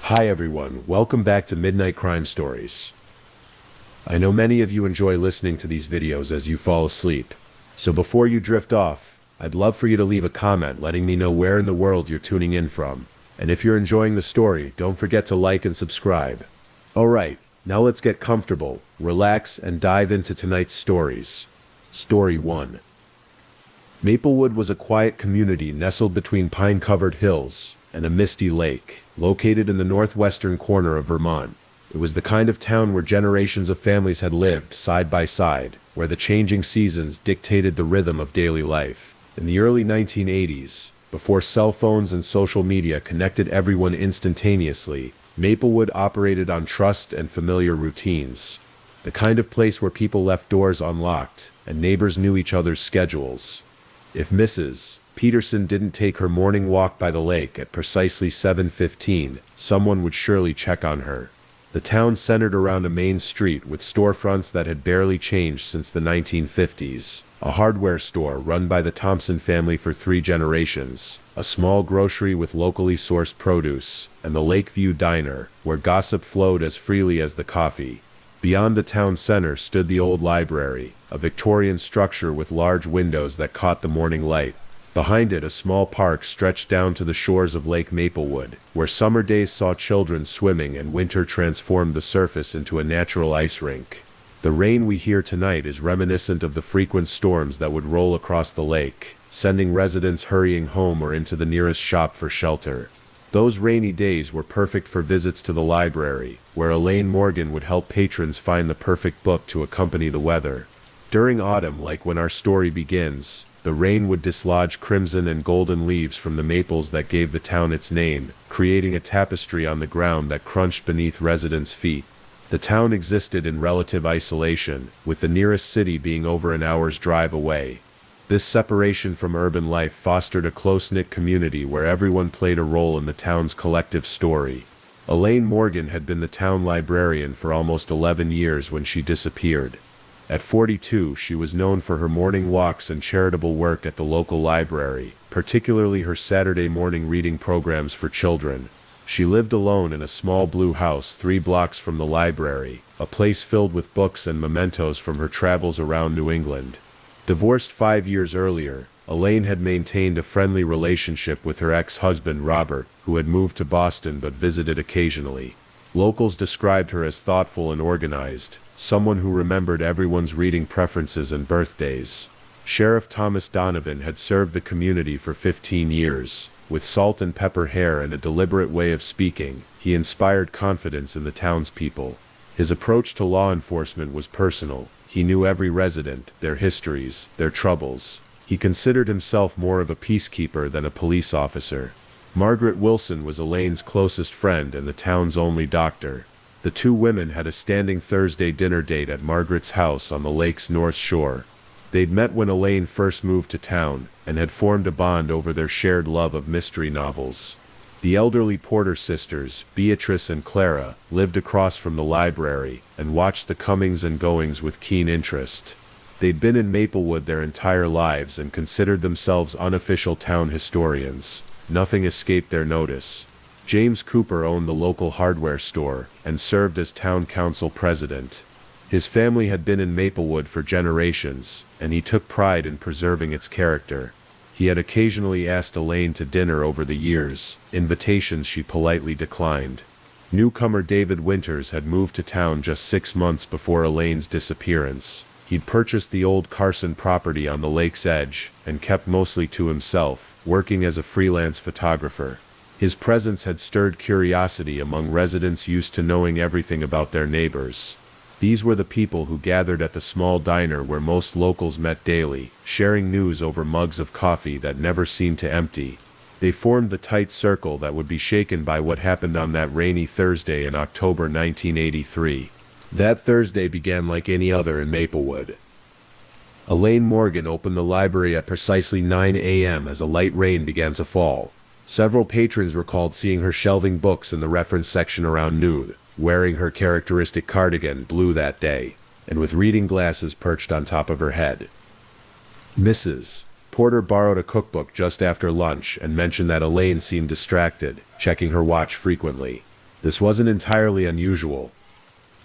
Hi everyone, welcome back to Midnight Crime Stories. I know many of you enjoy listening to these videos as you fall asleep, so before you drift off, I'd love for you to leave a comment letting me know where in the world you're tuning in from. And if you're enjoying the story, don't forget to like and subscribe. Alright, now let's get comfortable, relax, and dive into tonight's stories. Story 1. Maplewood was a quiet community nestled between pine-covered hills and a misty lake, located in the northwestern corner of Vermont. It was the kind of town where generations of families had lived side by side, where the changing seasons dictated the rhythm of daily life. In the early 1980s, before cell phones and social media connected everyone instantaneously, Maplewood operated on trust and familiar routines. The kind of place where people left doors unlocked and neighbors knew each other's schedules. If Mrs. Peterson didn't take her morning walk by the lake at precisely 7:15, someone would surely check on her. The town centered around a main street with storefronts that had barely changed since the 1950s. A hardware store run by the Thompson family for 3 generations, a small grocery with locally sourced produce, and the Lakeview Diner, where gossip flowed as freely as the coffee. Beyond the town center stood the old library, a Victorian structure with large windows that caught the morning light. Behind it, a small park stretched down to the shores of Lake Maplewood, where summer days saw children swimming and winter transformed the surface into a natural ice rink. The rain we hear tonight is reminiscent of the frequent storms that would roll across the lake, sending residents hurrying home or into the nearest shop for shelter. Those rainy days were perfect for visits to the library, where Elaine Morgan would help patrons find the perfect book to accompany the weather. During autumn, like when our story begins, the rain would dislodge crimson and golden leaves from the maples that gave the town its name, creating a tapestry on the ground that crunched beneath residents' feet. The town existed in relative isolation, with the nearest city being over an hour's drive away. This separation from urban life fostered a close-knit community where everyone played a role in the town's collective story. Elaine Morgan had been the town librarian for almost 11 years when she disappeared. At 42, she was known for her morning walks and charitable work at the local library, particularly her Saturday morning reading programs for children. She lived alone in a small blue house 3 blocks from the library, a place filled with books and mementos from her travels around New England. Divorced 5 years earlier, Elaine had maintained a friendly relationship with her ex-husband Robert, who had moved to Boston but visited occasionally. Locals described her as thoughtful and organized, someone who remembered everyone's reading preferences and birthdays. Sheriff Thomas Donovan had served the community for 15 years. With salt and pepper hair and a deliberate way of speaking, he inspired confidence in the townspeople. His approach to law enforcement was personal. He knew every resident, their histories, their troubles. He considered himself more of a peacekeeper than a police officer. Margaret Wilson was Elaine's closest friend and the town's only doctor. The 2 women had a standing Thursday dinner date at Margaret's house on the lake's north shore. They'd met when Elaine first moved to town, and had formed a bond over their shared love of mystery novels. The elderly Porter sisters, Beatrice and Clara, lived across from the library, and watched the comings and goings with keen interest. They'd been in Maplewood their entire lives and considered themselves unofficial town historians. Nothing escaped their notice. James Cooper owned the local hardware store, and served as town council president. His family had been in Maplewood for generations, and he took pride in preserving its character. He had occasionally asked Elaine to dinner over the years, invitations she politely declined. Newcomer David Winters had moved to town just 6 months before Elaine's disappearance. He'd purchased the old Carson property on the lake's edge, and kept mostly to himself, working as a freelance photographer. His presence had stirred curiosity among residents used to knowing everything about their neighbors. These were the people who gathered at the small diner where most locals met daily, sharing news over mugs of coffee that never seemed to empty. They formed the tight circle that would be shaken by what happened on that rainy Thursday in October 1983. That Thursday began like any other in Maplewood. Elaine Morgan opened the library at precisely 9 a.m. as a light rain began to fall. Several patrons recalled seeing her shelving books in the reference section around noon, wearing her characteristic cardigan blue that day, and with reading glasses perched on top of her head. Mrs. Porter borrowed a cookbook just after lunch and mentioned that Elaine seemed distracted, checking her watch frequently. This wasn't entirely unusual.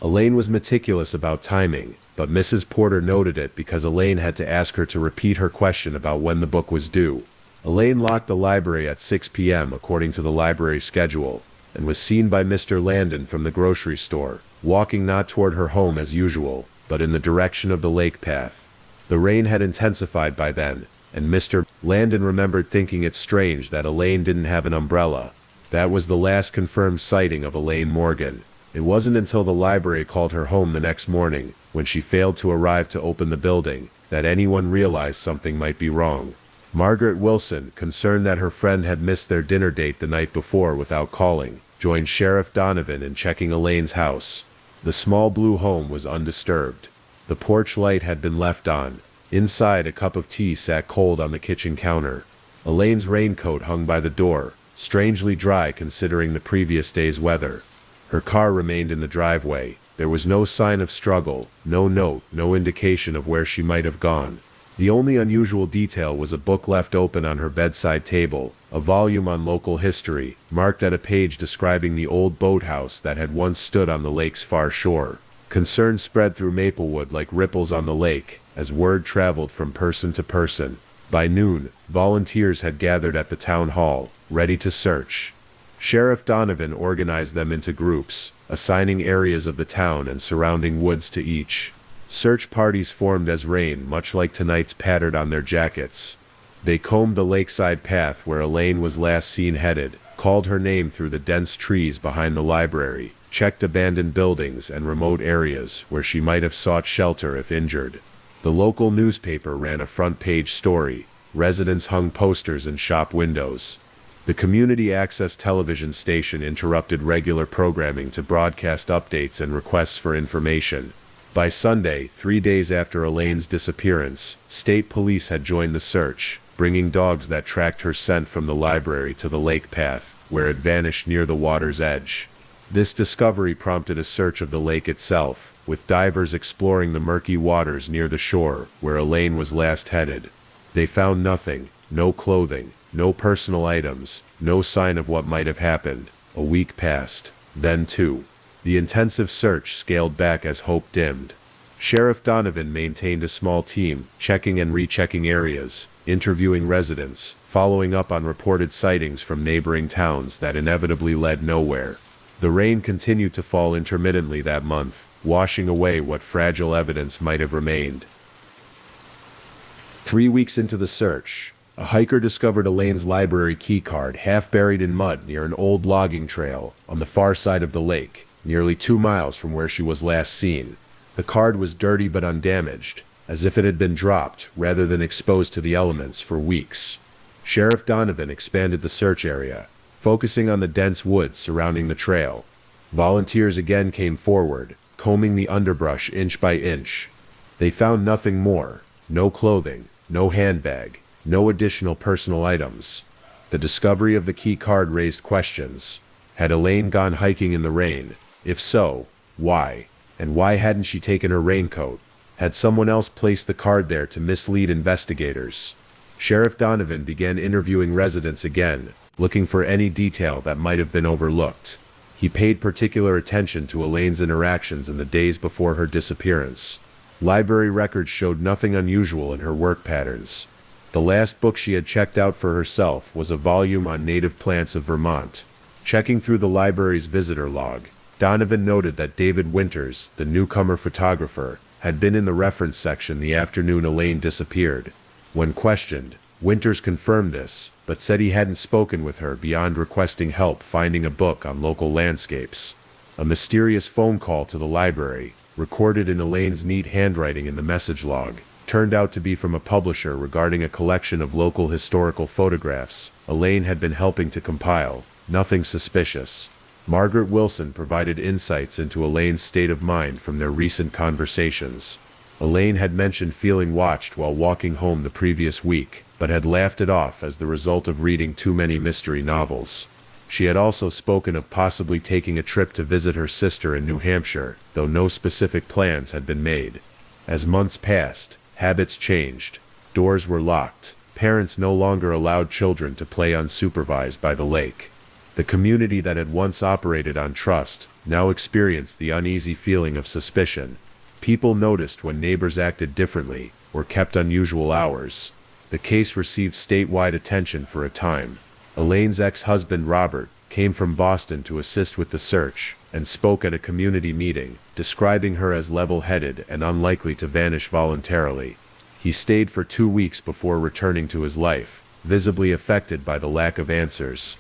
Elaine was meticulous about timing, but Mrs. Porter noted it because Elaine had to ask her to repeat her question about when the book was due. Elaine locked the library at 6 p.m. according to the library schedule, and was seen by Mr. Landon from the grocery store, walking not toward her home as usual, but in the direction of the lake path. The rain had intensified by then, and Mr. Landon remembered thinking it strange that Elaine didn't have an umbrella. That was the last confirmed sighting of Elaine Morgan. It wasn't until the library called her home the next morning, when she failed to arrive to open the building, that anyone realized something might be wrong. Margaret Wilson, concerned that her friend had missed their dinner date the night before without calling, joined Sheriff Donovan in checking Elaine's house. The small blue home was undisturbed. The porch light had been left on. Inside, a cup of tea sat cold on the kitchen counter. Elaine's raincoat hung by the door, strangely dry considering the previous day's weather. Her car remained in the driveway. There was no sign of struggle, no note, no indication of where she might have gone. The only unusual detail was a book left open on her bedside table, a volume on local history, marked at a page describing the old boathouse that had once stood on the lake's far shore. Concern spread through Maplewood like ripples on the lake, as word traveled from person to person. By noon, volunteers had gathered at the town hall, ready to search. Sheriff Donovan organized them into groups, assigning areas of the town and surrounding woods to each. Search parties formed as rain, much like tonight's, pattered on their jackets. They combed the lakeside path where Elaine was last seen headed, called her name through the dense trees behind the library, checked abandoned buildings and remote areas where she might have sought shelter if injured. The local newspaper ran a front-page story. Residents hung posters in shop windows. The community access television station interrupted regular programming to broadcast updates and requests for information. By Sunday, 3 days after Elaine's disappearance, state police had joined the search, bringing dogs that tracked her scent from the library to the lake path, where it vanished near the water's edge. This discovery prompted a search of the lake itself, with divers exploring the murky waters near the shore, where Elaine was last headed. They found nothing, no clothing, no personal items, no sign of what might have happened. A week passed. Then too. The intensive search scaled back as hope dimmed. Sheriff Donovan maintained a small team, checking and rechecking areas, interviewing residents, following up on reported sightings from neighboring towns that inevitably led nowhere. The rain continued to fall intermittently that month, washing away what fragile evidence might have remained. 3 weeks into the search, a hiker discovered Elaine's library keycard half buried in mud near an old logging trail on the far side of the lake, nearly 2 miles from where she was last seen. The card was dirty but undamaged, as if it had been dropped rather than exposed to the elements for weeks. Sheriff Donovan expanded the search area, focusing on the dense woods surrounding the trail. Volunteers again came forward, combing the underbrush inch by inch. They found nothing more. No clothing, no handbag, no additional personal items. The discovery of the key card raised questions. Had Elaine gone hiking in the rain? If so, why? And why hadn't she taken her raincoat? Had someone else placed the card there to mislead investigators? Sheriff Donovan began interviewing residents again, looking for any detail that might have been overlooked. He paid particular attention to Elaine's interactions in the days before her disappearance. Library records showed nothing unusual in her work patterns. The last book she had checked out for herself was a volume on native plants of Vermont. Checking through the library's visitor log, Donovan noted that David Winters, the newcomer photographer, had been in the reference section the afternoon Elaine disappeared. When questioned, Winters confirmed this, but said he hadn't spoken with her beyond requesting help finding a book on local landscapes. A mysterious phone call to the library, recorded in Elaine's neat handwriting in the message log, turned out to be from a publisher regarding a collection of local historical photographs Elaine had been helping to compile. Nothing suspicious. Margaret Wilson provided insights into Elaine's state of mind from their recent conversations. Elaine had mentioned feeling watched while walking home the previous week, but had laughed it off as the result of reading too many mystery novels. She had also spoken of possibly taking a trip to visit her sister in New Hampshire, though no specific plans had been made. As months passed, habits changed. Doors were locked. Parents no longer allowed children to play unsupervised by the lake. The community that had once operated on trust now experienced the uneasy feeling of suspicion. People noticed when neighbors acted differently or kept unusual hours. The case received statewide attention for a time. Elaine's ex-husband Robert came from Boston to assist with the search and spoke at a community meeting, describing her as level-headed and unlikely to vanish voluntarily. He stayed for 2 weeks before returning to his life, visibly affected by the lack of answers.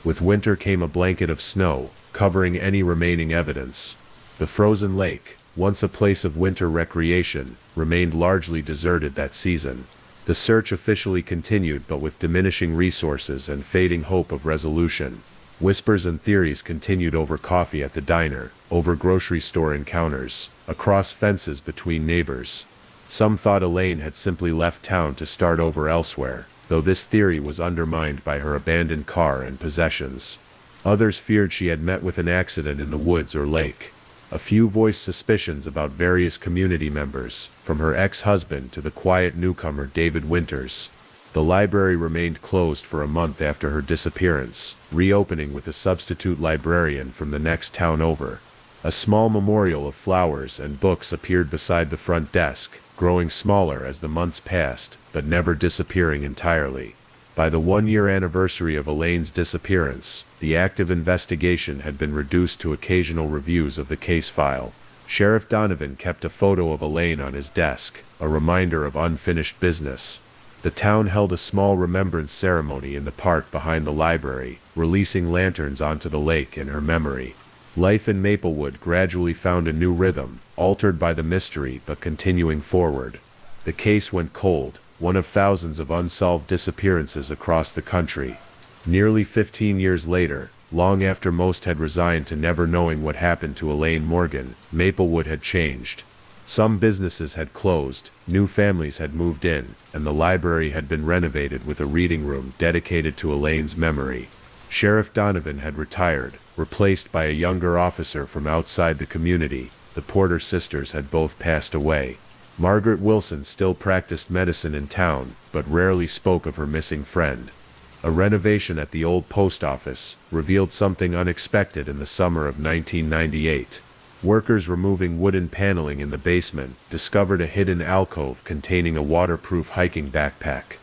With winter came a blanket of snow, covering any remaining evidence. The frozen lake, once a place of winter recreation, remained largely deserted that season. The search officially continued, but with diminishing resources and fading hope of resolution. Whispers and theories continued over coffee at the diner, over grocery store encounters, across fences between neighbors. Some thought Elaine had simply left town to start over elsewhere, though this theory was undermined by her abandoned car and possessions. Others feared she had met with an accident in the woods or lake. A few voiced suspicions about various community members, from her ex-husband to the quiet newcomer David Winters. The library remained closed for a month after her disappearance, reopening with a substitute librarian from the next town over. A small memorial of flowers and books appeared beside the front desk, growing smaller as the months passed, but never disappearing entirely. By the 1-year anniversary of Elaine's disappearance, the active investigation had been reduced to occasional reviews of the case file. Sheriff Donovan kept a photo of Elaine on his desk, a reminder of unfinished business. The town held a small remembrance ceremony in the park behind the library, releasing lanterns onto the lake in her memory. Life in Maplewood gradually found a new rhythm, altered by the mystery but continuing forward. The case went cold, one of thousands of unsolved disappearances across the country. Nearly 15 years later, long after most had resigned to never knowing what happened to Elaine Morgan, Maplewood had changed. Some businesses had closed, new families had moved in, and the library had been renovated with a reading room dedicated to Elaine's memory. Sheriff Donovan had retired, replaced by a younger officer from outside the community. The Porter sisters had both passed away. Margaret Wilson still practiced medicine in town, but rarely spoke of her missing friend. A renovation at the old post office revealed something unexpected in the summer of 1998. Workers removing wooden paneling in the basement discovered a hidden alcove containing a waterproof hiking backpack.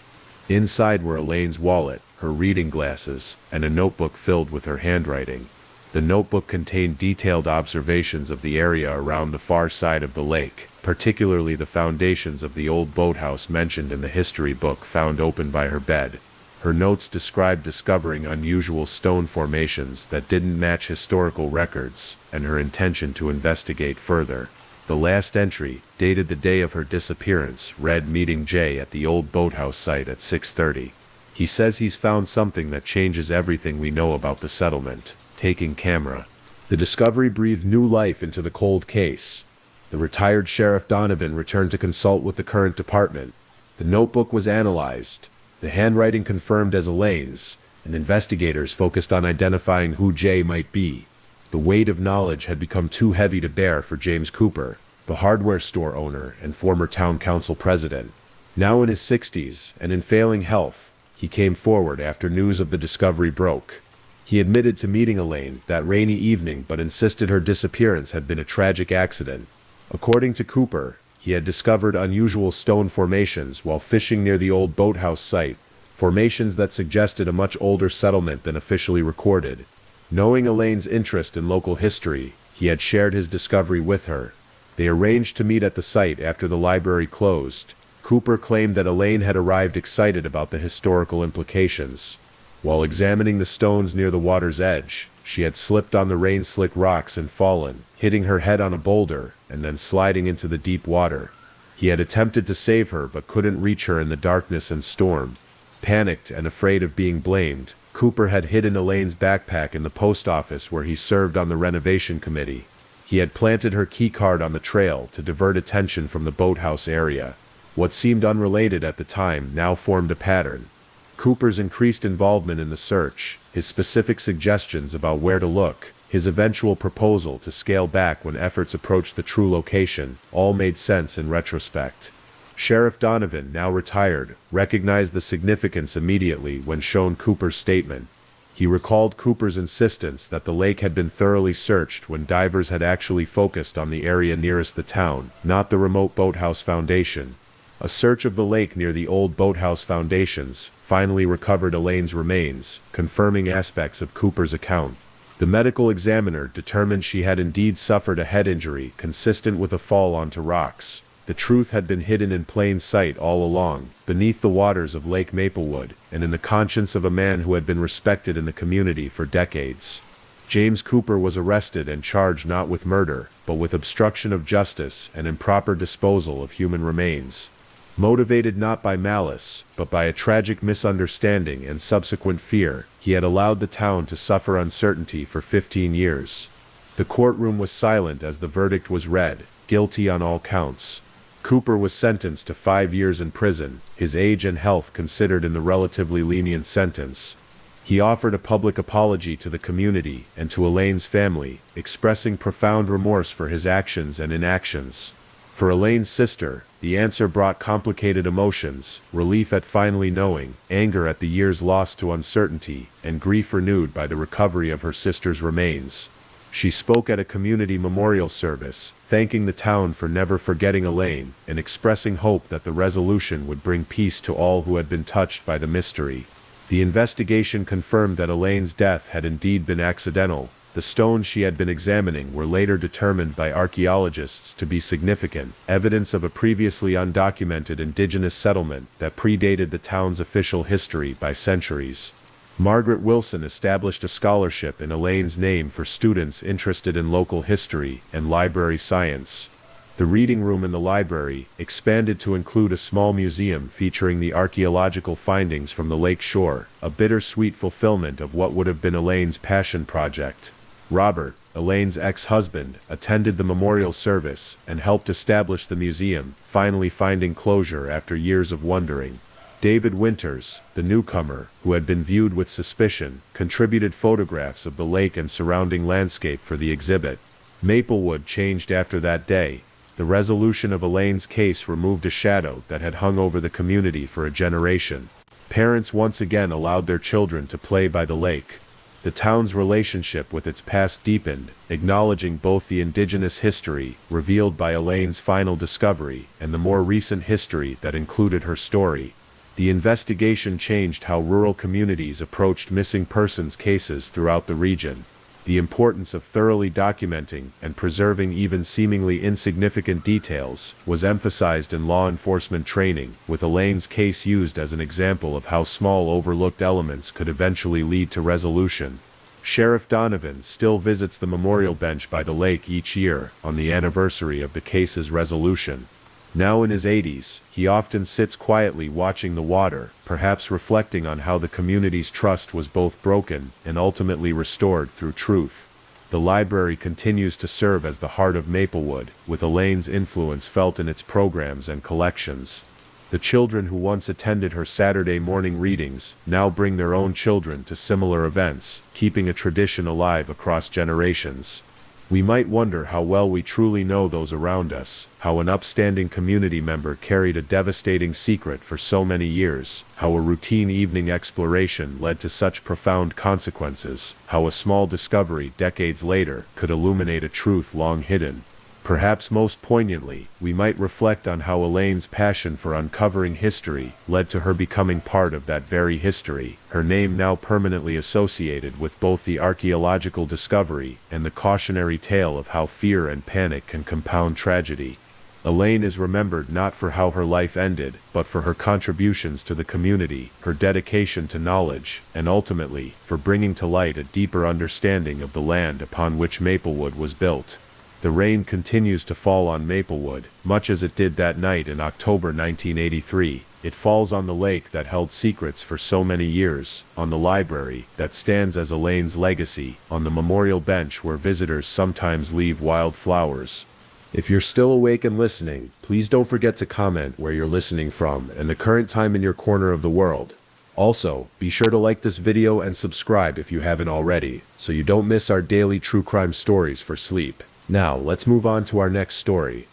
Inside were Elaine's wallet, her reading glasses, and a notebook filled with her handwriting. The notebook contained detailed observations of the area around the far side of the lake, particularly the foundations of the old boathouse mentioned in the history book found open by her bed. Her notes described discovering unusual stone formations that didn't match historical records, and her intention to investigate further. The last entry, dated the day of her disappearance, read, "Meeting Jay at the old boathouse site at 6:30. He says he's found something that changes everything we know about the settlement. Taking camera." The discovery breathed new life into the cold case. The retired Sheriff Donovan returned to consult with the current department. The notebook was analyzed, the handwriting confirmed as Elaine's, and investigators focused on identifying who Jay might be. The weight of knowledge had become too heavy to bear for James Cooper, the hardware store owner and former town council president. Now in his 60s and in failing health, he came forward after news of the discovery broke. He admitted to meeting Elaine that rainy evening but insisted her disappearance had been a tragic accident. According to Cooper, he had discovered unusual stone formations while fishing near the old boathouse site, formations that suggested a much older settlement than officially recorded. Knowing Elaine's interest in local history, he had shared his discovery with her. They arranged to meet at the site after the library closed. Cooper claimed that Elaine had arrived excited about the historical implications. While examining the stones near the water's edge, she had slipped on the rain-slick rocks and fallen, hitting her head on a boulder, and then sliding into the deep water. He had attempted to save her but couldn't reach her in the darkness and storm. Panicked and afraid of being blamed, Cooper had hidden Elaine's backpack in the post office where he served on the renovation committee. He had planted her keycard on the trail to divert attention from the boathouse area. What seemed unrelated at the time now formed a pattern. Cooper's increased involvement in the search, his specific suggestions about where to look, his eventual proposal to scale back when efforts approached the true location, all made sense in retrospect. Sheriff Donovan, now retired, recognized the significance immediately when shown Cooper's statement. He recalled Cooper's insistence that the lake had been thoroughly searched when divers had actually focused on the area nearest the town, not the remote boathouse foundation. A search of the lake near the old boathouse foundations finally recovered Elaine's remains, confirming aspects of Cooper's account. The medical examiner determined she had indeed suffered a head injury consistent with a fall onto rocks. The truth had been hidden in plain sight all along, beneath the waters of Lake Maplewood, and in the conscience of a man who had been respected in the community for decades. James Cooper was arrested and charged not with murder, but with obstruction of justice and improper disposal of human remains. Motivated not by malice, but by a tragic misunderstanding and subsequent fear, he had allowed the town to suffer uncertainty for 15 years. The courtroom was silent as the verdict was read, guilty on all counts. Cooper was sentenced to 5 years in prison, his age and health considered in the relatively lenient sentence. He offered a public apology to the community and to Elaine's family, expressing profound remorse for his actions and inactions. For Elaine's sister, the answer brought complicated emotions, relief at finally knowing, anger at the years lost to uncertainty, and grief renewed by the recovery of her sister's remains. She spoke at a community memorial service, thanking the town for never forgetting Elaine, and expressing hope that the resolution would bring peace to all who had been touched by the mystery. The investigation confirmed that Elaine's death had indeed been accidental. The stones she had been examining were later determined by archaeologists to be significant, evidence of a previously undocumented indigenous settlement that predated the town's official history by centuries. Margaret Wilson established a scholarship in Elaine's name for students interested in local history and library science. The reading room in the library expanded to include a small museum featuring the archaeological findings from the lake shore, a bittersweet fulfillment of what would have been Elaine's passion project. Robert, Elaine's ex-husband, attended the memorial service and helped establish the museum, finally finding closure after years of wondering. David Winters, the newcomer, who had been viewed with suspicion, contributed photographs of the lake and surrounding landscape for the exhibit. Maplewood changed after that day. The resolution of Elaine's case removed a shadow that had hung over the community for a generation. Parents once again allowed their children to play by the lake. The town's relationship with its past deepened, acknowledging both the indigenous history, revealed by Elaine's final discovery, and the more recent history that included her story. The investigation changed how rural communities approached missing persons cases throughout the region. The importance of thoroughly documenting and preserving even seemingly insignificant details was emphasized in law enforcement training, with Elaine's case used as an example of how small overlooked elements could eventually lead to resolution. Sheriff Donovan still visits the memorial bench by the lake each year, on the anniversary of the case's resolution. Now in his 80s, he often sits quietly watching the water, perhaps reflecting on how the community's trust was both broken and ultimately restored through truth. The library continues to serve as the heart of Maplewood, with Elaine's influence felt in its programs and collections. The children who once attended her Saturday morning readings now bring their own children to similar events, keeping a tradition alive across generations. We might wonder how well we truly know those around us, how an upstanding community member carried a devastating secret for so many years, how a routine evening exploration led to such profound consequences, how a small discovery decades later could illuminate a truth long hidden. Perhaps most poignantly, we might reflect on how Elaine's passion for uncovering history led to her becoming part of that very history, her name now permanently associated with both the archaeological discovery and the cautionary tale of how fear and panic can compound tragedy. Elaine is remembered not for how her life ended, but for her contributions to the community, her dedication to knowledge, and ultimately, for bringing to light a deeper understanding of the land upon which Maplewood was built. The rain continues to fall on Maplewood, much as it did that night in October 1983. It falls on the lake that held secrets for so many years, on the library that stands as Elaine's legacy, on the memorial bench where visitors sometimes leave wild flowers. If you're still awake and listening, please don't forget to comment where you're listening from and the current time in your corner of the world. Also, be sure to like this video and subscribe if you haven't already, so you don't miss our daily true crime stories for sleep. Now, let's move on to our next story.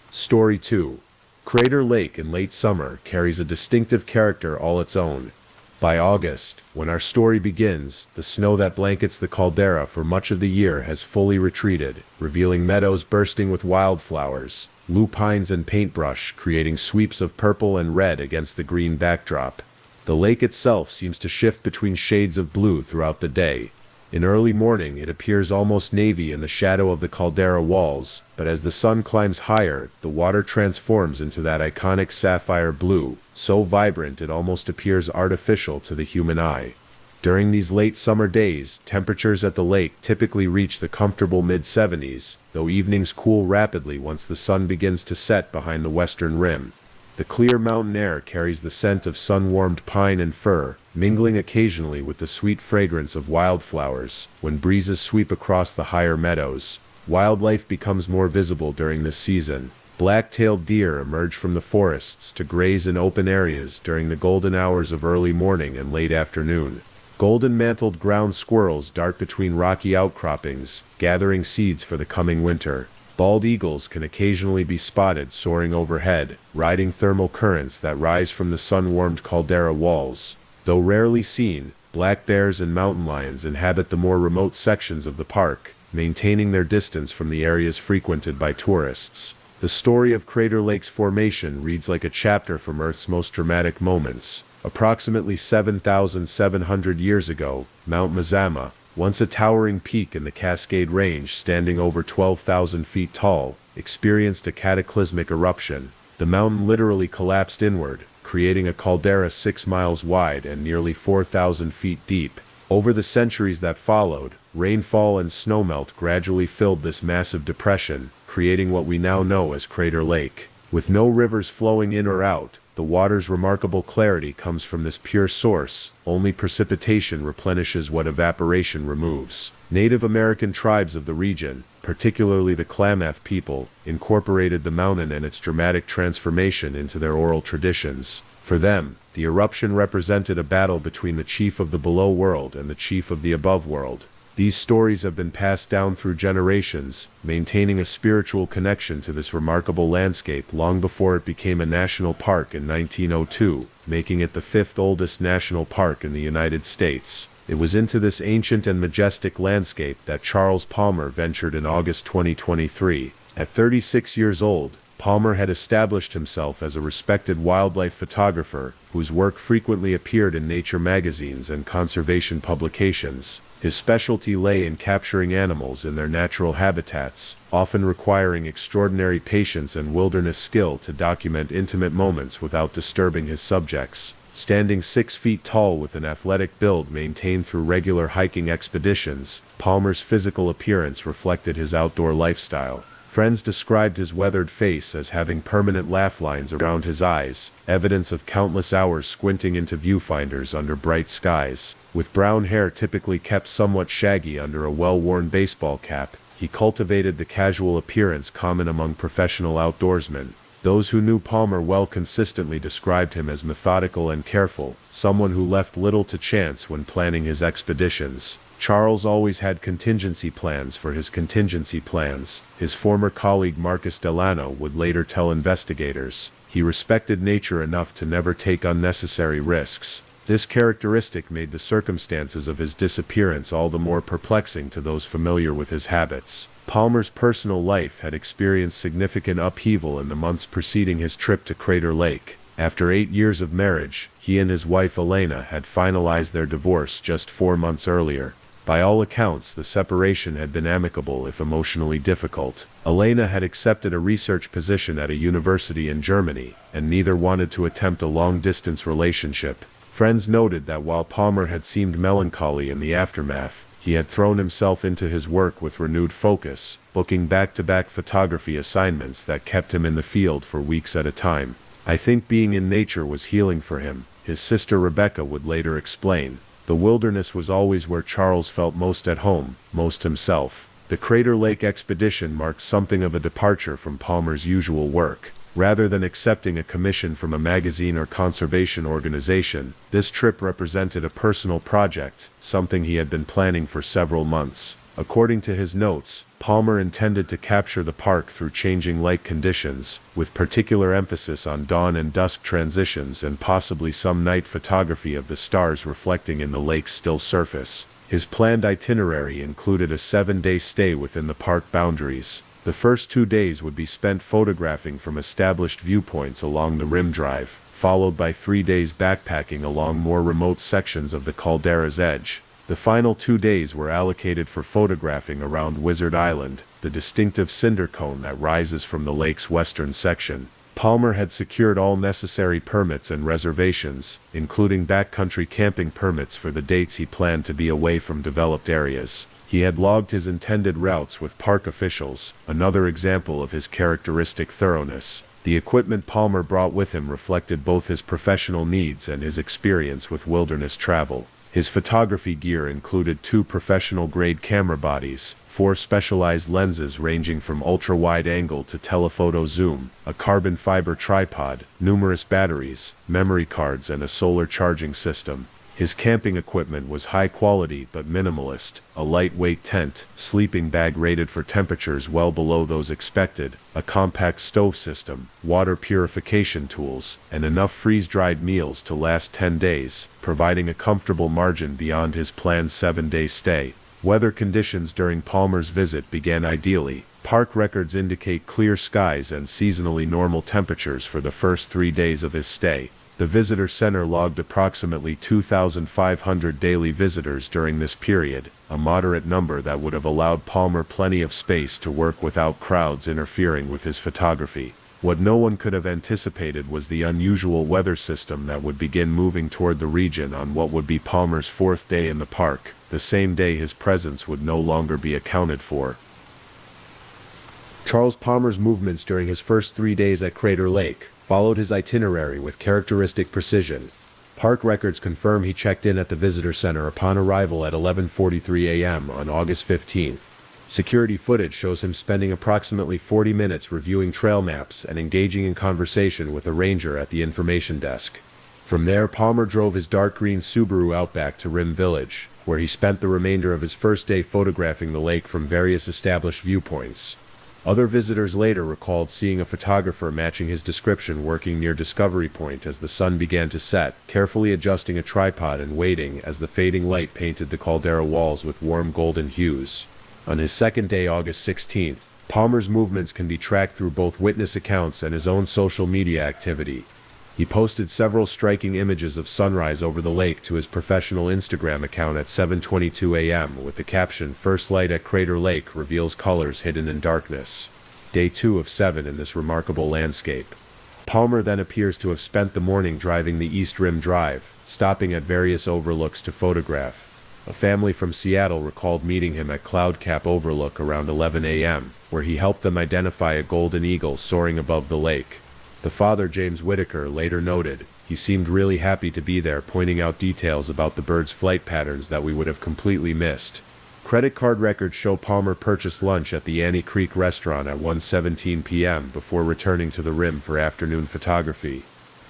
Story 2. Crater Lake in late summer carries a distinctive character all its own. By August, when our story begins, the snow that blankets the caldera for much of the year has fully retreated, revealing meadows bursting with wildflowers, lupines and paintbrush creating sweeps of purple and red against the green backdrop. The lake itself seems to shift between shades of blue throughout the day. In early morning, it appears almost navy in the shadow of the caldera walls, but as the sun climbs higher, the water transforms into that iconic sapphire blue, so vibrant it almost appears artificial to the human eye. During these late summer days, temperatures at the lake typically reach the comfortable mid-70s, though evenings cool rapidly once the sun begins to set behind the western rim. The clear mountain air carries the scent of sun-warmed pine and fir, mingling occasionally with the sweet fragrance of wildflowers. When breezes sweep across the higher meadows, wildlife becomes more visible during this season. Black-tailed deer emerge from the forests to graze in open areas during the golden hours of early morning and late afternoon. Golden-mantled ground squirrels dart between rocky outcroppings, gathering seeds for the coming winter. Bald eagles can occasionally be spotted soaring overhead, riding thermal currents that rise from the sun-warmed caldera walls. Though rarely seen, black bears and mountain lions inhabit the more remote sections of the park, maintaining their distance from the areas frequented by tourists. The story of Crater Lake's formation reads like a chapter from Earth's most dramatic moments. Approximately 7,700 years ago, Mount Mazama, once a towering peak in the Cascade Range standing over 12,000 feet tall, experienced a cataclysmic eruption. The mountain literally collapsed inward, creating a caldera 6 miles wide and nearly 4,000 feet deep. Over the centuries that followed, rainfall and snowmelt gradually filled this massive depression, creating what we now know as Crater Lake. With no rivers flowing in or out, the water's remarkable clarity comes from this pure source. Only precipitation replenishes what evaporation removes. Native American tribes of the region, particularly the Klamath people, incorporated the mountain and its dramatic transformation into their oral traditions. For them, the eruption represented a battle between the chief of the below world and the chief of the above world. These stories have been passed down through generations, maintaining a spiritual connection to this remarkable landscape long before it became a national park in 1902, making it the 5th oldest national park in the United States. It was into this ancient and majestic landscape that Charles Palmer ventured in August 2023. At 36 years old, Palmer had established himself as a respected wildlife photographer, whose work frequently appeared in nature magazines and conservation publications. His specialty lay in capturing animals in their natural habitats, often requiring extraordinary patience and wilderness skill to document intimate moments without disturbing his subjects. Standing 6 feet tall with an athletic build maintained through regular hiking expeditions, Palmer's physical appearance reflected his outdoor lifestyle. Friends described his weathered face as having permanent laugh lines around his eyes, evidence of countless hours squinting into viewfinders under bright skies. With brown hair typically kept somewhat shaggy under a well-worn baseball cap, he cultivated the casual appearance common among professional outdoorsmen. Those who knew Palmer well consistently described him as methodical and careful, someone who left little to chance when planning his expeditions. Charles always had contingency plans for his contingency plans, his former colleague Marcus Delano would later tell investigators. He respected nature enough to never take unnecessary risks. This characteristic made the circumstances of his disappearance all the more perplexing to those familiar with his habits. Palmer's personal life had experienced significant upheaval in the months preceding his trip to Crater Lake. After 8 years of marriage, he and his wife Elena had finalized their divorce just 4 months earlier. By all accounts, the separation had been amicable if emotionally difficult. Elena had accepted a research position at a university in Germany, and neither wanted to attempt a long-distance relationship. Friends noted that while Palmer had seemed melancholy in the aftermath, he had thrown himself into his work with renewed focus, booking back-to-back photography assignments that kept him in the field for weeks at a time. "I think being in nature was healing for him," his sister Rebecca would later explain. The wilderness was always where Charles felt most at home, most himself. The Crater Lake expedition marked something of a departure from Palmer's usual work. Rather than accepting a commission from a magazine or conservation organization, this trip represented a personal project, something he had been planning for several months. According to his notes, Palmer intended to capture the park through changing light conditions, with particular emphasis on dawn and dusk transitions and possibly some night photography of the stars reflecting in the lake's still surface. His planned itinerary included a 7-day stay within the park boundaries. The first 2 days would be spent photographing from established viewpoints along the rim drive, followed by 3 days backpacking along more remote sections of the caldera's edge. The final 2 days were allocated for photographing around Wizard Island, the distinctive cinder cone that rises from the lake's western section. Palmer had secured all necessary permits and reservations, including backcountry camping permits for the dates he planned to be away from developed areas. He had logged his intended routes with park officials, another example of his characteristic thoroughness. The equipment Palmer brought with him reflected both his professional needs and his experience with wilderness travel. His photography gear included 2 professional-grade camera bodies, 4 specialized lenses ranging from ultra-wide angle to telephoto zoom, a carbon fiber tripod, numerous batteries, memory cards and a solar charging system. His camping equipment was high quality but minimalist, a lightweight tent, sleeping bag rated for temperatures well below those expected, a compact stove system, water purification tools, and enough freeze-dried meals to last 10 days, providing a comfortable margin beyond his planned 7-day stay. Weather conditions during Palmer's visit began ideally. Park records indicate clear skies and seasonally normal temperatures for the first 3 days of his stay. The visitor center logged approximately 2,500 daily visitors during this period, a moderate number that would have allowed Palmer plenty of space to work without crowds interfering with his photography. What no one could have anticipated was the unusual weather system that would begin moving toward the region on what would be Palmer's 4th day in the park, the same day his presence would no longer be accounted for. Charles Palmer's movements during his first 3 days at Crater Lake followed his itinerary with characteristic precision. Park records confirm he checked in at the visitor center upon arrival at 11:43 a.m. on August 15th. Security footage shows him spending approximately 40 minutes reviewing trail maps and engaging in conversation with a ranger at the information desk. From there, Palmer drove his dark green Subaru Outback to Rim Village, where he spent the remainder of his first day photographing the lake from various established viewpoints. Other visitors later recalled seeing a photographer matching his description working near Discovery Point as the sun began to set, carefully adjusting a tripod and waiting as the fading light painted the caldera walls with warm golden hues. On his second day, August 16th, Palmer's movements can be tracked through both witness accounts and his own social media activity. He posted several striking images of sunrise over the lake to his professional Instagram account at 7:22 a.m. with the caption, "First light at Crater Lake reveals colors hidden in darkness." Day 2 of 7 in this remarkable landscape. Palmer then appears to have spent the morning driving the East Rim Drive, stopping at various overlooks to photograph. A family from Seattle recalled meeting him at Cloud Cap Overlook around 11 a.m., where he helped them identify a golden eagle soaring above the lake. The father, James Whitaker, later noted, "He seemed really happy to be there, pointing out details about the bird's flight patterns that we would have completely missed." Credit card records show Palmer purchased lunch at the Annie Creek restaurant at 1:17 p.m. before returning to the rim for afternoon photography.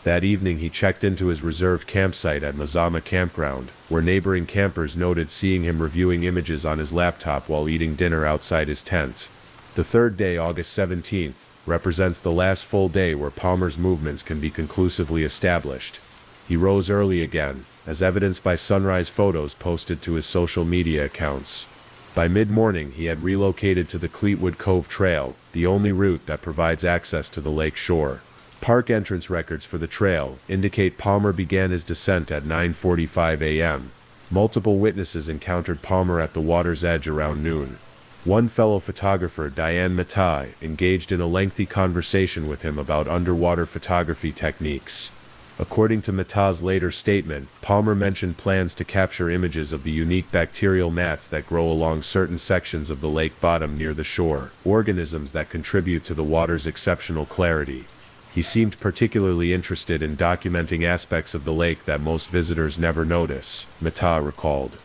That evening he checked into his reserved campsite at Mazama Campground, where neighboring campers noted seeing him reviewing images on his laptop while eating dinner outside his tent. The third day, August 17th, represents the last full day where Palmer's movements can be conclusively established. He rose early again, as evidenced by sunrise photos posted to his social media accounts. By mid-morning he had relocated to the Cleetwood Cove Trail, the only route that provides access to the lake shore. Park entrance records for the trail indicate Palmer began his descent at 9:45 a.m. Multiple witnesses encountered Palmer at the water's edge around noon. One fellow photographer, Diane Matai, engaged in a lengthy conversation with him about underwater photography techniques. According to Matai's later statement, Palmer mentioned plans to capture images of the unique bacterial mats that grow along certain sections of the lake bottom near the shore, organisms that contribute to the water's exceptional clarity. He seemed particularly interested in documenting aspects of the lake that most visitors never notice, Matai recalled.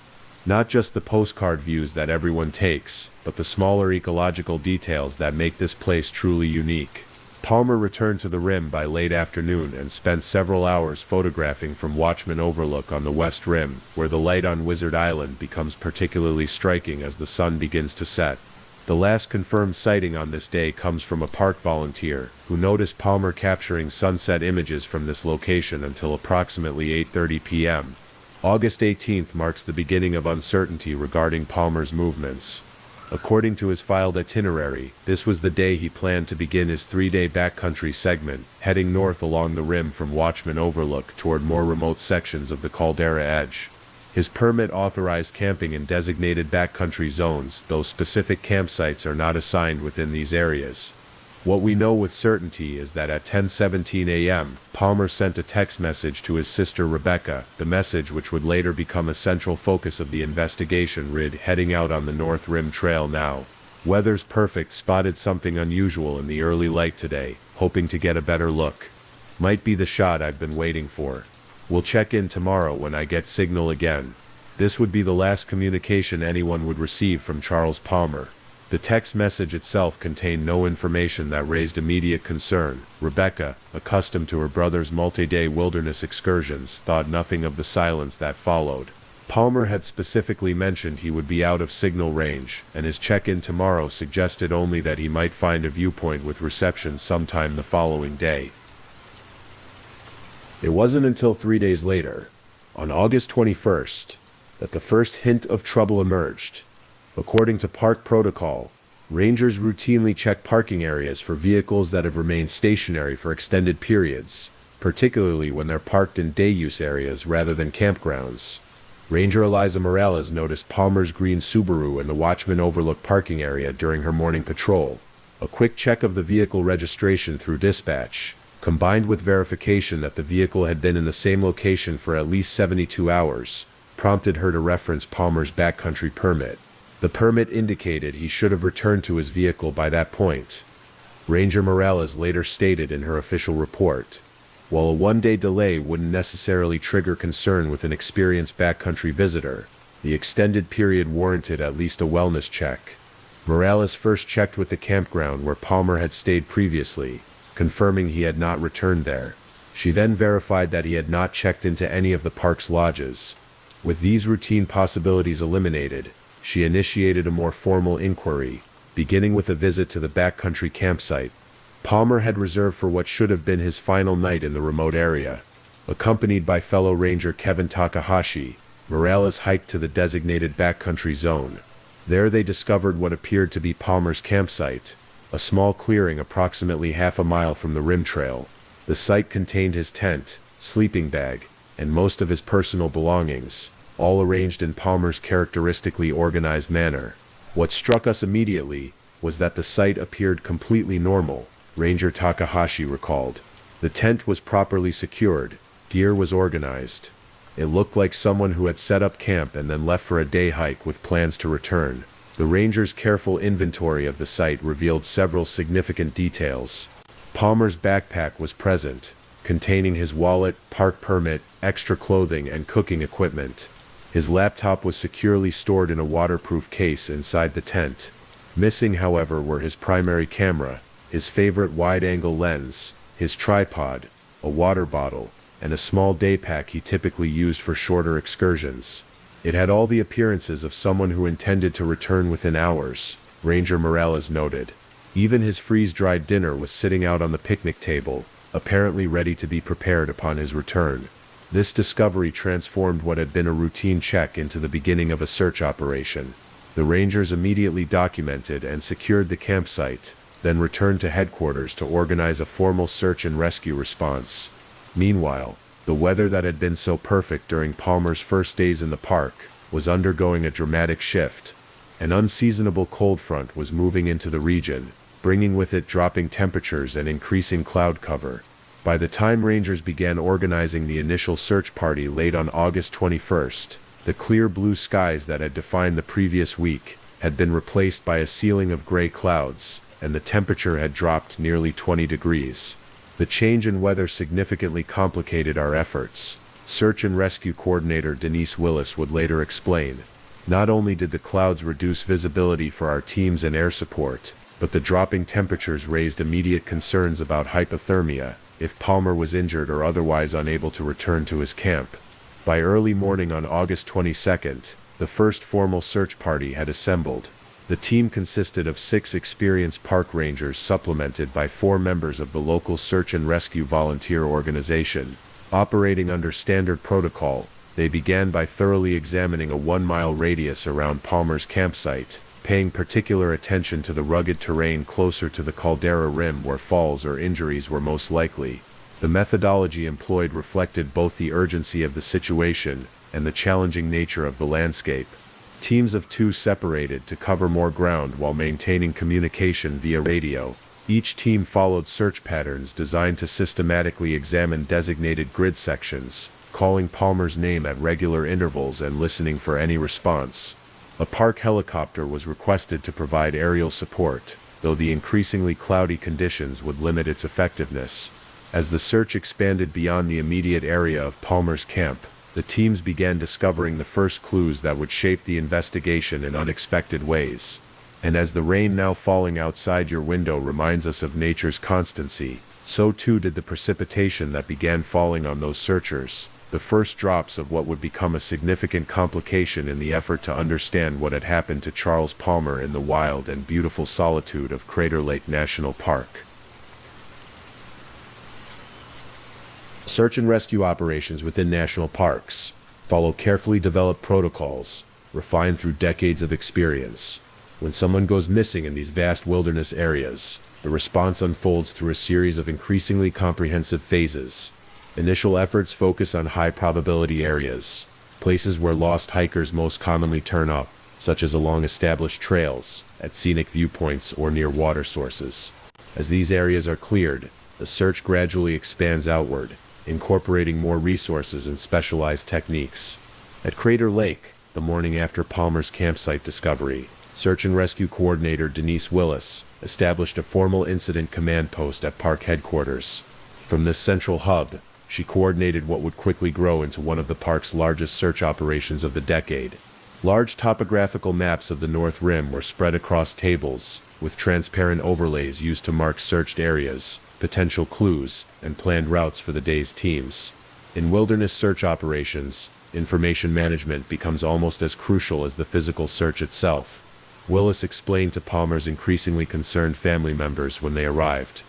Not just the postcard views that everyone takes, but the smaller ecological details that make this place truly unique. Palmer returned to the rim by late afternoon and spent several hours photographing from Watchman Overlook on the west rim, where the light on Wizard Island becomes particularly striking as the sun begins to set. The last confirmed sighting on this day comes from a park volunteer, who noticed Palmer capturing sunset images from this location until approximately 8:30 p.m. August 18th marks the beginning of uncertainty regarding Palmer's movements. According to his filed itinerary, this was the day he planned to begin his 3-day backcountry segment, heading north along the rim from Watchman Overlook toward more remote sections of the Caldera Edge. His permit authorized camping in designated backcountry zones, though specific campsites are not assigned within these areas. What we know with certainty is that at 10:17 a.m., Palmer sent a text message to his sister Rebecca, the message which would later become a central focus of the investigation. Read, "Heading out on the North Rim Trail now. Weather's perfect, spotted something unusual in the early light today, hoping to get a better look. Might be the shot I've been waiting for. We'll check in tomorrow when I get signal again." This would be the last communication anyone would receive from Charles Palmer. The text message itself contained no information that raised immediate concern. Rebecca, accustomed to her brother's multi-day wilderness excursions, thought nothing of the silence that followed. Palmer had specifically mentioned he would be out of signal range, and his check-in tomorrow suggested only that he might find a viewpoint with reception sometime the following day. It wasn't until 3 days later, on August 21st, that the first hint of trouble emerged. According to park protocol, rangers routinely check parking areas for vehicles that have remained stationary for extended periods, particularly when they're parked in day-use areas rather than campgrounds. Ranger Eliza Morales noticed Palmer's green Subaru in the Watchman Overlook parking area during her morning patrol. A quick check of the vehicle registration through dispatch, combined with verification that the vehicle had been in the same location for at least 72 hours, prompted her to reference Palmer's backcountry permit. The permit indicated he should have returned to his vehicle by that point. Ranger Morales later stated in her official report, while a one-day delay wouldn't necessarily trigger concern with an experienced backcountry visitor, the extended period warranted at least a wellness check. Morales first checked with the campground where Palmer had stayed previously, confirming he had not returned there. She then verified that he had not checked into any of the park's lodges. With these routine possibilities eliminated, she initiated a more formal inquiry, beginning with a visit to the backcountry campsite. Palmer had reserved for what should have been his final night in the remote area. Accompanied by fellow ranger Kevin Takahashi, Morales hiked to the designated backcountry zone. There they discovered what appeared to be Palmer's campsite, a small clearing approximately half a mile from the rim trail. The site contained his tent, sleeping bag, and most of his personal belongings, all arranged in Palmer's characteristically organized manner. What struck us immediately was that the site appeared completely normal, Ranger Takahashi recalled. The tent was properly secured, gear was organized. It looked like someone who had set up camp and then left for a day hike with plans to return. The ranger's careful inventory of the site revealed several significant details. Palmer's backpack was present, containing his wallet, park permit, extra clothing, and cooking equipment. His laptop was securely stored in a waterproof case inside the tent. Missing, however, were his primary camera, his favorite wide-angle lens, his tripod, a water bottle, and a small day pack he typically used for shorter excursions. It had all the appearances of someone who intended to return within hours, Ranger Morales noted. Even his freeze-dried dinner was sitting out on the picnic table, apparently ready to be prepared upon his return. This discovery transformed what had been a routine check into the beginning of a search operation. The Rangers immediately documented and secured the campsite, then returned to headquarters to organize a formal search and rescue response. Meanwhile, the weather that had been so perfect during Palmer's first days in the park was undergoing a dramatic shift. An unseasonable cold front was moving into the region, bringing with it dropping temperatures and increasing cloud cover. By the time Rangers began organizing the initial search party late on August 21st, the clear blue skies that had defined the previous week had been replaced by a ceiling of gray clouds, and the temperature had dropped nearly 20 degrees. The change in weather significantly complicated our efforts. Search and rescue coordinator Denise Willis would later explain. Not only did the clouds reduce visibility for our teams and air support, but the dropping temperatures raised immediate concerns about hypothermia if Palmer was injured or otherwise unable to return to his camp. By early morning on August 22nd, the first formal search party had assembled. The team consisted of 6 experienced park rangers supplemented by 4 members of the local search and rescue volunteer organization. Operating under standard protocol, they began by thoroughly examining a 1-mile radius around Palmer's campsite, paying particular attention to the rugged terrain closer to the caldera rim where falls or injuries were most likely. The methodology employed reflected both the urgency of the situation and the challenging nature of the landscape. Teams of 2 separated to cover more ground while maintaining communication via radio. Each team followed search patterns designed to systematically examine designated grid sections, calling Palmer's name at regular intervals and listening for any response. A park helicopter was requested to provide aerial support, though the increasingly cloudy conditions would limit its effectiveness. As the search expanded beyond the immediate area of Palmer's camp, the teams began discovering the first clues that would shape the investigation in unexpected ways. And as the rain now falling outside your window reminds us of nature's constancy, so too did the precipitation that began falling on those searchers, the first drops of what would become a significant complication in the effort to understand what had happened to Charles Palmer in the wild and beautiful solitude of Crater Lake National Park. Search and rescue operations within national parks follow carefully developed protocols, refined through decades of experience. When someone goes missing in these vast wilderness areas, the response unfolds through a series of increasingly comprehensive phases. Initial efforts focus on high-probability areas, places where lost hikers most commonly turn up, such as along established trails, at scenic viewpoints, or near water sources. As these areas are cleared, the search gradually expands outward, incorporating more resources and specialized techniques. At Crater Lake, the morning after Palmer's campsite discovery, Search and Rescue Coordinator Denise Willis established a formal incident command post at park headquarters. From this central hub, she coordinated what would quickly grow into one of the park's largest search operations of the decade. Large topographical maps of the North Rim were spread across tables, with transparent overlays used to mark searched areas, potential clues, and planned routes for the day's teams. In wilderness search operations, information management becomes almost as crucial as the physical search itself. Willis explained to Palmer's increasingly concerned family members when they arrived.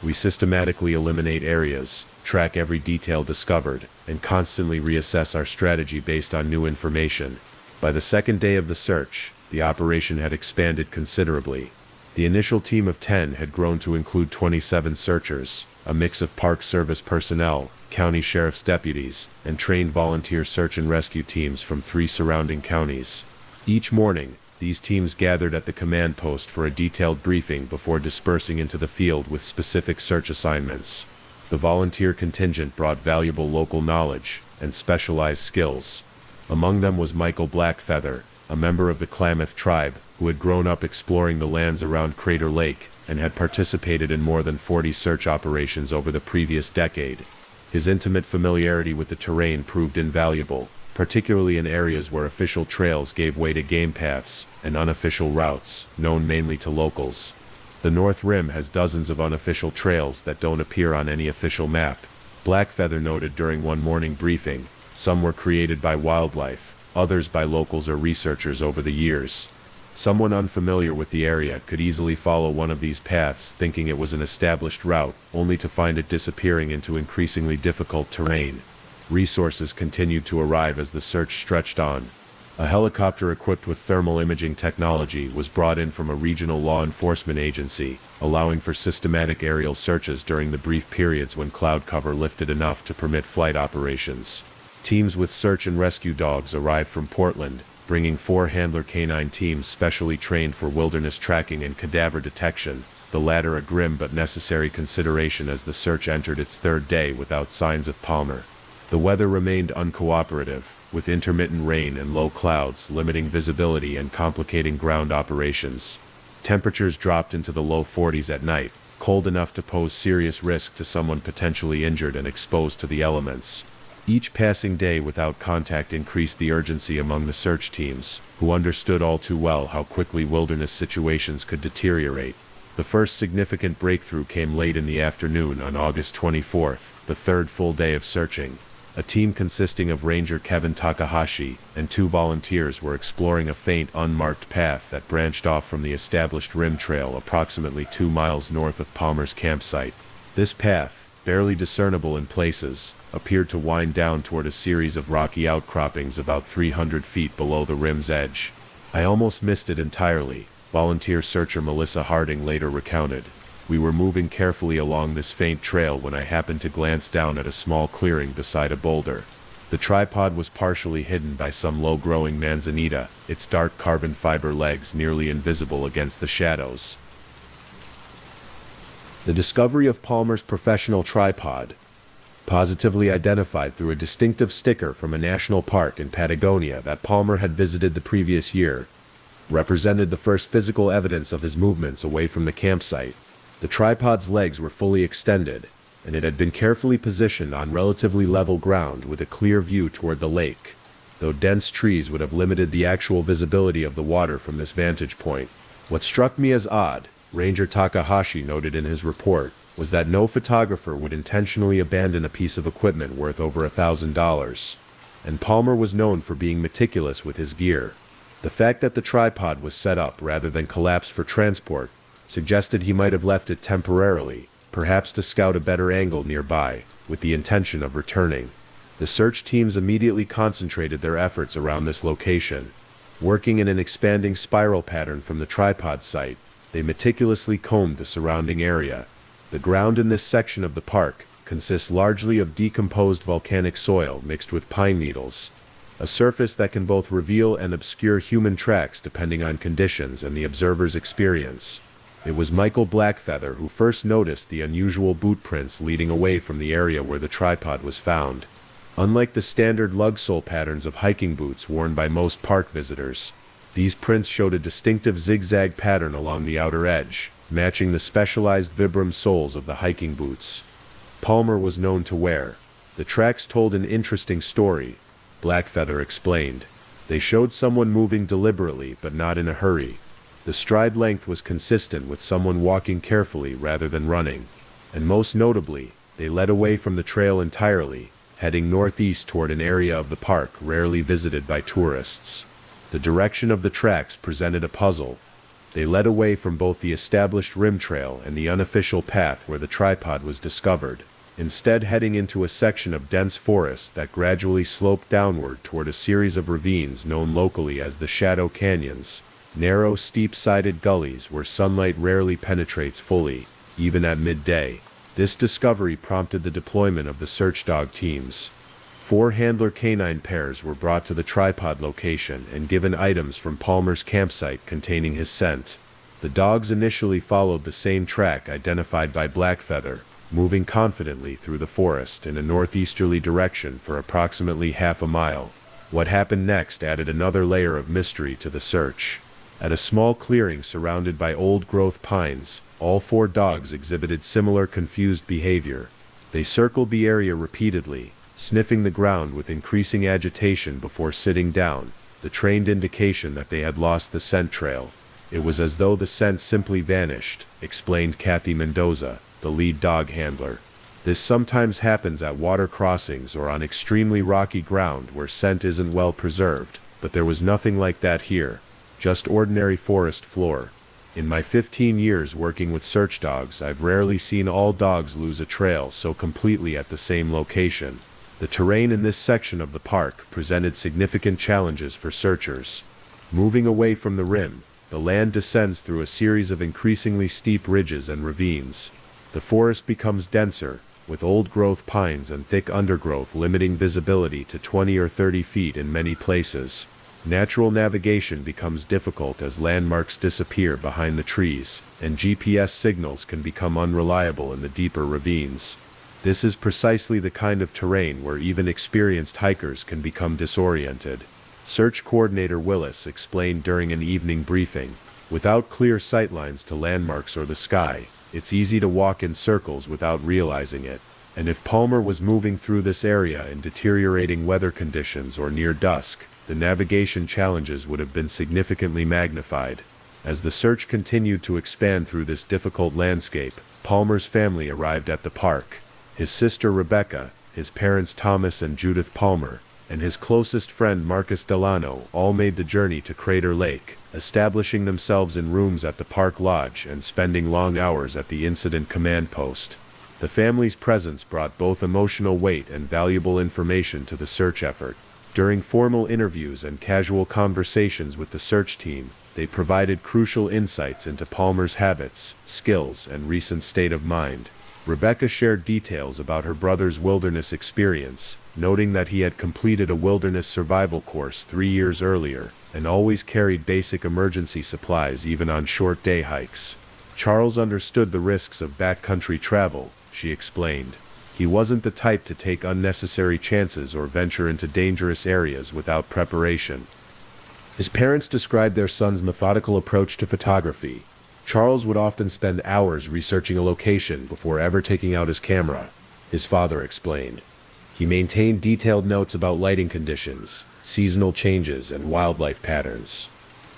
We systematically eliminate areas, track every detail discovered, and constantly reassess our strategy based on new information. By the second day of the search, the operation had expanded considerably. The initial team of 10 had grown to include 27 searchers, a mix of Park Service personnel, county sheriff's deputies, and trained volunteer search and rescue teams from 3 surrounding counties. Each morning, these teams gathered at the command post for a detailed briefing before dispersing into the field with specific search assignments. The volunteer contingent brought valuable local knowledge and specialized skills. Among them was Michael Blackfeather, a member of the Klamath tribe, who had grown up exploring the lands around Crater Lake and had participated in more than 40 search operations over the previous decade. His intimate familiarity with the terrain proved invaluable, particularly in areas where official trails gave way to game paths and unofficial routes, known mainly to locals. The North Rim has dozens of unofficial trails that don't appear on any official map. Blackfeather noted during one morning briefing, some were created by wildlife, others by locals or researchers over the years. Someone unfamiliar with the area could easily follow one of these paths thinking it was an established route, only to find it disappearing into increasingly difficult terrain. Resources continued to arrive as the search stretched on. A helicopter equipped with thermal imaging technology was brought in from a regional law enforcement agency, allowing for systematic aerial searches during the brief periods when cloud cover lifted enough to permit flight operations. Teams with search and rescue dogs arrived from Portland, bringing 4 handler canine teams specially trained for wilderness tracking and cadaver detection, the latter a grim but necessary consideration as the search entered its 3rd day without signs of Palmer. The weather remained uncooperative, with intermittent rain and low clouds limiting visibility and complicating ground operations. Temperatures dropped into the low 40s at night, cold enough to pose serious risk to someone potentially injured and exposed to the elements. Each passing day without contact increased the urgency among the search teams, who understood all too well how quickly wilderness situations could deteriorate. The first significant breakthrough came late in the afternoon on August 24th, the third full day of searching. A team consisting of Ranger Kevin Takahashi and 2 volunteers were exploring a faint, unmarked path that branched off from the established rim trail approximately 2 miles north of Palmer's campsite. This path, barely discernible in places, appeared to wind down toward a series of rocky outcroppings about 300 feet below the rim's edge. "I almost missed it entirely," volunteer searcher Melissa Harding later recounted. "We were moving carefully along this faint trail when I happened to glance down at a small clearing beside a boulder. The tripod was partially hidden by some low-growing manzanita, its dark carbon fiber legs nearly invisible against the shadows." The discovery of Palmer's professional tripod, positively identified through a distinctive sticker from a national park in Patagonia that Palmer had visited the previous year, represented the first physical evidence of his movements away from the campsite. The tripod's legs were fully extended, and it had been carefully positioned on relatively level ground with a clear view toward the lake, though dense trees would have limited the actual visibility of the water from this vantage point. "What struck me as odd," Ranger Takahashi noted in his report, "was that no photographer would intentionally abandon a piece of equipment worth over $1,000. And Palmer was known for being meticulous with his gear. The fact that the tripod was set up rather than collapsed for transport suggested he might have left it temporarily, perhaps to scout a better angle nearby, with the intention of returning." The search teams immediately concentrated their efforts around this location. Working in an expanding spiral pattern from the tripod site, they meticulously combed the surrounding area. The ground in this section of the park consists largely of decomposed volcanic soil mixed with pine needles, a surface that can both reveal and obscure human tracks depending on conditions and the observer's experience. It was Michael Blackfeather who first noticed the unusual boot prints leading away from the area where the tripod was found. Unlike the standard lug sole patterns of hiking boots worn by most park visitors, these prints showed a distinctive zigzag pattern along the outer edge, matching the specialized Vibram soles of the hiking boots Palmer was known to wear. "The tracks told an interesting story," Blackfeather explained. "They showed someone moving deliberately but not in a hurry. The stride length was consistent with someone walking carefully rather than running. And most notably, they led away from the trail entirely, heading northeast toward an area of the park rarely visited by tourists. The direction of the tracks presented a puzzle. They led away from both the established rim trail and the unofficial path where the tripod was discovered, instead heading into a section of dense forest that gradually sloped downward toward a series of ravines known locally as the Shadow Canyons, narrow, steep-sided gullies where sunlight rarely penetrates fully, even at midday." This discovery prompted the deployment of the search dog teams. 4 handler canine pairs were brought to the tripod location and given items from Palmer's campsite containing his scent. The dogs initially followed the same track identified by Blackfeather, moving confidently through the forest in a northeasterly direction for approximately half a mile. What happened next added another layer of mystery to the search. At a small clearing surrounded by old-growth pines, all 4 dogs exhibited similar confused behavior. They circled the area repeatedly, sniffing the ground with increasing agitation before sitting down, the trained indication that they had lost the scent trail. "It was as though the scent simply vanished," explained Kathy Mendoza, the lead dog handler. "This sometimes happens at water crossings or on extremely rocky ground where scent isn't well preserved, but there was nothing like that here. Just ordinary forest floor. In my 15 years working with search dogs, I've rarely seen all dogs lose a trail so completely at the same location." The terrain in this section of the park presented significant challenges for searchers. Moving away from the rim, the land descends through a series of increasingly steep ridges and ravines. The forest becomes denser, with old-growth pines and thick undergrowth limiting visibility to 20 or 30 feet in many places. Natural navigation becomes difficult as landmarks disappear behind the trees, and GPS signals can become unreliable in the deeper ravines. This is precisely the kind of terrain where even experienced hikers can become disoriented. Search Coordinator Willis explained during an evening briefing, "Without clear sightlines to landmarks or the sky, it's easy to walk in circles without realizing it. And if Palmer was moving through this area in deteriorating weather conditions or near dusk, the navigation challenges would have been significantly magnified." As the search continued to expand through this difficult landscape, Palmer's family arrived at the park. His sister Rebecca, his parents Thomas and Judith Palmer, and his closest friend Marcus Delano all made the journey to Crater Lake, establishing themselves in rooms at the park lodge and spending long hours at the incident command post. The family's presence brought both emotional weight and valuable information to the search effort. During formal interviews and casual conversations with the search team, they provided crucial insights into Palmer's habits, skills, and recent state of mind. Rebecca shared details about her brother's wilderness experience, noting that he had completed a wilderness survival course 3 years earlier, and always carried basic emergency supplies even on short day hikes. Charles understood the risks of backcountry travel, she explained. He wasn't the type to take unnecessary chances or venture into dangerous areas without preparation. His parents described their son's methodical approach to photography. Charles would often spend hours researching a location before ever taking out his camera, his father explained. He maintained detailed notes about lighting conditions, seasonal changes, and wildlife patterns.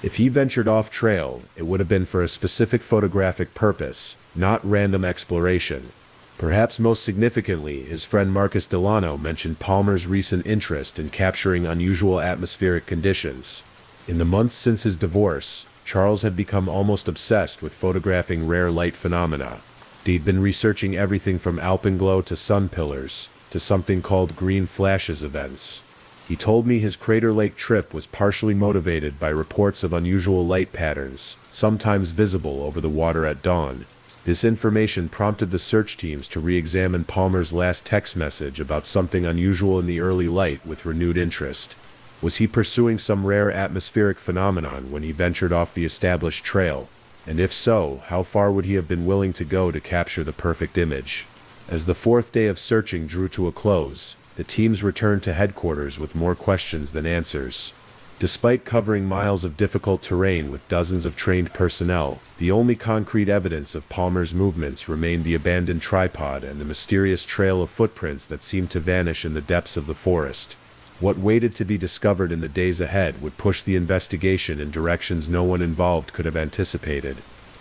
If he ventured off trail, it would have been for a specific photographic purpose, not random exploration. Perhaps most significantly, his friend Marcus Delano mentioned Palmer's recent interest in capturing unusual atmospheric conditions. In the months since his divorce, Charles had become almost obsessed with photographing rare light phenomena. He'd been researching everything from alpenglow to sun pillars, to something called green flashes events. He told me his Crater Lake trip was partially motivated by reports of unusual light patterns, sometimes visible over the water at dawn. This information prompted the search teams to re-examine Palmer's last text message about something unusual in the early light with renewed interest. Was he pursuing some rare atmospheric phenomenon when he ventured off the established trail? And if so, how far would he have been willing to go to capture the perfect image? As the 4th day of searching drew to a close, the teams returned to headquarters with more questions than answers. Despite covering miles of difficult terrain with dozens of trained personnel, the only concrete evidence of Palmer's movements remained the abandoned tripod and the mysterious trail of footprints that seemed to vanish in the depths of the forest. What waited to be discovered in the days ahead would push the investigation in directions no one involved could have anticipated.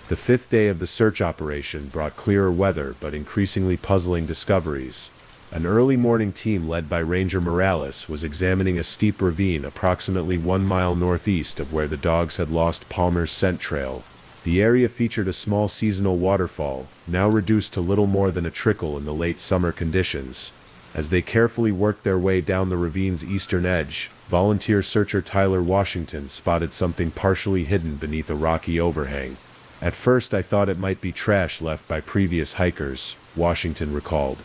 The 5th day of the search operation brought clearer weather but increasingly puzzling discoveries. An early morning team led by Ranger Morales was examining a steep ravine approximately 1 mile northeast of where the dogs had lost Palmer's scent trail. The area featured a small seasonal waterfall, now reduced to little more than a trickle in the late summer conditions. As they carefully worked their way down the ravine's eastern edge, volunteer searcher Tyler Washington spotted something partially hidden beneath a rocky overhang. At first I thought it might be trash left by previous hikers, Washington recalled.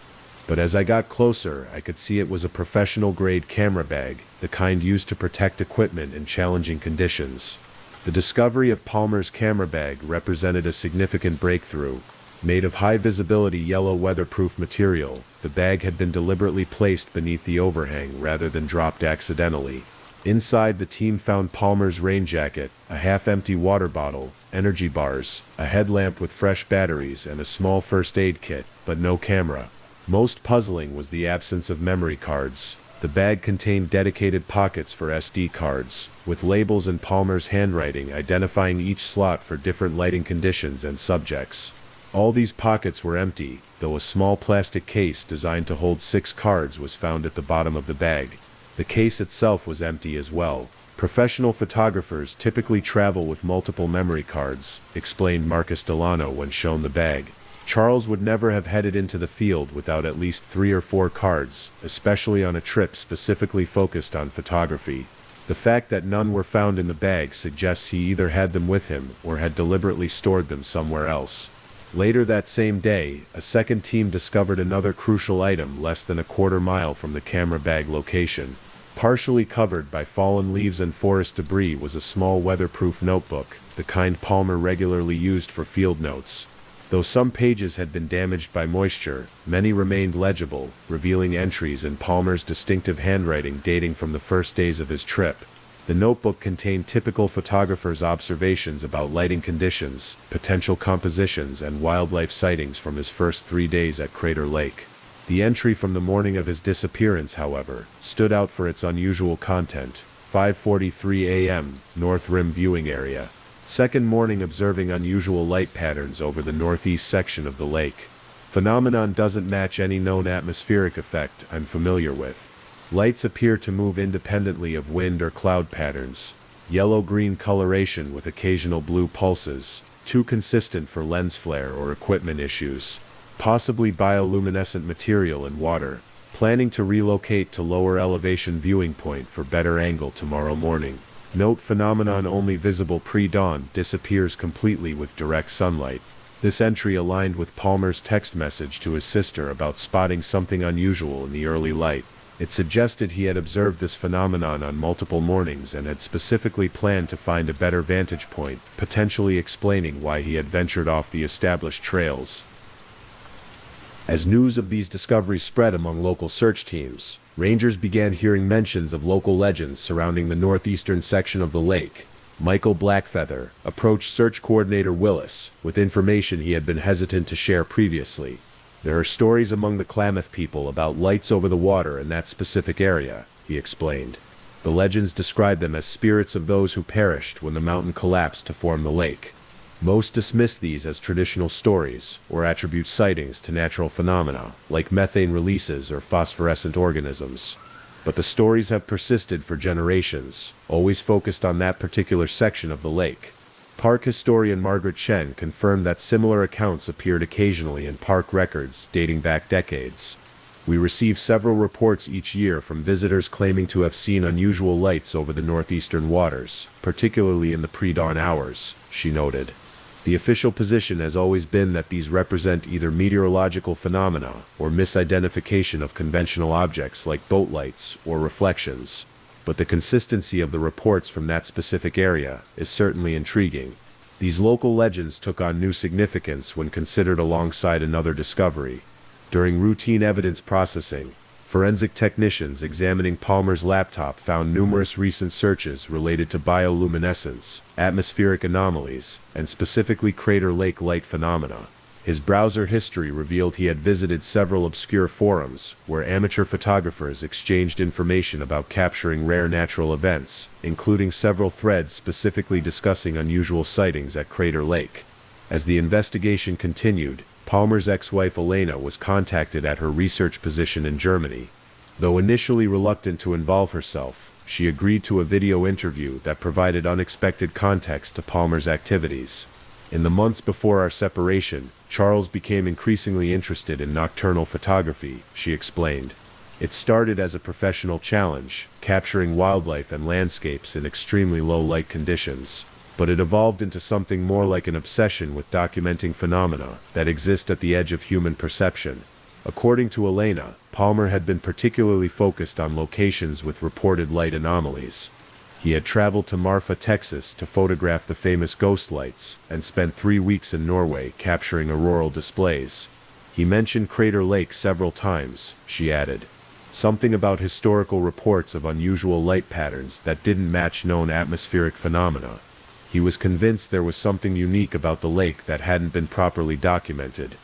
But as I got closer, I could see it was a professional-grade camera bag, the kind used to protect equipment in challenging conditions. The discovery of Palmer's camera bag represented a significant breakthrough. Made of high-visibility yellow weatherproof material, the bag had been deliberately placed beneath the overhang rather than dropped accidentally. Inside, the team found Palmer's rain jacket, a half-empty water bottle, energy bars, a headlamp with fresh batteries, and a small first aid kit, but no camera. Most puzzling was the absence of memory cards. The bag contained dedicated pockets for SD cards, with labels in Palmer's handwriting identifying each slot for different lighting conditions and subjects. All these pockets were empty, though a small plastic case designed to hold 6 cards was found at the bottom of the bag. The case itself was empty as well. Professional photographers typically travel with multiple memory cards, explained Marcus Delano when shown the bag. Charles would never have headed into the field without at least 3 or 4 cards, especially on a trip specifically focused on photography. The fact that none were found in the bag suggests he either had them with him or had deliberately stored them somewhere else. Later that same day, a second team discovered another crucial item less than a quarter mile from the camera bag location. Partially covered by fallen leaves and forest debris was a small weatherproof notebook, the kind Palmer regularly used for field notes. Though some pages had been damaged by moisture, many remained legible, revealing entries in Palmer's distinctive handwriting dating from the first days of his trip. The notebook contained typical photographer's observations about lighting conditions, potential compositions, and wildlife sightings from his first 3 days at Crater Lake. The entry from the morning of his disappearance, however, stood out for its unusual content. 5:43 a.m., North Rim viewing area. Second morning observing unusual light patterns over the northeast section of the lake. Phenomenon doesn't match any known atmospheric effect I'm familiar with. Lights appear to move independently of wind or cloud patterns. Yellow-green coloration with occasional blue pulses, too consistent for lens flare or equipment issues. Possibly bioluminescent material in water. Planning to relocate to lower elevation viewing point for better angle tomorrow morning. Note phenomenon only visible pre-dawn, disappears completely with direct sunlight. This entry aligned with Palmer's text message to his sister about spotting something unusual in the early light. It suggested he had observed this phenomenon on multiple mornings and had specifically planned to find a better vantage point, potentially explaining why he had ventured off the established trails. As news of these discoveries spread among local search teams, rangers began hearing mentions of local legends surrounding the northeastern section of the lake. Michael Blackfeather approached search coordinator Willis with information he had been hesitant to share previously. There are stories among the Klamath people about lights over the water in that specific area, he explained. The legends describe them as spirits of those who perished when the mountain collapsed to form the lake. Most dismiss these as traditional stories, or attribute sightings to natural phenomena, like methane releases or phosphorescent organisms. But the stories have persisted for generations, always focused on that particular section of the lake. Park historian Margaret Chen confirmed that similar accounts appeared occasionally in park records dating back decades. We receive several reports each year from visitors claiming to have seen unusual lights over the northeastern waters, particularly in the pre-dawn hours, she noted. The official position has always been that these represent either meteorological phenomena or misidentification of conventional objects like boat lights or reflections. But the consistency of the reports from that specific area is certainly intriguing. These local legends took on new significance when considered alongside another discovery. During routine evidence processing, forensic technicians examining Palmer's laptop found numerous recent searches related to bioluminescence, atmospheric anomalies, and specifically Crater Lake light phenomena. His browser history revealed he had visited several obscure forums, where amateur photographers exchanged information about capturing rare natural events, including several threads specifically discussing unusual sightings at Crater Lake. As the investigation continued, Palmer's ex-wife Elena was contacted at her research position in Germany. Though initially reluctant to involve herself, she agreed to a video interview that provided unexpected context to Palmer's activities. In the months before our separation, Charles became increasingly interested in nocturnal photography, she explained. It started as a professional challenge, capturing wildlife and landscapes in extremely low light conditions. But it evolved into something more like an obsession with documenting phenomena that exist at the edge of human perception. According to Elena, Palmer had been particularly focused on locations with reported light anomalies. He had traveled to Marfa, Texas to photograph the famous ghost lights, and spent 3 weeks in Norway capturing auroral displays. He mentioned Crater Lake several times, she added. Something about historical reports of unusual light patterns that didn't match known atmospheric phenomena. He was convinced there was something unique about the lake that hadn't been properly documented.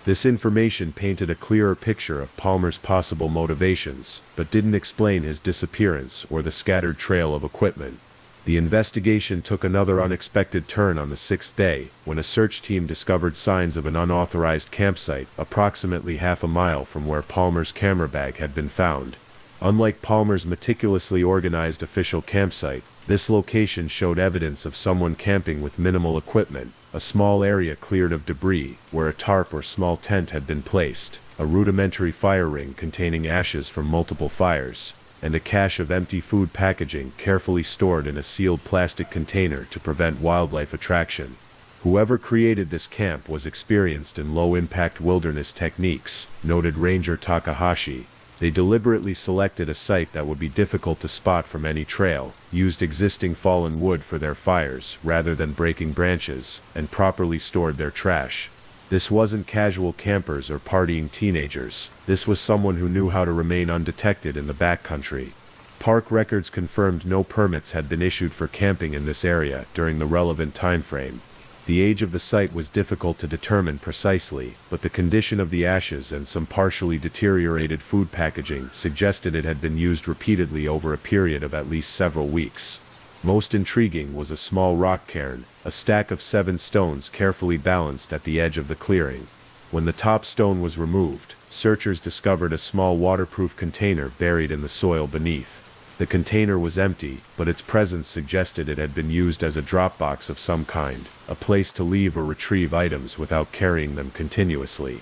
This information painted a clearer picture of Palmer's possible motivations, but didn't explain his disappearance or the scattered trail of equipment. The investigation took another unexpected turn on the 6th day, when a search team discovered signs of an unauthorized campsite approximately half a mile from where Palmer's camera bag had been found. Unlike Palmer's meticulously organized official campsite, this location showed evidence of someone camping with minimal equipment, a small area cleared of debris, where a tarp or small tent had been placed, a rudimentary fire ring containing ashes from multiple fires, and a cache of empty food packaging carefully stored in a sealed plastic container to prevent wildlife attraction. Whoever created this camp was experienced in low-impact wilderness techniques, noted Ranger Takahashi. They deliberately selected a site that would be difficult to spot from any trail, used existing fallen wood for their fires rather than breaking branches, and properly stored their trash. This wasn't casual campers or partying teenagers. This was someone who knew how to remain undetected in the backcountry. Park records confirmed no permits had been issued for camping in this area during the relevant time frame. The age of the site was difficult to determine precisely, but the condition of the ashes and some partially deteriorated food packaging suggested it had been used repeatedly over a period of at least several weeks. Most intriguing was a small rock cairn, a stack of 7 stones carefully balanced at the edge of the clearing. When the top stone was removed, searchers discovered a small waterproof container buried in the soil beneath. The container was empty, but its presence suggested it had been used as a drop box of some kind, a place to leave or retrieve items without carrying them continuously.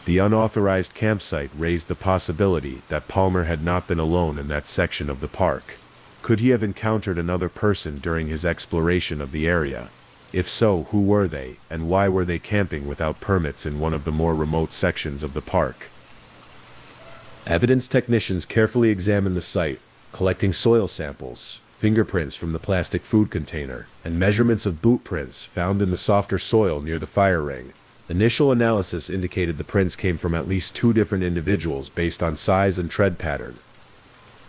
The unauthorized campsite raised the possibility that Palmer had not been alone in that section of the park. Could he have encountered another person during his exploration of the area? If so, who were they, and why were they camping without permits in one of the more remote sections of the park? Evidence technicians carefully examined the site, collecting soil samples, fingerprints from the plastic food container, and measurements of boot prints found in the softer soil near the fire ring. Initial analysis indicated the prints came from at least 2 different individuals based on size and tread pattern.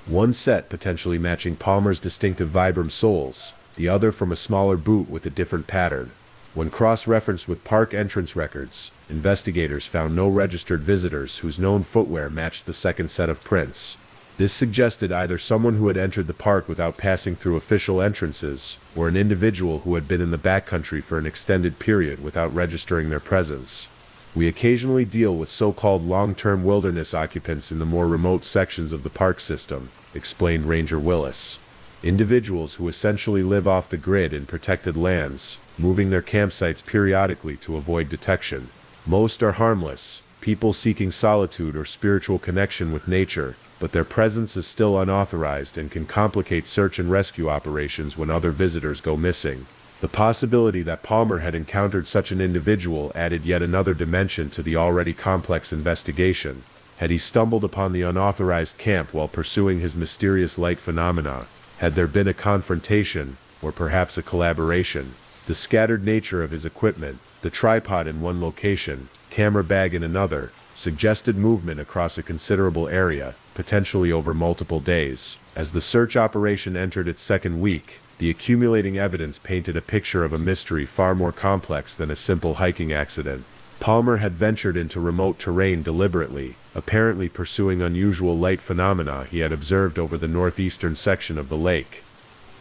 One set potentially matching Palmer's distinctive Vibram soles, the other from a smaller boot with a different pattern. When cross-referenced with park entrance records, investigators found no registered visitors whose known footwear matched the second set of prints. This suggested either someone who had entered the park without passing through official entrances, or an individual who had been in the backcountry for an extended period without registering their presence. We occasionally deal with so-called long-term wilderness occupants in the more remote sections of the park system, explained Ranger Willis. Individuals who essentially live off the grid in protected lands, moving their campsites periodically to avoid detection. Most are harmless, people seeking solitude or spiritual connection with nature, but their presence is still unauthorized and can complicate search and rescue operations when other visitors go missing. The possibility that Palmer had encountered such an individual added yet another dimension to the already complex investigation. Had he stumbled upon the unauthorized camp while pursuing his mysterious light phenomena? Had there been a confrontation, or perhaps a collaboration? The scattered nature of his equipment, the tripod in one location, camera bag in another, suggested movement across a considerable area, potentially over multiple days. As the search operation entered its second week, the accumulating evidence painted a picture of a mystery far more complex than a simple hiking accident. Palmer had ventured into remote terrain deliberately, apparently pursuing unusual light phenomena he had observed over the northeastern section of the lake.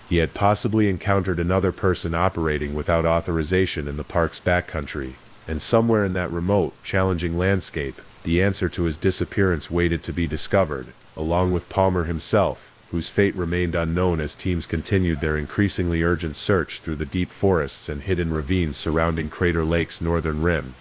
He had possibly encountered another person operating without authorization in the park's backcountry, and somewhere in that remote, challenging landscape, the answer to his disappearance waited to be discovered, along with Palmer himself, whose fate remained unknown as teams continued their increasingly urgent search through the deep forests and hidden ravines surrounding Crater Lake's northern rim.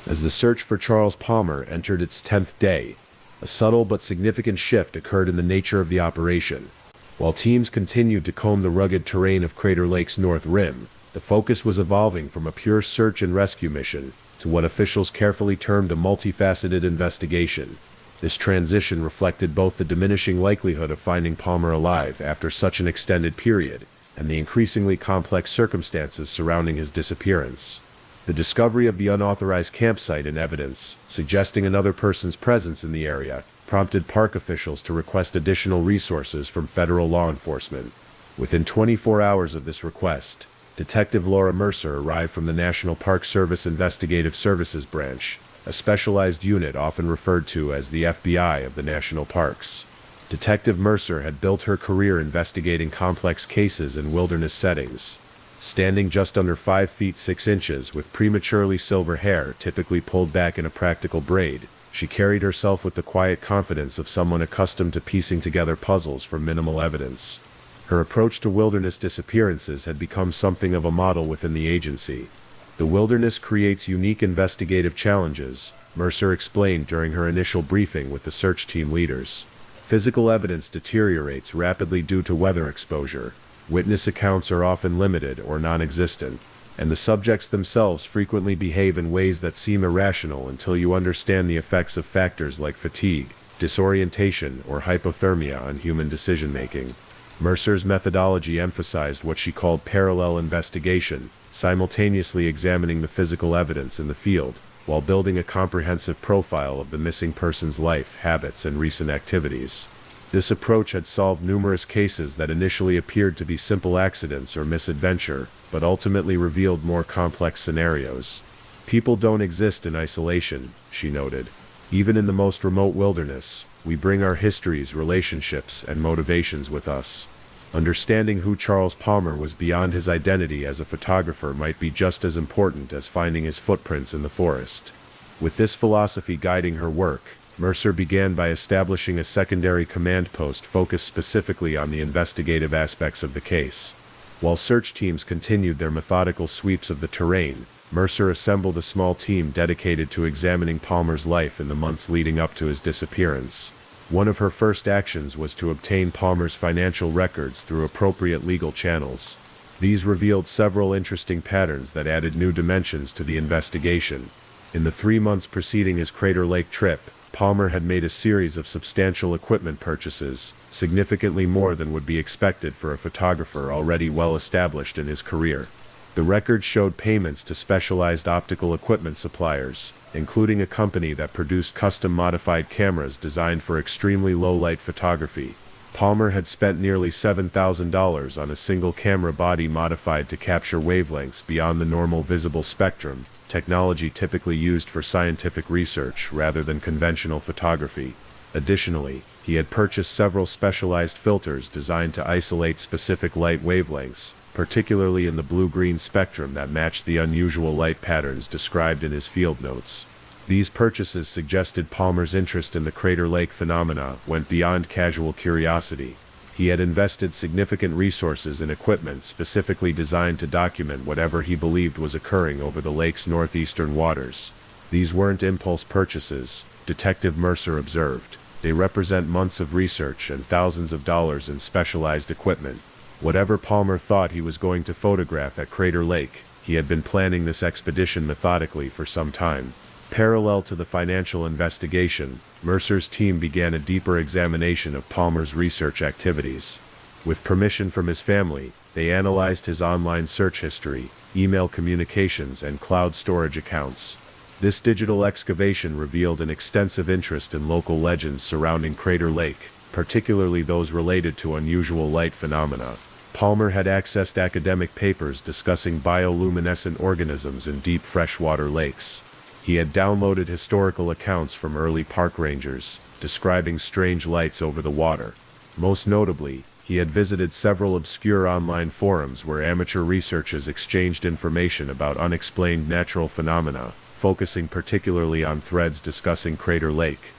As the search for Charles Palmer entered its 10th day, a subtle but significant shift occurred in the nature of the operation. While teams continued to comb the rugged terrain of Crater Lake's north rim, the focus was evolving from a pure search and rescue mission to what officials carefully termed a multifaceted investigation. This transition reflected both the diminishing likelihood of finding Palmer alive after such an extended period, and the increasingly complex circumstances surrounding his disappearance. The discovery of the unauthorized campsite and evidence, suggesting another person's presence in the area, prompted park officials to request additional resources from federal law enforcement. Within 24 hours of this request, Detective Laura Mercer arrived from the National Park Service Investigative Services Branch, a specialized unit often referred to as the FBI of the national parks. Detective Mercer had built her career investigating complex cases in wilderness settings. Standing just under 5 feet 6 inches with prematurely silver hair typically pulled back in a practical braid, she carried herself with the quiet confidence of someone accustomed to piecing together puzzles from minimal evidence. Her approach to wilderness disappearances had become something of a model within the agency. The wilderness creates unique investigative challenges, Mercer explained during her initial briefing with the search team leaders. Physical evidence deteriorates rapidly due to weather exposure. Witness accounts are often limited or non-existent, and the subjects themselves frequently behave in ways that seem irrational until you understand the effects of factors like fatigue, disorientation, or hypothermia on human decision-making. Mercer's methodology emphasized what she called parallel investigation, simultaneously examining the physical evidence in the field, while building a comprehensive profile of the missing person's life, habits, and recent activities. This approach had solved numerous cases that initially appeared to be simple accidents or misadventure, but ultimately revealed more complex scenarios. People don't exist in isolation, she noted. Even in the most remote wilderness, we bring our histories, relationships, and motivations with us. Understanding who Charles Palmer was beyond his identity as a photographer might be just as important as finding his footprints in the forest. With this philosophy guiding her work, Mercer began by establishing a secondary command post focused specifically on the investigative aspects of the case. While search teams continued their methodical sweeps of the terrain, Mercer assembled a small team dedicated to examining Palmer's life in the months leading up to his disappearance. One of her first actions was to obtain Palmer's financial records through appropriate legal channels. These revealed several interesting patterns that added new dimensions to the investigation. In the 3 months preceding his Crater Lake trip, Palmer had made a series of substantial equipment purchases, significantly more than would be expected for a photographer already well established in his career. The records showed payments to specialized optical equipment suppliers, including a company that produced custom-modified cameras designed for extremely low-light photography. Palmer had spent nearly $7,000 on a single camera body modified to capture wavelengths beyond the normal visible spectrum, technology typically used for scientific research rather than conventional photography. Additionally, he had purchased several specialized filters designed to isolate specific light wavelengths, particularly in the blue-green spectrum that matched the unusual light patterns described in his field notes. These purchases suggested Palmer's interest in the Crater Lake phenomena went beyond casual curiosity. He had invested significant resources in equipment specifically designed to document whatever he believed was occurring over the lake's northeastern waters. These weren't impulse purchases, Detective Mercer observed. They represent months of research and thousands of dollars in specialized equipment. Whatever Palmer thought he was going to photograph at Crater Lake, he had been planning this expedition methodically for some time. Parallel to the financial investigation, Mercer's team began a deeper examination of Palmer's research activities. With permission from his family, they analyzed his online search history, email communications, and cloud storage accounts. This digital excavation revealed an extensive interest in local legends surrounding Crater Lake, particularly those related to unusual light phenomena. Palmer had accessed academic papers discussing bioluminescent organisms in deep freshwater lakes. He had downloaded historical accounts from early park rangers, describing strange lights over the water. Most notably, he had visited several obscure online forums where amateur researchers exchanged information about unexplained natural phenomena, focusing particularly on threads discussing Crater Lake.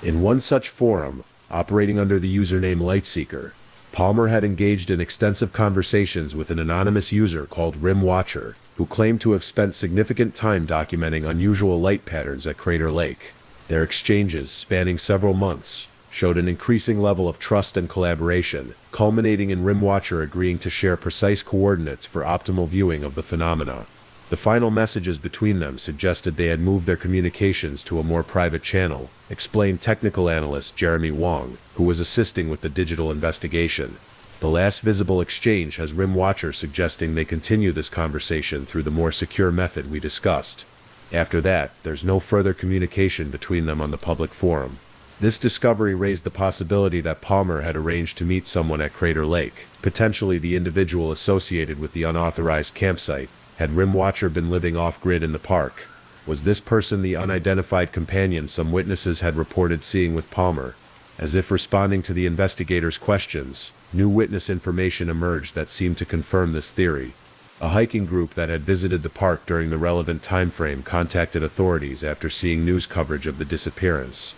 In one such forum, operating under the username Lightseeker, Palmer had engaged in extensive conversations with an anonymous user called Rim Watcher, who claimed to have spent significant time documenting unusual light patterns at Crater Lake. Their exchanges, spanning several months, showed an increasing level of trust and collaboration, culminating in Rim Watcher agreeing to share precise coordinates for optimal viewing of the phenomena. The final messages between them suggested they had moved their communications to a more private channel, explained technical analyst Jeremy Wong, who was assisting with the digital investigation. The last visible exchange has Rim Watcher suggesting they continue this conversation through the more secure method we discussed. After that, there's no further communication between them on the public forum. This discovery raised the possibility that Palmer had arranged to meet someone at Crater Lake, potentially the individual associated with the unauthorized campsite. Had Rim Watcher been living off-grid in the park? Was this person the unidentified companion some witnesses had reported seeing with Palmer? As if responding to the investigators' questions, new witness information emerged that seemed to confirm this theory. A hiking group that had visited the park during the relevant time frame contacted authorities after seeing news coverage of the disappearance.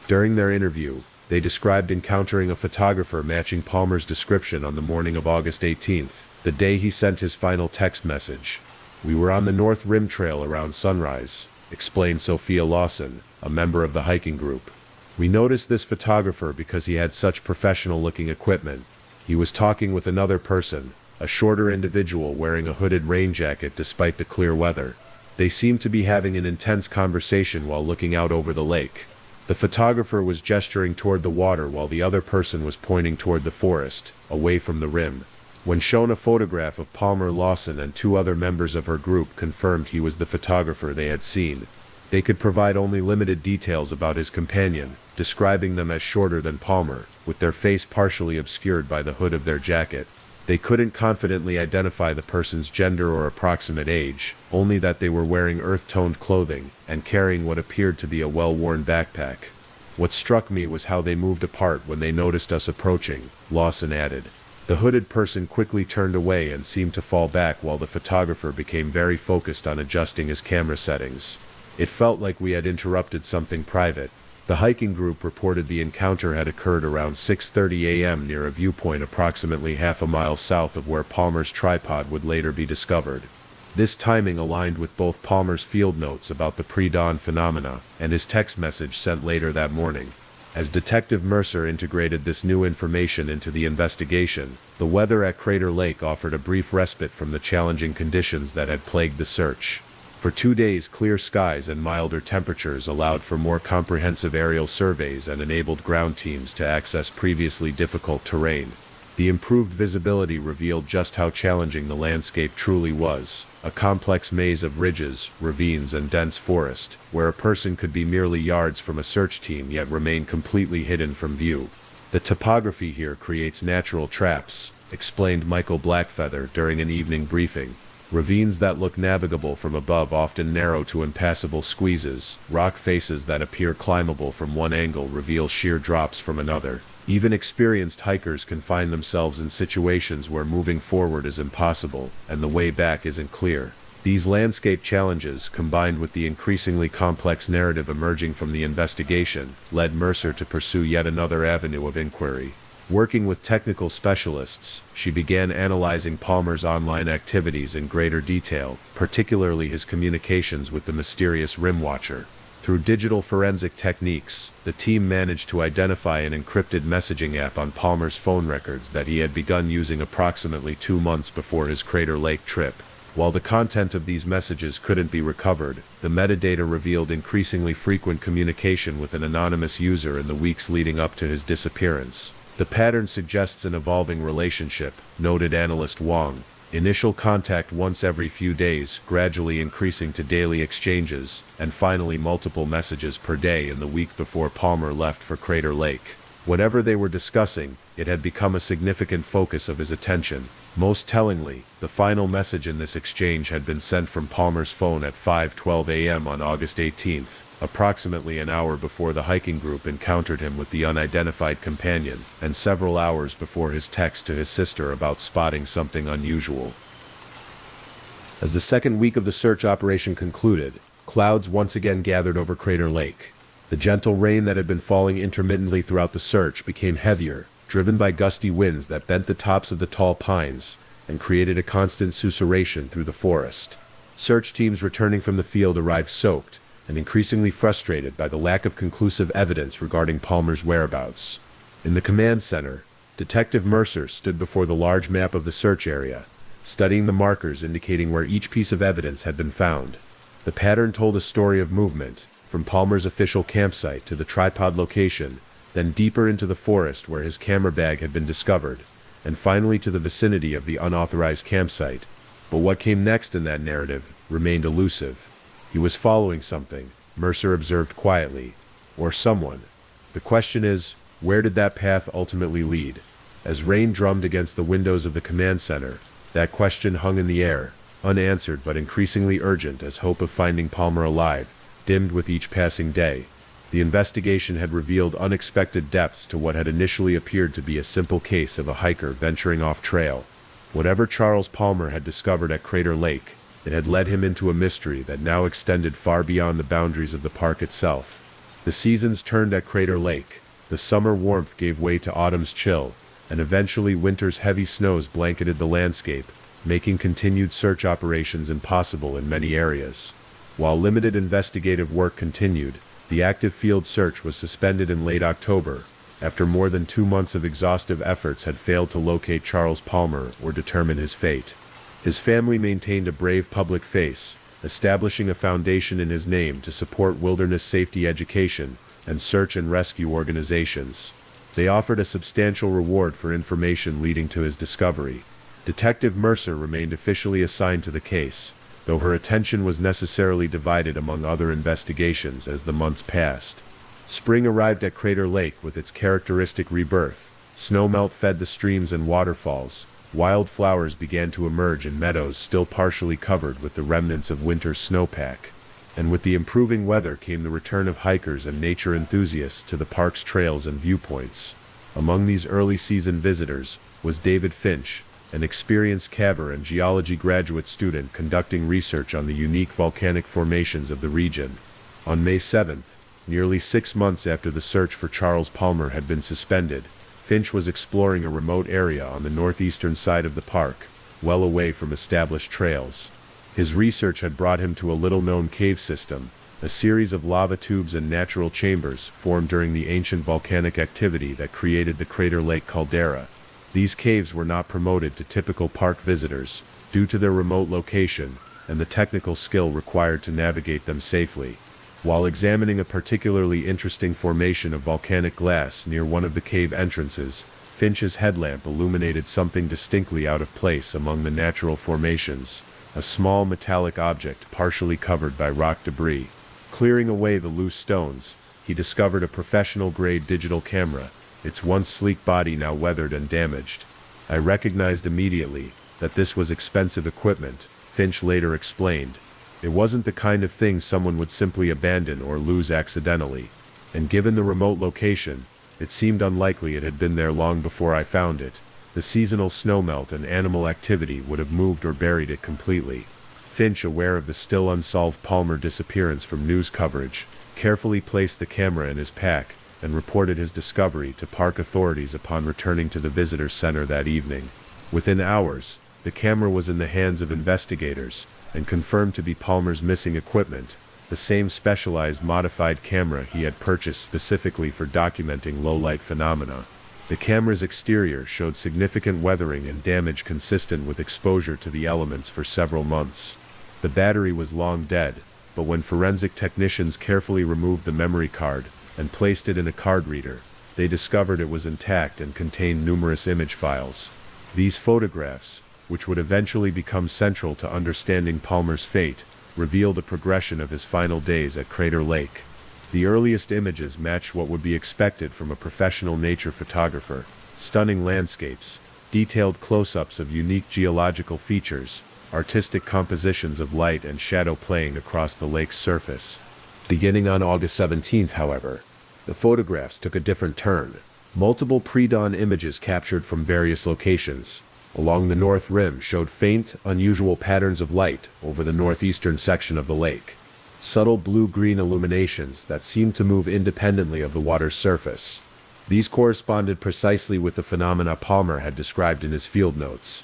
During their interview, they described encountering a photographer matching Palmer's description on the morning of August 18th, the day he sent his final text message. "We were on the North Rim Trail around sunrise," explained Sophia Lawson, a member of the hiking group. "We noticed this photographer because he had such professional-looking equipment. He was talking with another person, a shorter individual wearing a hooded rain jacket despite the clear weather. They seemed to be having an intense conversation while looking out over the lake. The photographer was gesturing toward the water while the other person was pointing toward the forest, away from the rim. When shown a photograph of Palmer, Lawson and 2 other members of her group confirmed he was the photographer they had seen. They could provide only limited details about his companion, describing them as shorter than Palmer, with their face partially obscured by the hood of their jacket. They couldn't confidently identify the person's gender or approximate age, only that they were wearing earth-toned clothing and carrying what appeared to be a well-worn backpack. What struck me was how they moved apart when they noticed us approaching, Lawson added. The hooded person quickly turned away and seemed to fall back while the photographer became very focused on adjusting his camera settings. It felt like we had interrupted something private. The hiking group reported the encounter had occurred around 6:30 a.m. near a viewpoint approximately half a mile south of where Palmer's tripod would later be discovered. This timing aligned with both Palmer's field notes about the pre-dawn phenomena and his text message sent later that morning. As Detective Mercer integrated this new information into the investigation, the weather at Crater Lake offered a brief respite from the challenging conditions that had plagued the search. For 2 days, clear skies and milder temperatures allowed for more comprehensive aerial surveys and enabled ground teams to access previously difficult terrain. The improved visibility revealed just how challenging the landscape truly was, a complex maze of ridges, ravines, and dense forest, where a person could be merely yards from a search team yet remain completely hidden from view. The topography here creates natural traps, explained Michael Blackfeather during an evening briefing. Ravines that look navigable from above often narrow to impassable squeezes, rock faces that appear climbable from one angle reveal sheer drops from another. Even experienced hikers can find themselves in situations where moving forward is impossible, and the way back isn't clear. These landscape challenges, combined with the increasingly complex narrative emerging from the investigation, led Mercer to pursue yet another avenue of inquiry. Working with technical specialists, she began analyzing Palmer's online activities in greater detail, particularly his communications with the mysterious Rim Watcher. Through digital forensic techniques, the team managed to identify an encrypted messaging app on Palmer's phone records that he had begun using approximately 2 months before his Crater Lake trip. While the content of these messages couldn't be recovered, the metadata revealed increasingly frequent communication with an anonymous user in the weeks leading up to his disappearance. The pattern suggests an evolving relationship, noted analyst Wong. Initial contact once every few days, gradually increasing to daily exchanges, and finally multiple messages per day in the week before Palmer left for Crater Lake. Whatever they were discussing, it had become a significant focus of his attention. Most tellingly, the final message in this exchange had been sent from Palmer's phone at 5:12 a.m. on August 18th. Approximately an hour before the hiking group encountered him with the unidentified companion, and several hours before his text to his sister about spotting something unusual. As the second week of the search operation concluded, clouds once again gathered over Crater Lake. The gentle rain that had been falling intermittently throughout the search became heavier, driven by gusty winds that bent the tops of the tall pines and created a constant susurration through the forest. Search teams returning from the field arrived soaked, and increasingly frustrated by the lack of conclusive evidence regarding Palmer's whereabouts. In the command center, Detective Mercer stood before the large map of the search area, studying the markers indicating where each piece of evidence had been found. The pattern told a story of movement, from Palmer's official campsite to the tripod location, then deeper into the forest where his camera bag had been discovered, and finally to the vicinity of the unauthorized campsite. But what came next in that narrative remained elusive. He was following something, Mercer observed quietly, or someone. The question is, where did that path ultimately lead? As rain drummed against the windows of the command center, that question hung in the air, unanswered but increasingly urgent as hope of finding Palmer alive dimmed with each passing day. The investigation had revealed unexpected depths to what had initially appeared to be a simple case of a hiker venturing off trail. Whatever Charles Palmer had discovered at Crater Lake, it had led him into a mystery that now extended far beyond the boundaries of the park itself. The seasons turned at Crater Lake. The summer warmth gave way to autumn's chill, and eventually winter's heavy snows blanketed the landscape, making continued search operations impossible in many areas. While limited investigative work continued, the active field search was suspended in late October, after more than 2 months of exhaustive efforts had failed to locate Charles Palmer or determine his fate. His family maintained a brave public face, establishing a foundation in his name to support wilderness safety education and search and rescue organizations. They offered a substantial reward for information leading to his discovery. Detective Mercer remained officially assigned to the case, though her attention was necessarily divided among other investigations as the months passed. Spring arrived at Crater Lake with its characteristic rebirth. Snowmelt fed the streams and waterfalls. Wild flowers began to emerge in meadows still partially covered with the remnants of winter's snowpack. And with the improving weather came the return of hikers and nature enthusiasts to the park's trails and viewpoints. Among these early season visitors was David Finch, an experienced caver and geology graduate student conducting research on the unique volcanic formations of the region. On May 7th, nearly 6 months after the search for Charles Palmer had been suspended, Finch was exploring a remote area on the northeastern side of the park, well away from established trails. His research had brought him to a little-known cave system, a series of lava tubes and natural chambers formed during the ancient volcanic activity that created the Crater Lake caldera. These caves were not promoted to typical park visitors, due to their remote location and the technical skill required to navigate them safely. While examining a particularly interesting formation of volcanic glass near one of the cave entrances, Finch's headlamp illuminated something distinctly out of place among the natural formations, a small metallic object partially covered by rock debris. Clearing away the loose stones, he discovered a professional-grade digital camera, its once sleek body now weathered and damaged. I recognized immediately that this was expensive equipment, Finch later explained. It wasn't the kind of thing someone would simply abandon or lose accidentally, and given the remote location, it seemed unlikely it had been there long before I found it. The seasonal snowmelt and animal activity would have moved or buried it completely. Finch, aware of the still unsolved Palmer disappearance from news coverage, carefully placed the camera in his pack and reported his discovery to park authorities upon returning to the visitor center that evening. Within hours, the camera was in the hands of investigators, and confirmed to be Palmer's missing equipment, the same specialized modified camera he had purchased specifically for documenting low-light phenomena. The camera's exterior showed significant weathering and damage consistent with exposure to the elements for several months. The battery was long dead, but when forensic technicians carefully removed the memory card and placed it in a card reader, they discovered it was intact and contained numerous image files. These photographs, which would eventually become central to understanding Palmer's fate, revealed a progression of his final days at Crater Lake. The earliest images matched what would be expected from a professional nature photographer: stunning landscapes, detailed close-ups of unique geological features, artistic compositions of light and shadow playing across the lake's surface. Beginning on August 17th, however, the photographs took a different turn. Multiple pre-dawn images captured from various locations along the north rim showed faint, unusual patterns of light over the northeastern section of the lake. Subtle blue-green illuminations that seemed to move independently of the water's surface. These corresponded precisely with the phenomena Palmer had described in his field notes.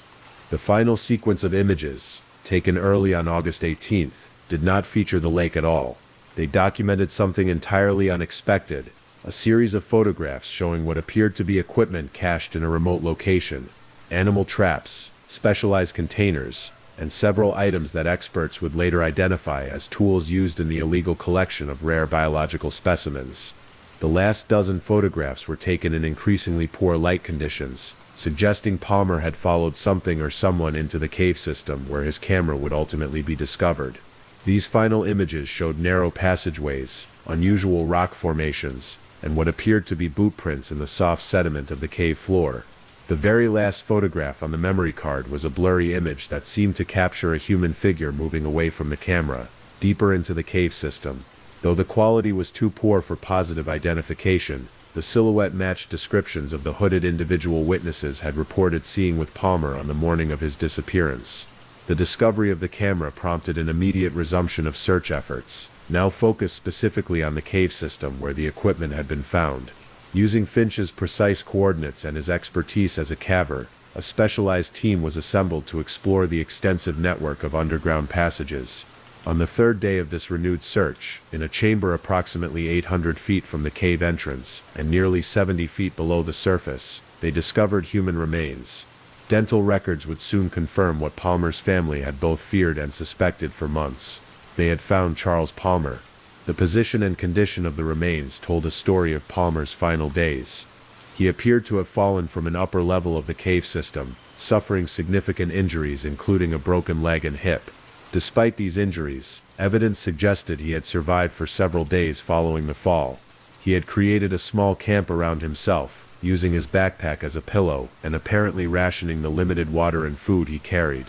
The final sequence of images, taken early on August 18th, did not feature the lake at all. They documented something entirely unexpected, a series of photographs showing what appeared to be equipment cached in a remote location. Animal traps, specialized containers, and several items that experts would later identify as tools used in the illegal collection of rare biological specimens. The last dozen photographs were taken in increasingly poor light conditions, suggesting Palmer had followed something or someone into the cave system where his camera would ultimately be discovered. These final images showed narrow passageways, unusual rock formations, and what appeared to be boot prints in the soft sediment of the cave floor. The very last photograph on the memory card was a blurry image that seemed to capture a human figure moving away from the camera, deeper into the cave system. Though the quality was too poor for positive identification, the silhouette matched descriptions of the hooded individual witnesses had reported seeing with Palmer on the morning of his disappearance. The discovery of the camera prompted an immediate resumption of search efforts, now focused specifically on the cave system where the equipment had been found. Using Finch's precise coordinates and his expertise as a caver, a specialized team was assembled to explore the extensive network of underground passages. On the third day of this renewed search, in a chamber approximately 800 feet from the cave entrance and nearly 70 feet below the surface, they discovered human remains. Dental records would soon confirm what Palmer's family had both feared and suspected for months. They had found Charles Palmer. The position and condition of the remains told a story of Palmer's final days. He appeared to have fallen from an upper level of the cave system, suffering significant injuries including a broken leg and hip. Despite these injuries, evidence suggested he had survived for several days following the fall. He had created a small camp around himself, using his backpack as a pillow and apparently rationing the limited water and food he carried.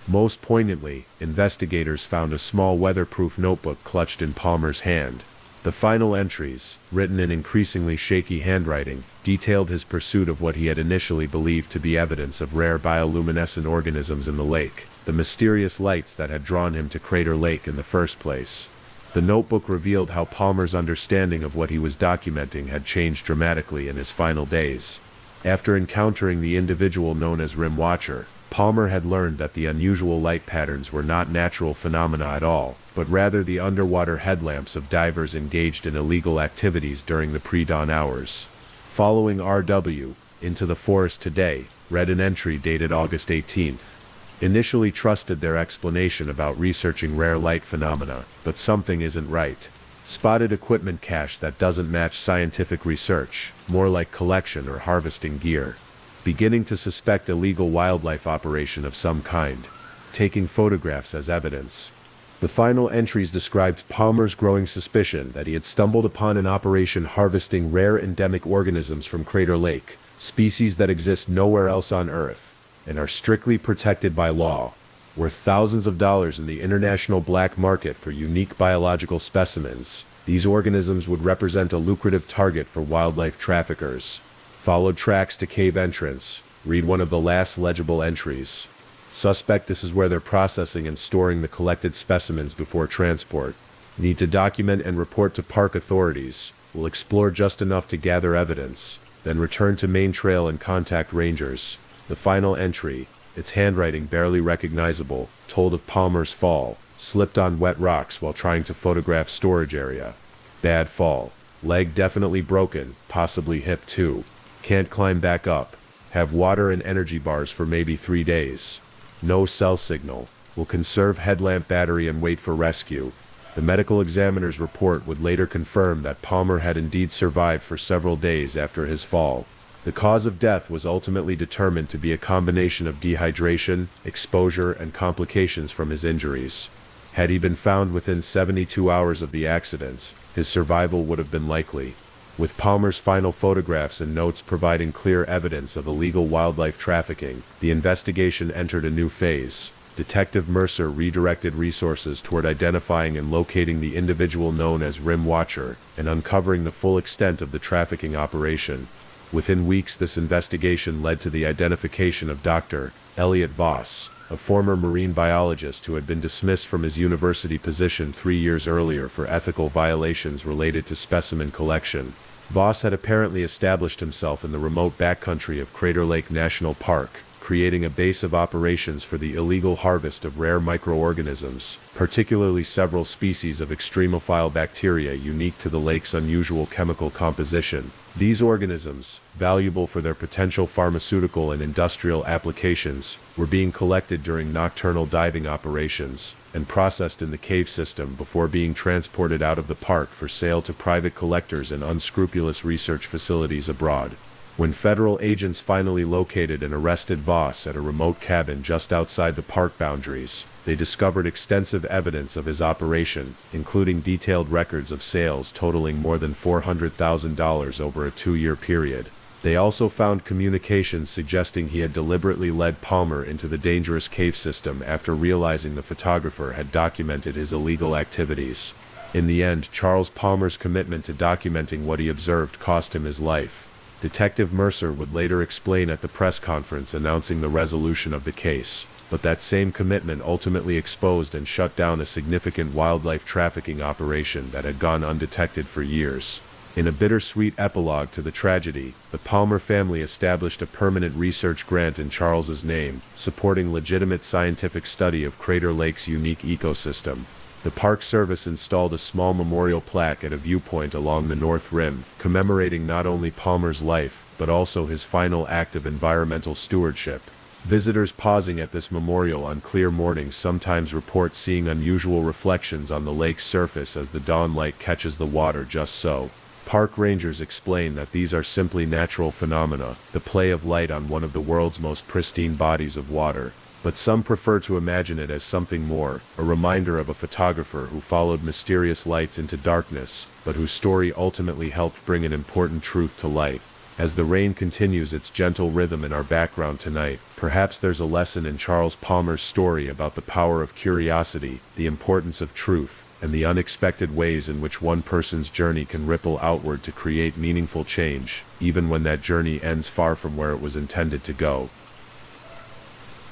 Most poignantly, investigators found a small weatherproof notebook clutched in Palmer's hand. The final entries, written in increasingly shaky handwriting, detailed his pursuit of what he had initially believed to be evidence of rare bioluminescent organisms in the lake, the mysterious lights that had drawn him to Crater Lake in the first place. The notebook revealed how Palmer's understanding of what he was documenting had changed dramatically in his final days. After encountering the individual known as Rim Watcher, Palmer had learned that the unusual light patterns were not natural phenomena at all, but rather the underwater headlamps of divers engaged in illegal activities during the pre-dawn hours. Following R.W. into the forest today, read an entry dated August 18th. Initially trusted their explanation about researching rare light phenomena, but something isn't right. Spotted equipment cache that doesn't match scientific research, more like collection or harvesting gear. Beginning to suspect illegal wildlife operation of some kind. Taking photographs as evidence. The final entries described Palmer's growing suspicion that he had stumbled upon an operation harvesting rare endemic organisms from Crater Lake, species that exist nowhere else on Earth, and are strictly protected by law, worth thousands of dollars in the international black market for unique biological specimens. These organisms would represent a lucrative target for wildlife traffickers. Followed tracks to cave entrance. Read one of the last legible entries. Suspect this is where they're processing and storing the collected specimens before transport. Need to document and report to park authorities. Will explore just enough to gather evidence. Then return to main trail and contact rangers. The final entry, its handwriting barely recognizable, told of Palmer's fall. Slipped on wet rocks while trying to photograph storage area. Bad fall. Leg definitely broken, possibly hip too. Can't climb back up. Have water and energy bars for maybe 3 days. No cell signal. Will conserve headlamp battery and wait for rescue. The medical examiner's report would later confirm that Palmer had indeed survived for several days after his fall. The cause of death was ultimately determined to be a combination of dehydration, exposure, and complications from his injuries. Had he been found within 72 hours of the accident, his survival would have been likely. With Palmer's final photographs and notes providing clear evidence of illegal wildlife trafficking, the investigation entered a new phase. Detective Mercer redirected resources toward identifying and locating the individual known as Rim Watcher, and uncovering the full extent of the trafficking operation. Within weeks, this investigation led to the identification of Dr. Elliot Voss, a former marine biologist who had been dismissed from his university position 3 years earlier for ethical violations related to specimen collection. Voss had apparently established himself in the remote backcountry of Crater Lake National Park, creating a base of operations for the illegal harvest of rare microorganisms, particularly several species of extremophile bacteria unique to the lake's unusual chemical composition. These organisms, valuable for their potential pharmaceutical and industrial applications, were being collected during nocturnal diving operations and processed in the cave system before being transported out of the park for sale to private collectors and unscrupulous research facilities abroad. When federal agents finally located and arrested Voss at a remote cabin just outside the park boundaries, they discovered extensive evidence of his operation, including detailed records of sales totaling more than $400,000 over a 2-year period. They also found communications suggesting he had deliberately led Palmer into the dangerous cave system after realizing the photographer had documented his illegal activities. In the end, Charles Palmer's commitment to documenting what he observed cost him his life. Detective Mercer would later explain at the press conference announcing the resolution of the case, but that same commitment ultimately exposed and shut down a significant wildlife trafficking operation that had gone undetected for years. In a bittersweet epilogue to the tragedy, the Palmer family established a permanent research grant in Charles's name, supporting legitimate scientific study of Crater Lake's unique ecosystem. The Park Service installed a small memorial plaque at a viewpoint along the North Rim, commemorating not only Palmer's life, but also his final act of environmental stewardship. Visitors pausing at this memorial on clear mornings sometimes report seeing unusual reflections on the lake's surface as the dawn light catches the water just so. Park rangers explain that these are simply natural phenomena, the play of light on one of the world's most pristine bodies of water. But some prefer to imagine it as something more, a reminder of a photographer who followed mysterious lights into darkness, but whose story ultimately helped bring an important truth to light. As the rain continues its gentle rhythm in our background tonight, perhaps there's a lesson in Charles Palmer's story about the power of curiosity, the importance of truth, and the unexpected ways in which one person's journey can ripple outward to create meaningful change, even when that journey ends far from where it was intended to go.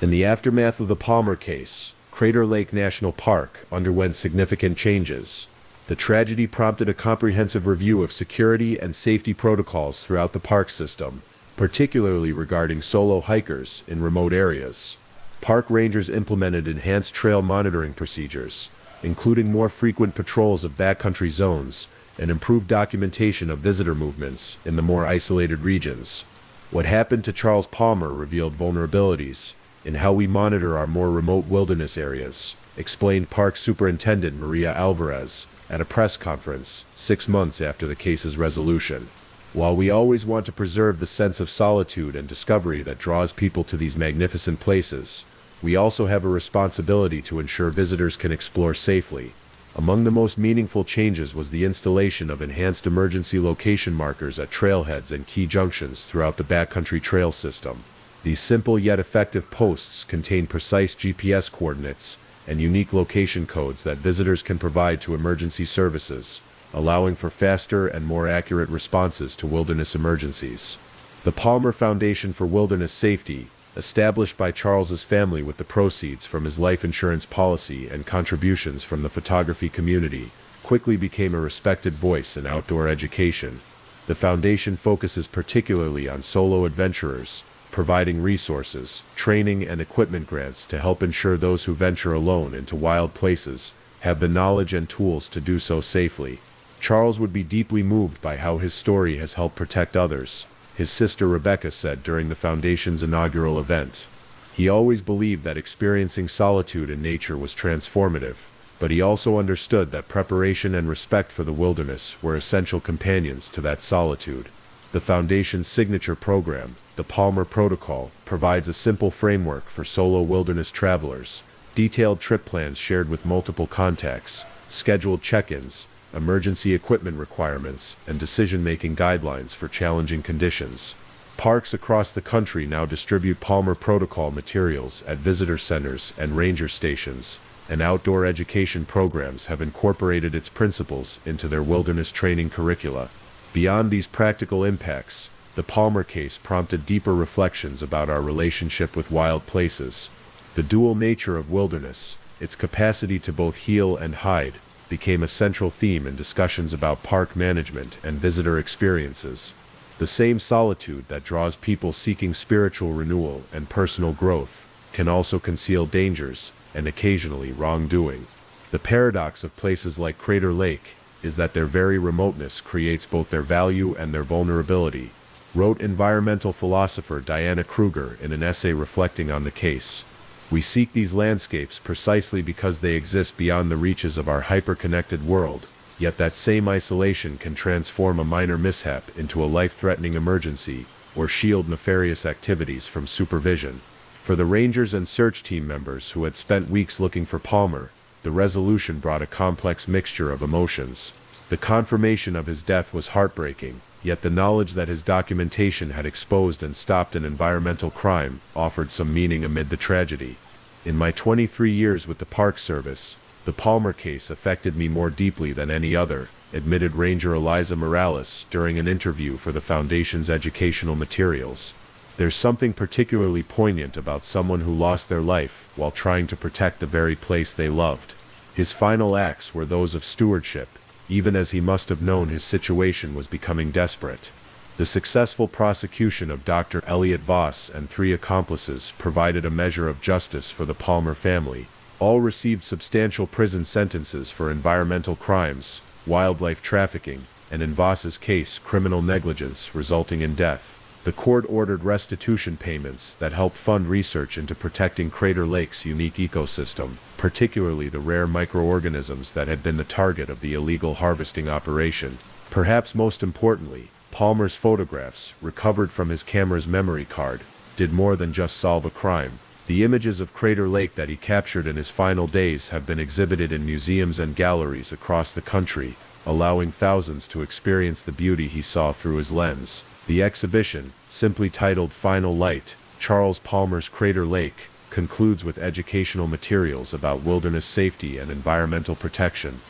In the aftermath of the Palmer case, Crater Lake National Park underwent significant changes. The tragedy prompted a comprehensive review of security and safety protocols throughout the park system, particularly regarding solo hikers in remote areas. Park rangers implemented enhanced trail monitoring procedures, including more frequent patrols of backcountry zones and improved documentation of visitor movements in the more isolated regions. What happened to Charles Palmer revealed vulnerabilities in how we monitor our more remote wilderness areas, explained Park Superintendent Maria Alvarez at a press conference 6 months after the case's resolution. While we always want to preserve the sense of solitude and discovery that draws people to these magnificent places, we also have a responsibility to ensure visitors can explore safely. Among the most meaningful changes was the installation of enhanced emergency location markers at trailheads and key junctions throughout the backcountry trail system. These simple yet effective posts contain precise GPS coordinates and unique location codes that visitors can provide to emergency services, allowing for faster and more accurate responses to wilderness emergencies. The Palmer Foundation for Wilderness Safety, established by Charles's family with the proceeds from his life insurance policy and contributions from the photography community, quickly became a respected voice in outdoor education. The foundation focuses particularly on solo adventurers, providing resources, training, and equipment grants to help ensure those who venture alone into wild places have the knowledge and tools to do so safely. Charles would be deeply moved by how his story has helped protect others, his sister Rebecca said during the foundation's inaugural event. He always believed that experiencing solitude in nature was transformative, but he also understood that preparation and respect for the wilderness were essential companions to that solitude. The foundation's signature program, the Palmer Protocol, provides a simple framework for solo wilderness travelers, detailed trip plans shared with multiple contacts, scheduled check-ins, emergency equipment requirements, and decision-making guidelines for challenging conditions. Parks across the country now distribute Palmer Protocol materials at visitor centers and ranger stations, and outdoor education programs have incorporated its principles into their wilderness training curricula. Beyond these practical impacts, the Palmer case prompted deeper reflections about our relationship with wild places. The dual nature of wilderness, its capacity to both heal and hide, became a central theme in discussions about park management and visitor experiences. The same solitude that draws people seeking spiritual renewal and personal growth can also conceal dangers and occasionally wrongdoing. The paradox of places like Crater Lake is that their very remoteness creates both their value and their vulnerability, wrote environmental philosopher Diana Kruger in an essay reflecting on the case. We seek these landscapes precisely because they exist beyond the reaches of our hyper-connected world, yet that same isolation can transform a minor mishap into a life-threatening emergency, or shield nefarious activities from supervision. For the rangers and search team members who had spent weeks looking for Palmer, the resolution brought a complex mixture of emotions. The confirmation of his death was heartbreaking, yet the knowledge that his documentation had exposed and stopped an environmental crime offered some meaning amid the tragedy. In my 23 years with the Park Service, the Palmer case affected me more deeply than any other, admitted Ranger Eliza Morales during an interview for the Foundation's educational materials. There's something particularly poignant about someone who lost their life while trying to protect the very place they loved. His final acts were those of stewardship, even as he must have known his situation was becoming desperate. The successful prosecution of Dr. Elliot Voss and 3 accomplices provided a measure of justice for the Palmer family. All received substantial prison sentences for environmental crimes, wildlife trafficking, and in Voss's case, criminal negligence resulting in death. The court ordered restitution payments that helped fund research into protecting Crater Lake's unique ecosystem, particularly the rare microorganisms that had been the target of the illegal harvesting operation. Perhaps most importantly, Palmer's photographs, recovered from his camera's memory card, did more than just solve a crime. The images of Crater Lake that he captured in his final days have been exhibited in museums and galleries across the country, allowing thousands to experience the beauty he saw through his lens. The exhibition, simply titled Final Light, Charles Palmer's Crater Lake, concludes with educational materials about wilderness safety and environmental protection.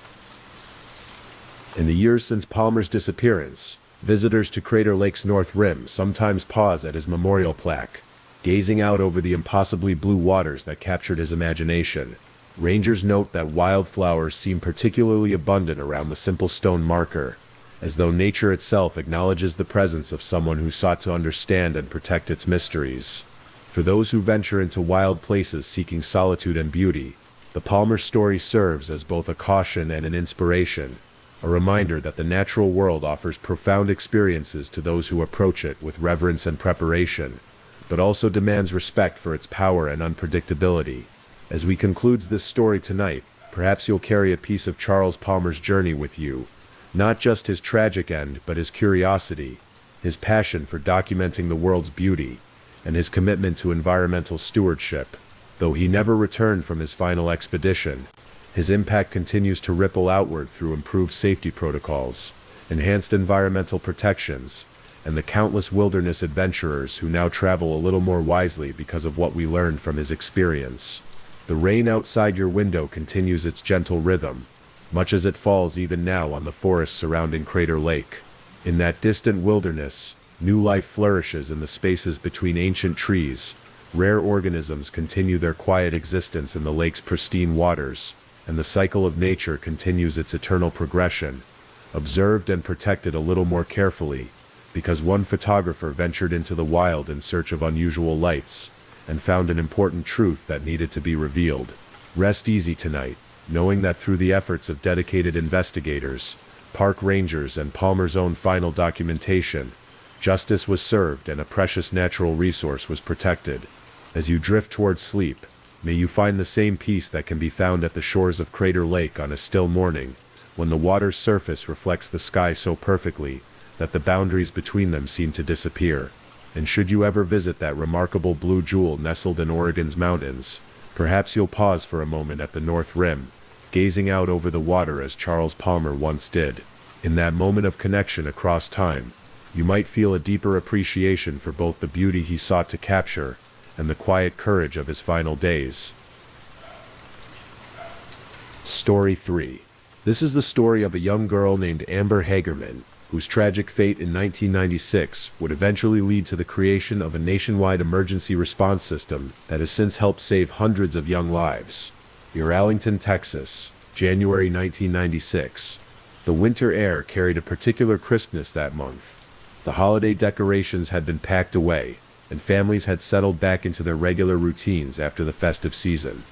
In the years since Palmer's disappearance, visitors to Crater Lake's North Rim sometimes pause at his memorial plaque, gazing out over the impossibly blue waters that captured his imagination. Rangers note that wildflowers seem particularly abundant around the simple stone marker, as though nature itself acknowledges the presence of someone who sought to understand and protect its mysteries. For those who venture into wild places seeking solitude and beauty, the Palmer story serves as both a caution and an inspiration, a reminder that the natural world offers profound experiences to those who approach it with reverence and preparation, but also demands respect for its power and unpredictability. As we conclude this story tonight, perhaps you'll carry a piece of Charles Palmer's journey with you, not just his tragic end, but his curiosity, his passion for documenting the world's beauty, and his commitment to environmental stewardship. Though he never returned from his final expedition, his impact continues to ripple outward through improved safety protocols, enhanced environmental protections, and the countless wilderness adventurers who now travel a little more wisely because of what we learned from his experience. The rain outside your window continues its gentle rhythm, much as it falls even now on the forests surrounding Crater Lake. In that distant wilderness, new life flourishes in the spaces between ancient trees. Rare organisms continue their quiet existence in the lake's pristine waters, and the cycle of nature continues its eternal progression, observed and protected a little more carefully, because one photographer ventured into the wild in search of unusual lights, and found an important truth that needed to be revealed. Rest easy tonight, knowing that through the efforts of dedicated investigators, park rangers, and Palmer's own final documentation, justice was served and a precious natural resource was protected. As you drift towards sleep, may you find the same peace that can be found at the shores of Crater Lake on a still morning, when the water's surface reflects the sky so perfectly that the boundaries between them seem to disappear. And should you ever visit that remarkable blue jewel nestled in Oregon's mountains, perhaps you'll pause for a moment at the North Rim, gazing out over the water as Charles Palmer once did. In that moment of connection across time, you might feel a deeper appreciation for both the beauty he sought to capture and the quiet courage of his final days. Story 3. This is the story of a young girl named Amber Hagerman, whose tragic fate in 1996 would eventually lead to the creation of a nationwide emergency response system that has since helped save hundreds of young lives. Arlington, Texas, January 1996. The winter air carried a particular crispness that month. The holiday decorations had been packed away, and families had settled back into their regular routines after the festive season.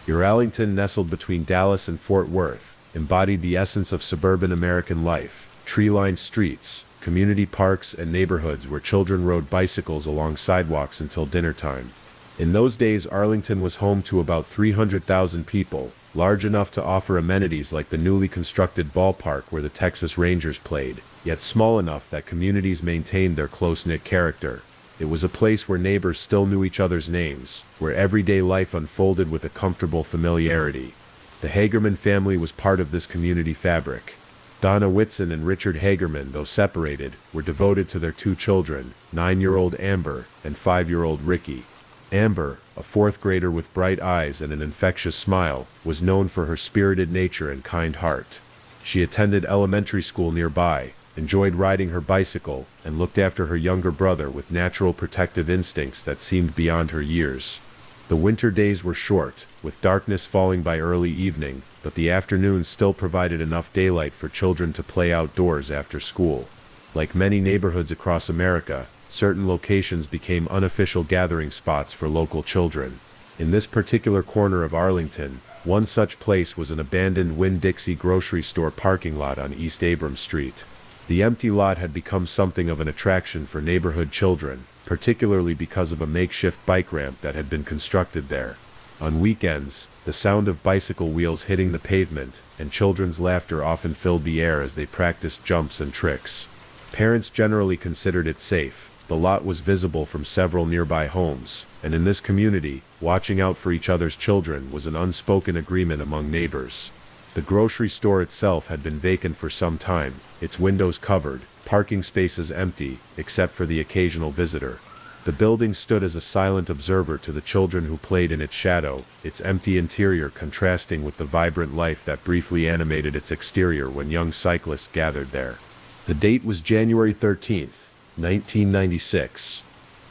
Arlington, nestled between Dallas and Fort Worth, embodied the essence of suburban American life. Tree-lined streets, community parks, and neighborhoods where children rode bicycles along sidewalks until dinner time. In those days, Arlington was home to about 300,000 people, large enough to offer amenities like the newly constructed ballpark where the Texas Rangers played, yet small enough that communities maintained their close-knit character. It was a place where neighbors still knew each other's names, where everyday life unfolded with a comfortable familiarity. The Hagerman family was part of this community fabric. Donna Whitson and Richard Hagerman, though separated, were devoted to their two children, 9-year-old Amber and 5-year-old Ricky. Amber, a fourth grader with bright eyes and an infectious smile, was known for her spirited nature and kind heart. She attended elementary school nearby, enjoyed riding her bicycle, and looked after her younger brother with natural protective instincts that seemed beyond her years. The winter days were short, with darkness falling by early evening, but the afternoons still provided enough daylight for children to play outdoors after school. Like many neighborhoods across America, certain locations became unofficial gathering spots for local children. In this particular corner of Arlington, one such place was an abandoned Winn-Dixie grocery store parking lot on East Abrams Street. The empty lot had become something of an attraction for neighborhood children, particularly because of a makeshift bike ramp that had been constructed there. On weekends, the sound of bicycle wheels hitting the pavement and children's laughter often filled the air as they practiced jumps and tricks. Parents generally considered it safe. The lot was visible from several nearby homes, and in this community, watching out for each other's children was an unspoken agreement among neighbors. The grocery store itself had been vacant for some time, its windows covered, parking spaces empty, except for the occasional visitor. The building stood as a silent observer to the children who played in its shadow, its empty interior contrasting with the vibrant life that briefly animated its exterior when young cyclists gathered there. The date was January 13th, 1996.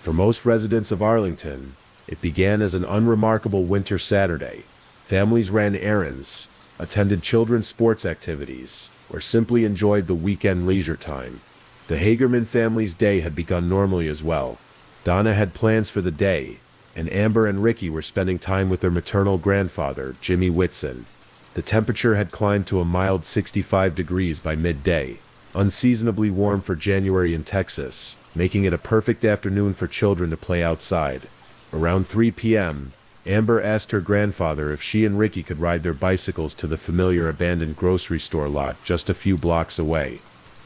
For most residents of Arlington, it began as an unremarkable winter Saturday. Families ran errands, attended children's sports activities, or simply enjoyed the weekend leisure time. The Hagerman family's day had begun normally as well. Donna had plans for the day, and Amber and Ricky were spending time with their maternal grandfather, Jimmy Whitson. The temperature had climbed to a mild 65 degrees by midday, unseasonably warm for January in Texas, making it a perfect afternoon for children to play outside. Around 3 p.m., Amber asked her grandfather if she and Ricky could ride their bicycles to the familiar abandoned grocery store lot just a few blocks away.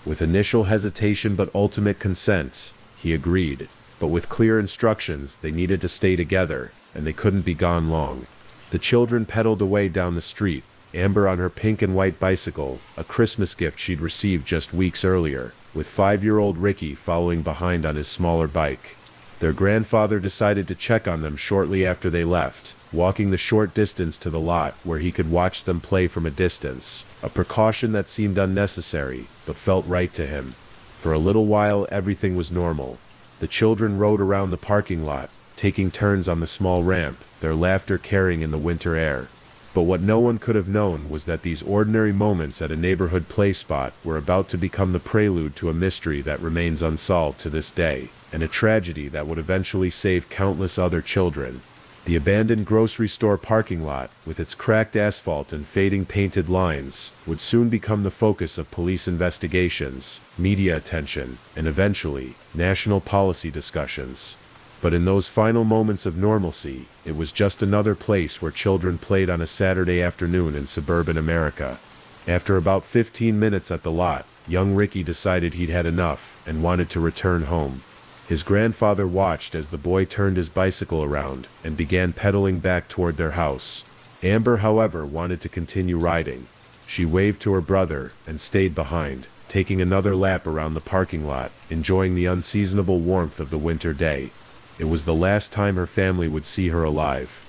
With initial hesitation but ultimate consent, he agreed, but with clear instructions they needed to stay together, and they couldn't be gone long. The children pedaled away down the street, Amber on her pink and white bicycle, a Christmas gift she'd received just weeks earlier, with 5-year-old Ricky following behind on his smaller bike. Their grandfather decided to check on them shortly after they left, walking the short distance to the lot where he could watch them play from a distance, a precaution that seemed unnecessary, but felt right to him. For a little while everything was normal. The children rode around the parking lot, taking turns on the small ramp, their laughter carrying in the winter air. But what no one could have known was that these ordinary moments at a neighborhood play spot were about to become the prelude to a mystery that remains unsolved to this day, and a tragedy that would eventually save countless other children. The abandoned grocery store parking lot, with its cracked asphalt and fading painted lines, would soon become the focus of police investigations, media attention, and eventually, national policy discussions. But in those final moments of normalcy, it was just another place where children played on a Saturday afternoon in suburban America. After about 15 minutes at the lot, young Ricky decided he'd had enough and wanted to return home. His grandfather watched as the boy turned his bicycle around and began pedaling back toward their house. Amber, however, wanted to continue riding. She waved to her brother and stayed behind, taking another lap around the parking lot, enjoying the unseasonable warmth of the winter day. It was the last time her family would see her alive.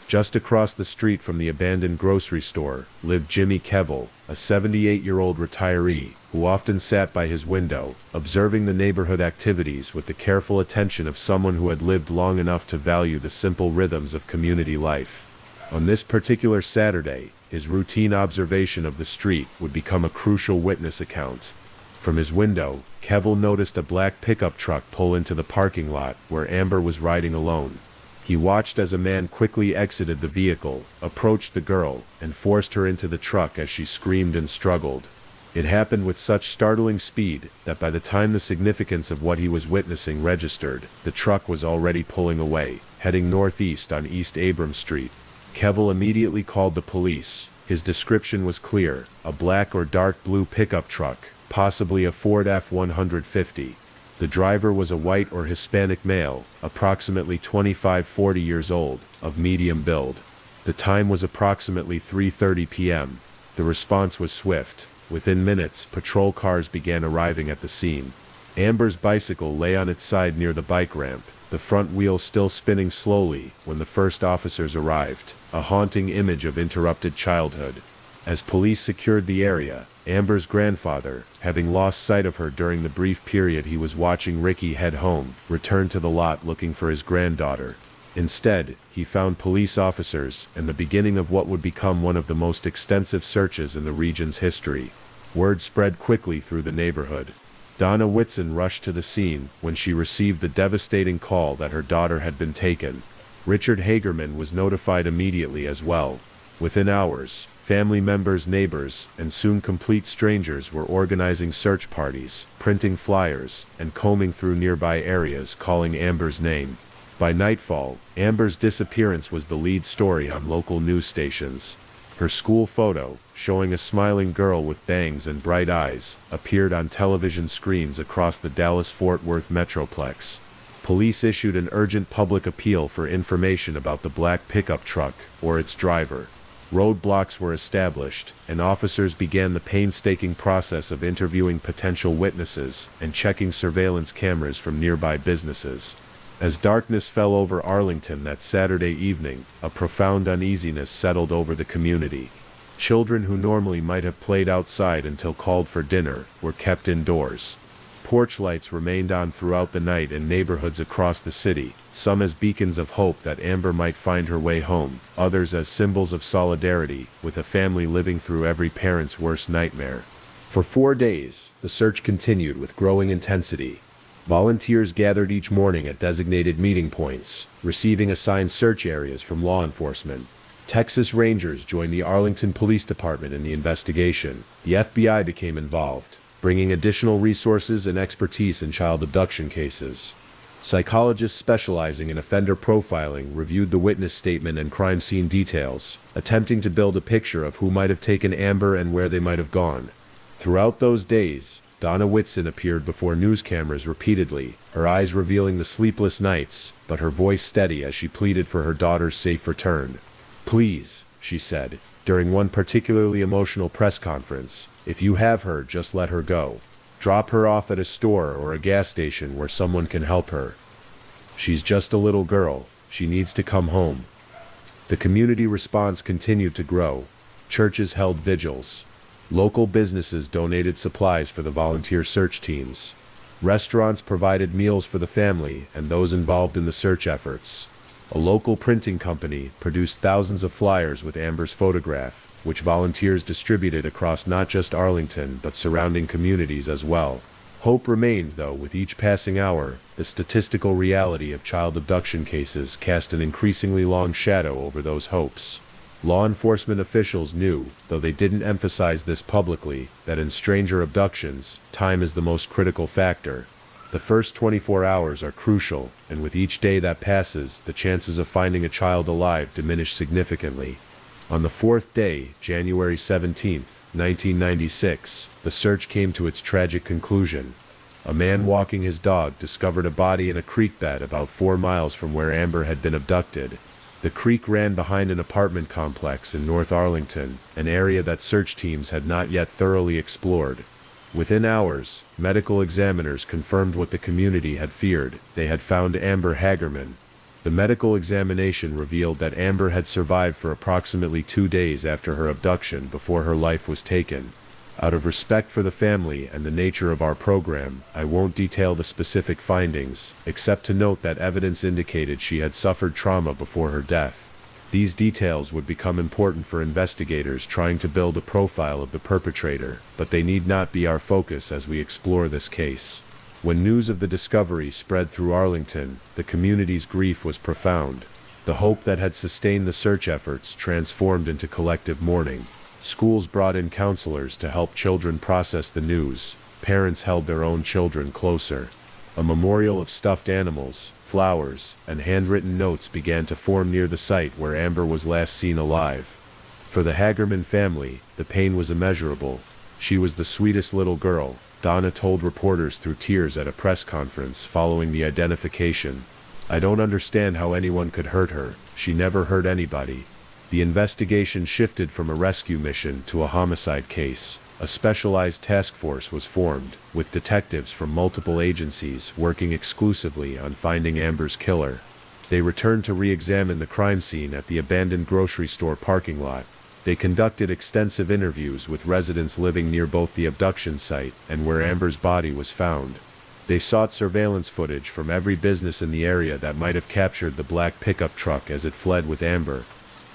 Just across the street from the abandoned grocery store lived Jimmy Kevill, a 78-year-old retiree who often sat by his window, observing the neighborhood activities with the careful attention of someone who had lived long enough to value the simple rhythms of community life. On this particular Saturday, his routine observation of the street would become a crucial witness account. From his window, Kevill noticed a black pickup truck pull into the parking lot where Amber was riding alone. He watched as a man quickly exited the vehicle, approached the girl, and forced her into the truck as she screamed and struggled. It happened with such startling speed that by the time the significance of what he was witnessing registered, the truck was already pulling away, heading northeast on East Abrams Street. Kevill immediately called the police. His description was clear: a black or dark blue pickup truck, possibly a Ford F-150. The driver was a white or Hispanic male, approximately 25-40 years old, of medium build. The time was approximately 3:30 p.m. The response was swift. Within minutes, patrol cars began arriving at the scene. Amber's bicycle lay on its side near the bike ramp, the front wheel still spinning slowly when the first officers arrived, a haunting image of interrupted childhood. As police secured the area, Amber's grandfather, having lost sight of her during the brief period he was watching Ricky head home, returned to the lot looking for his granddaughter. Instead, he found police officers and the beginning of what would become one of the most extensive searches in the region's history. Word spread quickly through the neighborhood. Donna Whitson rushed to the scene when she received the devastating call that her daughter had been taken. Richard Hagerman was notified immediately as well. Within hours, family members, neighbors, and soon complete strangers were organizing search parties, printing flyers, and combing through nearby areas calling Amber's name. By nightfall, Amber's disappearance was the lead story on local news stations. Her school photo, showing a smiling girl with bangs and bright eyes, appeared on television screens across the Dallas-Fort Worth metroplex. Police issued an urgent public appeal for information about the black pickup truck or its driver. Roadblocks were established, and officers began the painstaking process of interviewing potential witnesses and checking surveillance cameras from nearby businesses. As darkness fell over Arlington that Saturday evening, a profound uneasiness settled over the community. Children who normally might have played outside until called for dinner were kept indoors. Porch lights remained on throughout the night in neighborhoods across the city, some as beacons of hope that Amber might find her way home, others as symbols of solidarity with a family living through every parent's worst nightmare. For 4 days, the search continued with growing intensity. Volunteers gathered each morning at designated meeting points, receiving assigned search areas from law enforcement. Texas Rangers joined the Arlington Police Department in the investigation. The FBI became involved, bringing additional resources and expertise in child abduction cases. Psychologists specializing in offender profiling reviewed the witness statement and crime scene details, attempting to build a picture of who might have taken Amber and where they might have gone. Throughout those days, Donna Whitson appeared before news cameras repeatedly, her eyes revealing the sleepless nights, but her voice steady as she pleaded for her daughter's safe return. "Please," she said, during one particularly emotional press conference, "if you have her, just let her go. Drop her off at a store or a gas station where someone can help her. She's just a little girl. She needs to come home." The community response continued to grow. Churches held vigils. Local businesses donated supplies for the volunteer search teams. Restaurants provided meals for the family and those involved in the search efforts. A local printing company produced thousands of flyers with Amber's photograph, which volunteers distributed across not just Arlington but surrounding communities as well. Hope remained, though, with each passing hour. The statistical reality of child abduction cases cast an increasingly long shadow over those hopes. Law enforcement officials knew, though they didn't emphasize this publicly, that in stranger abductions, time is the most critical factor. The first 24 hours are crucial, and with each day that passes, the chances of finding a child alive diminish significantly. On the 4th day, January 17, 1996, the search came to its tragic conclusion. A man walking his dog discovered a body in a creek bed about 4 miles from where Amber had been abducted. The creek ran behind an apartment complex in North Arlington, an area that search teams had not yet thoroughly explored. Within hours, medical examiners confirmed what the community had feared. They had found Amber Hagerman. The medical examination revealed that Amber had survived for approximately 2 days after her abduction before her life was taken. Out of respect for the family and the nature of our program, I won't detail the specific findings, except to note that evidence indicated she had suffered trauma before her death. These details would become important for investigators trying to build a profile of the perpetrator, but they need not be our focus as we explore this case. When news of the discovery spread through Arlington, the community's grief was profound. The hope that had sustained the search efforts transformed into collective mourning. Schools brought in counselors to help children process the news. Parents held their own children closer. A memorial of stuffed animals, flowers, and handwritten notes began to form near the site where Amber was last seen alive. For the Hagerman family, the pain was immeasurable. She was the sweetest little girl, Donna told reporters through tears at a press conference following the identification. "I don't understand how anyone could hurt her. She never hurt anybody." The investigation shifted from a rescue mission to a homicide case. A specialized task force was formed, with detectives from multiple agencies working exclusively on finding Amber's killer. They returned to re-examine the crime scene at the abandoned grocery store parking lot. They conducted extensive interviews with residents living near both the abduction site and where Amber's body was found. They sought surveillance footage from every business in the area that might have captured the black pickup truck as it fled with Amber.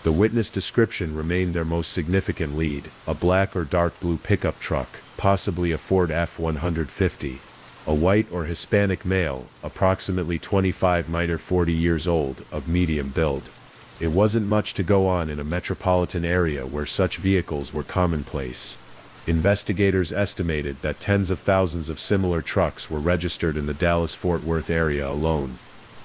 The witness description remained their most significant lead, a black or dark blue pickup truck, possibly a Ford F-150. A white or Hispanic male, approximately 25 or 40 years old, of medium build. It wasn't much to go on in a metropolitan area where such vehicles were commonplace. Investigators estimated that tens of thousands of similar trucks were registered in the Dallas-Fort Worth area alone.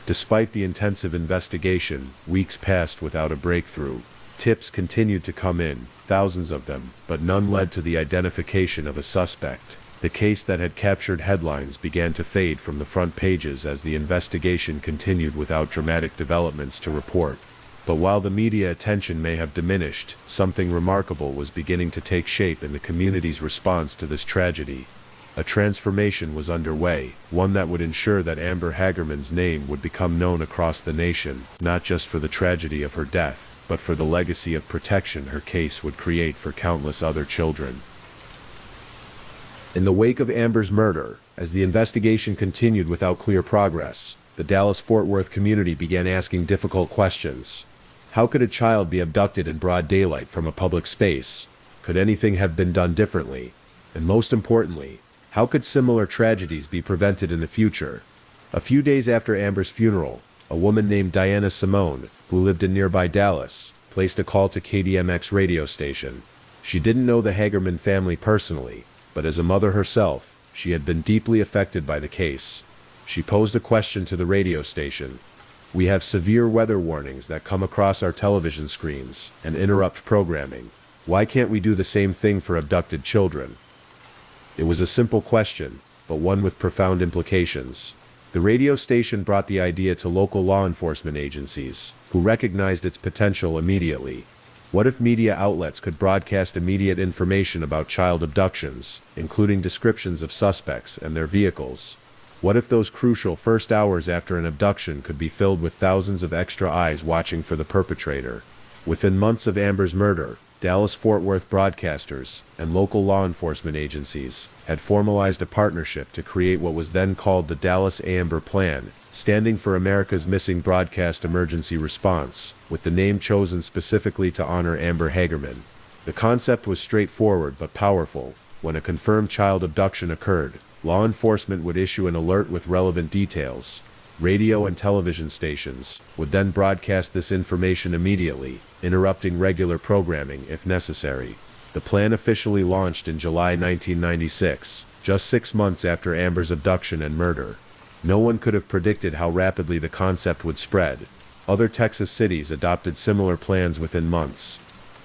Despite the intensive investigation, weeks passed without a breakthrough. Tips continued to come in, thousands of them, but none led to the identification of a suspect. The case that had captured headlines began to fade from the front pages as the investigation continued without dramatic developments to report. But while the media attention may have diminished, something remarkable was beginning to take shape in the community's response to this tragedy. A transformation was underway, one that would ensure that Amber Hagerman's name would become known across the nation, not just for the tragedy of her death, but for the legacy of protection her case would create for countless other children. In the wake of Amber's murder, as the investigation continued without clear progress, the Dallas-Fort Worth community began asking difficult questions. How could a child be abducted in broad daylight from a public space? Could anything have been done differently? And most importantly, how could similar tragedies be prevented in the future? A few days after Amber's funeral, a woman named Diana Simone, who lived in nearby Dallas, placed a call to KDMX radio station. She didn't know the Hagerman family personally, but as a mother herself, she had been deeply affected by the case. She posed a question to the radio station. We have severe weather warnings that come across our television screens and interrupt programming. Why can't we do the same thing for abducted children? It was a simple question, but one with profound implications. The radio station brought the idea to local law enforcement agencies, who recognized its potential immediately. What if media outlets could broadcast immediate information about child abductions, including descriptions of suspects and their vehicles? What if those crucial first hours after an abduction could be filled with thousands of extra eyes watching for the perpetrator? Within months of Amber's murder, Dallas-Fort Worth broadcasters and local law enforcement agencies had formalized a partnership to create what was then called the Dallas Amber Plan, standing for America's Missing Broadcast Emergency Response, with the name chosen specifically to honor Amber Hagerman. The concept was straightforward but powerful. When a confirmed child abduction occurred, law enforcement would issue an alert with relevant details. Radio and television stations would then broadcast this information immediately, interrupting regular programming if necessary. The plan officially launched in July 1996, just 6 months after Amber's abduction and murder. No one could have predicted how rapidly the concept would spread. Other Texas cities adopted similar plans within months.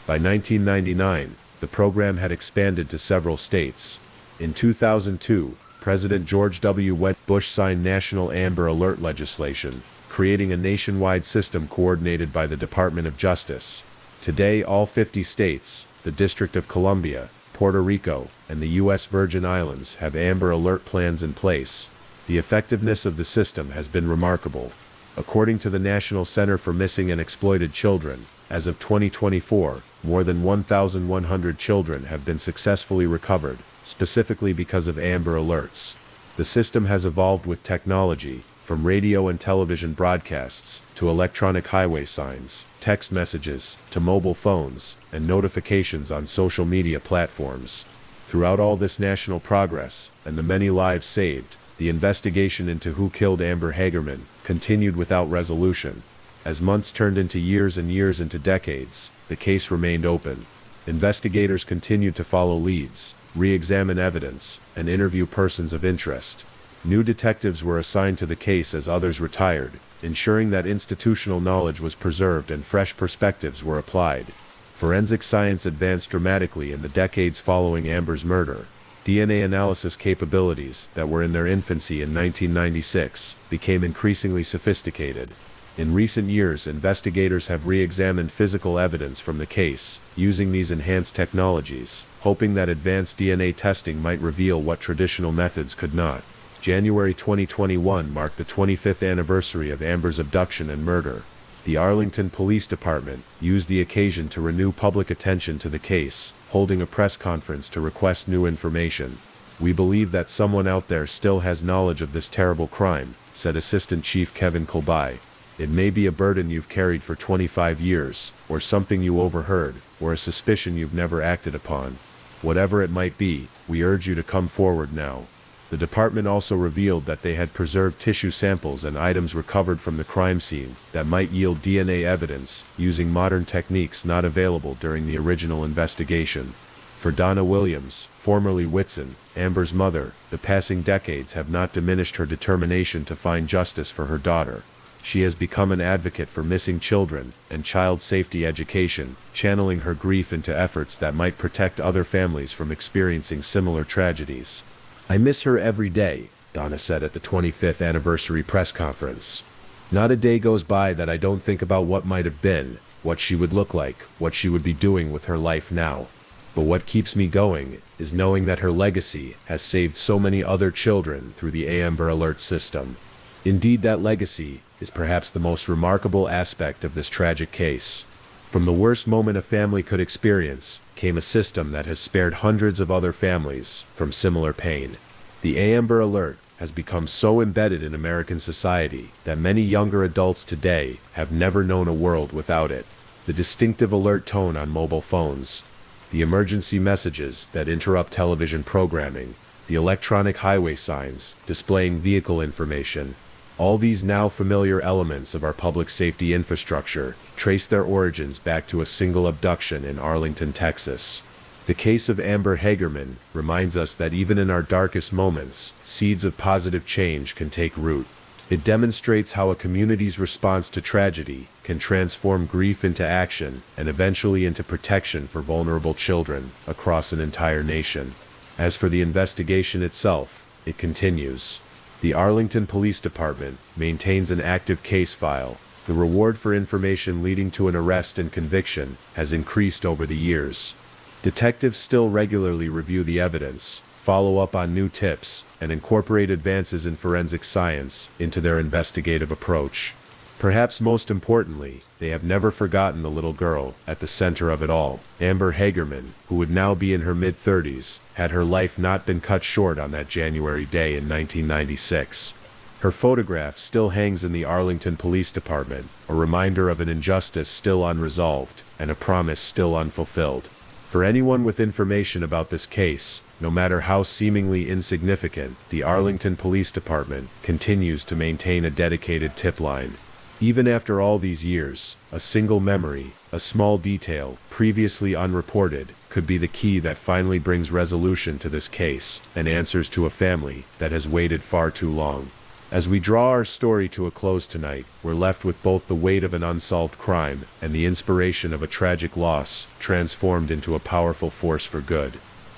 By 1999, the program had expanded to several states. In 2002, President George W. Bush signed National Amber Alert legislation, creating a nationwide system coordinated by the Department of Justice. Today, all 50 states, the District of Columbia, Puerto Rico, and the U.S. Virgin Islands have Amber Alert plans in place. The effectiveness of the system has been remarkable. According to the National Center for Missing and Exploited Children, as of 2024, more than 1,100 children have been successfully recovered, specifically because of Amber Alerts. The system has evolved with technology, from radio and television broadcasts, to electronic highway signs, text messages, to mobile phones, and notifications on social media platforms. Throughout all this national progress, and the many lives saved, the investigation into who killed Amber Hagerman continued without resolution. As months turned into years and years into decades, the case remained open. Investigators continued to follow leads, re-examine evidence, and interview persons of interest. New detectives were assigned to the case as others retired, ensuring that institutional knowledge was preserved and fresh perspectives were applied. Forensic science advanced dramatically in the decades following Amber's murder. DNA analysis capabilities that were in their infancy in 1996 became increasingly sophisticated. In recent years, investigators have re-examined physical evidence from the case, using these enhanced technologies, hoping that advanced DNA testing might reveal what traditional methods could not. January 2021 marked the 25th anniversary of Amber's abduction and murder. The Arlington Police Department used the occasion to renew public attention to the case, holding a press conference to request new information. "We believe that someone out there still has knowledge of this terrible crime," said Assistant Chief Kevin Colby. "It may be a burden you've carried for 25 years, or something you overheard, or a suspicion you've never acted upon. Whatever it might be, we urge you to come forward now." The department also revealed that they had preserved tissue samples and items recovered from the crime scene that might yield DNA evidence, using modern techniques not available during the original investigation. For Donna Williams, formerly Whitson, Amber's mother, the passing decades have not diminished her determination to find justice for her daughter. She has become an advocate for missing children and child safety education, channeling her grief into efforts that might protect other families from experiencing similar tragedies. "I miss her every day," Donna said at the 25th anniversary press conference. Not a day goes by that I don't think about what might have been, what she would look like, what she would be doing with her life now. But what keeps me going is knowing that her legacy has saved so many other children through the Amber Alert system. Indeed, that legacy is perhaps the most remarkable aspect of this tragic case. From the worst moment a family could experience came a system that has spared hundreds of other families from similar pain. The Amber Alert has become so embedded in American society that many younger adults today have never known a world without it. The distinctive alert tone on mobile phones, the emergency messages that interrupt television programming, the electronic highway signs displaying vehicle information, all these now familiar elements of our public safety infrastructure trace their origins back to a single abduction in Arlington, Texas. The case of Amber Hagerman reminds us that even in our darkest moments, seeds of positive change can take root. It demonstrates how a community's response to tragedy can transform grief into action and eventually into protection for vulnerable children across an entire nation. As for the investigation itself, it continues. The Arlington Police Department maintains an active case file. The reward for information leading to an arrest and conviction has increased over the years. Detectives still regularly review the evidence, follow up on new tips, and incorporate advances in forensic science into their investigative approach. Perhaps most importantly, they have never forgotten the little girl at the center of it all. Amber Hagerman, who would now be in her mid-30s, had her life not been cut short on that January day in 1996. Her photograph still hangs in the Arlington Police Department, a reminder of an injustice still unresolved and a promise still unfulfilled. For anyone with information about this case, no matter how seemingly insignificant, the Arlington Police Department continues to maintain a dedicated tip line. Even after all these years, a single memory, a small detail, previously unreported, could be the key that finally brings resolution to this case and answers to a family that has waited far too long. As we draw our story to a close tonight, we're left with both the weight of an unsolved crime and the inspiration of a tragic loss transformed into a powerful force for good.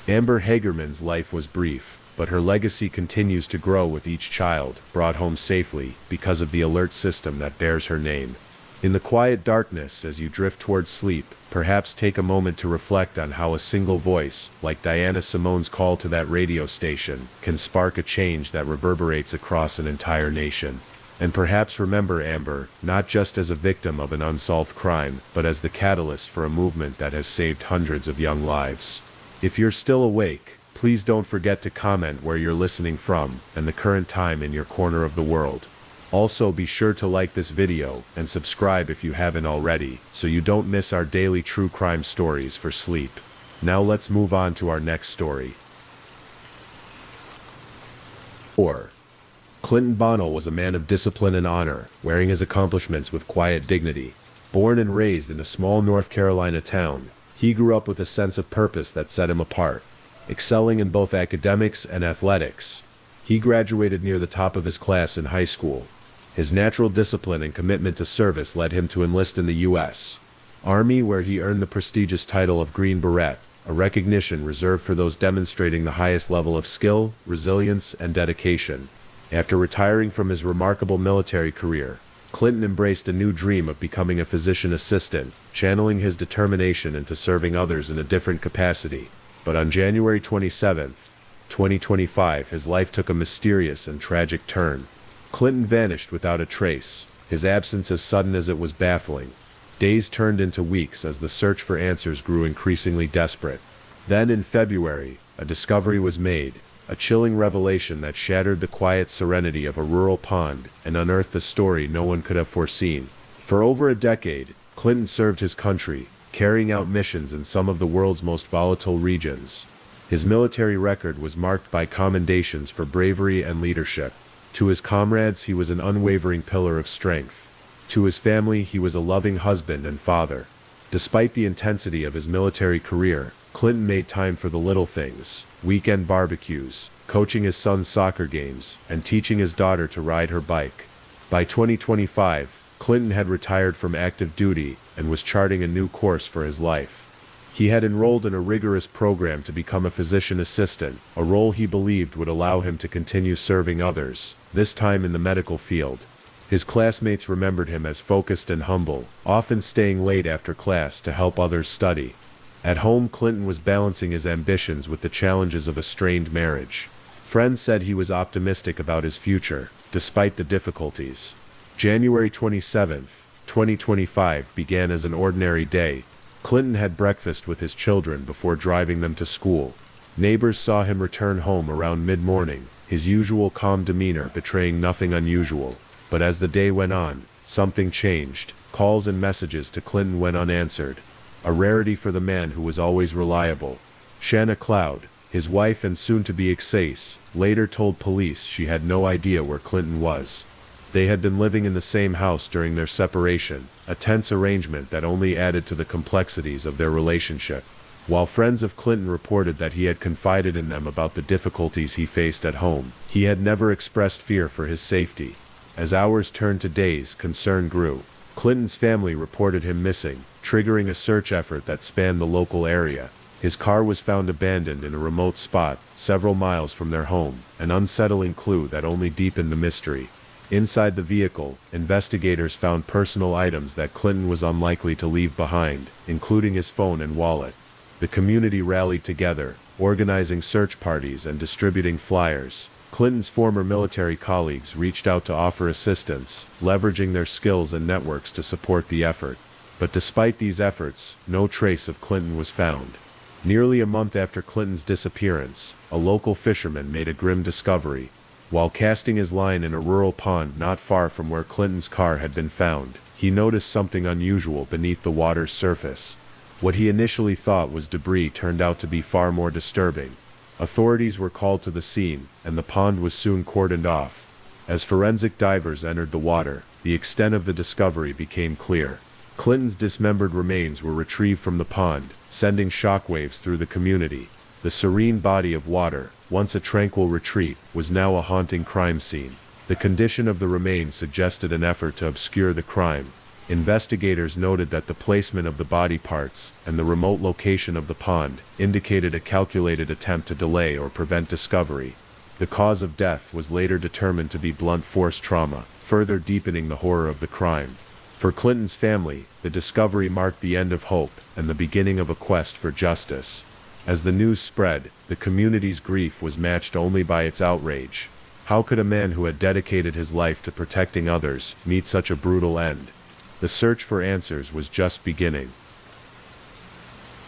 Amber Hagerman's life was brief, but her legacy continues to grow with each child brought home safely because of the alert system that bears her name. In the quiet darkness as you drift towards sleep, perhaps take a moment to reflect on how a single voice, like Diana Simone's call to that radio station, can spark a change that reverberates across an entire nation. And perhaps remember Amber, not just as a victim of an unsolved crime, but as the catalyst for a movement that has saved hundreds of young lives. If you're still awake, please don't forget to comment where you're listening from and the current time in your corner of the world. Also, be sure to like this video and subscribe if you haven't already, so you don't miss our daily true crime stories for sleep. Now let's move on to our next story. 4. Clinton Bonnell was a man of discipline and honor, wearing his accomplishments with quiet dignity. Born and raised in a small North Carolina town, he grew up with a sense of purpose that set him apart. Excelling in both academics and athletics, he graduated near the top of his class in high school. His natural discipline and commitment to service led him to enlist in the U.S. Army, where he earned the prestigious title of Green Beret, a recognition reserved for those demonstrating the highest level of skill, resilience, and dedication. After retiring from his remarkable military career, Clinton embraced a new dream of becoming a physician assistant, channeling his determination into serving others in a different capacity. But on January 27, 2025, his life took a mysterious and tragic turn. Clinton vanished without a trace, his absence as sudden as it was baffling. Days turned into weeks as the search for answers grew increasingly desperate. Then in February, a discovery was made, a chilling revelation that shattered the quiet serenity of a rural pond and unearthed a story no one could have foreseen. For over a decade, Clinton served his country, carrying out missions in some of the world's most volatile regions. His military record was marked by commendations for bravery and leadership. To his comrades, he was an unwavering pillar of strength. To his family, he was a loving husband and father. Despite the intensity of his military career, Clinton made time for the little things: weekend barbecues, coaching his son's soccer games, and teaching his daughter to ride her bike. By 2025, Clinton had retired from active duty and was charting a new course for his life. He had enrolled in a rigorous program to become a physician assistant, a role he believed would allow him to continue serving others, this time in the medical field. His classmates remembered him as focused and humble, often staying late after class to help others study. At home, Clinton was balancing his ambitions with the challenges of a strained marriage. Friends said he was optimistic about his future, despite the difficulties. January 27, 2025 began as an ordinary day. Clinton had breakfast with his children before driving them to school. Neighbors saw him return home around mid-morning, his usual calm demeanor betraying nothing unusual. But as the day went on, something changed. Calls and messages to Clinton went unanswered. A rarity for the man who was always reliable. Shanna Cloud, his wife and soon-to-be ex-ace, later told police she had no idea where Clinton was. They had been living in the same house during their separation, a tense arrangement that only added to the complexities of their relationship. While friends of Clinton reported that he had confided in them about the difficulties he faced at home, he had never expressed fear for his safety. As hours turned to days, concern grew. Clinton's family reported him missing, triggering a search effort that spanned the local area. His car was found abandoned in a remote spot, several miles from their home, an unsettling clue that only deepened the mystery. Inside the vehicle, investigators found personal items that Clinton was unlikely to leave behind, including his phone and wallet. The community rallied together, organizing search parties and distributing flyers. Clinton's former military colleagues reached out to offer assistance, leveraging their skills and networks to support the effort. But despite these efforts, no trace of Clinton was found. Nearly a month after Clinton's disappearance, a local fisherman made a grim discovery. While casting his line in a rural pond not far from where Clinton's car had been found, he noticed something unusual beneath the water's surface. What he initially thought was debris turned out to be far more disturbing. Authorities were called to the scene, and the pond was soon cordoned off. As forensic divers entered the water, the extent of the discovery became clear. Clinton's dismembered remains were retrieved from the pond, sending shockwaves through the community. The serene body of water, once a tranquil retreat, was now a haunting crime scene. The condition of the remains suggested an effort to obscure the crime. Investigators noted that the placement of the body parts and the remote location of the pond indicated a calculated attempt to delay or prevent discovery. The cause of death was later determined to be blunt force trauma, further deepening the horror of the crime. For Clinton's family, the discovery marked the end of hope and the beginning of a quest for justice. As the news spread, the community's grief was matched only by its outrage. How could a man who had dedicated his life to protecting others meet such a brutal end? The search for answers was just beginning.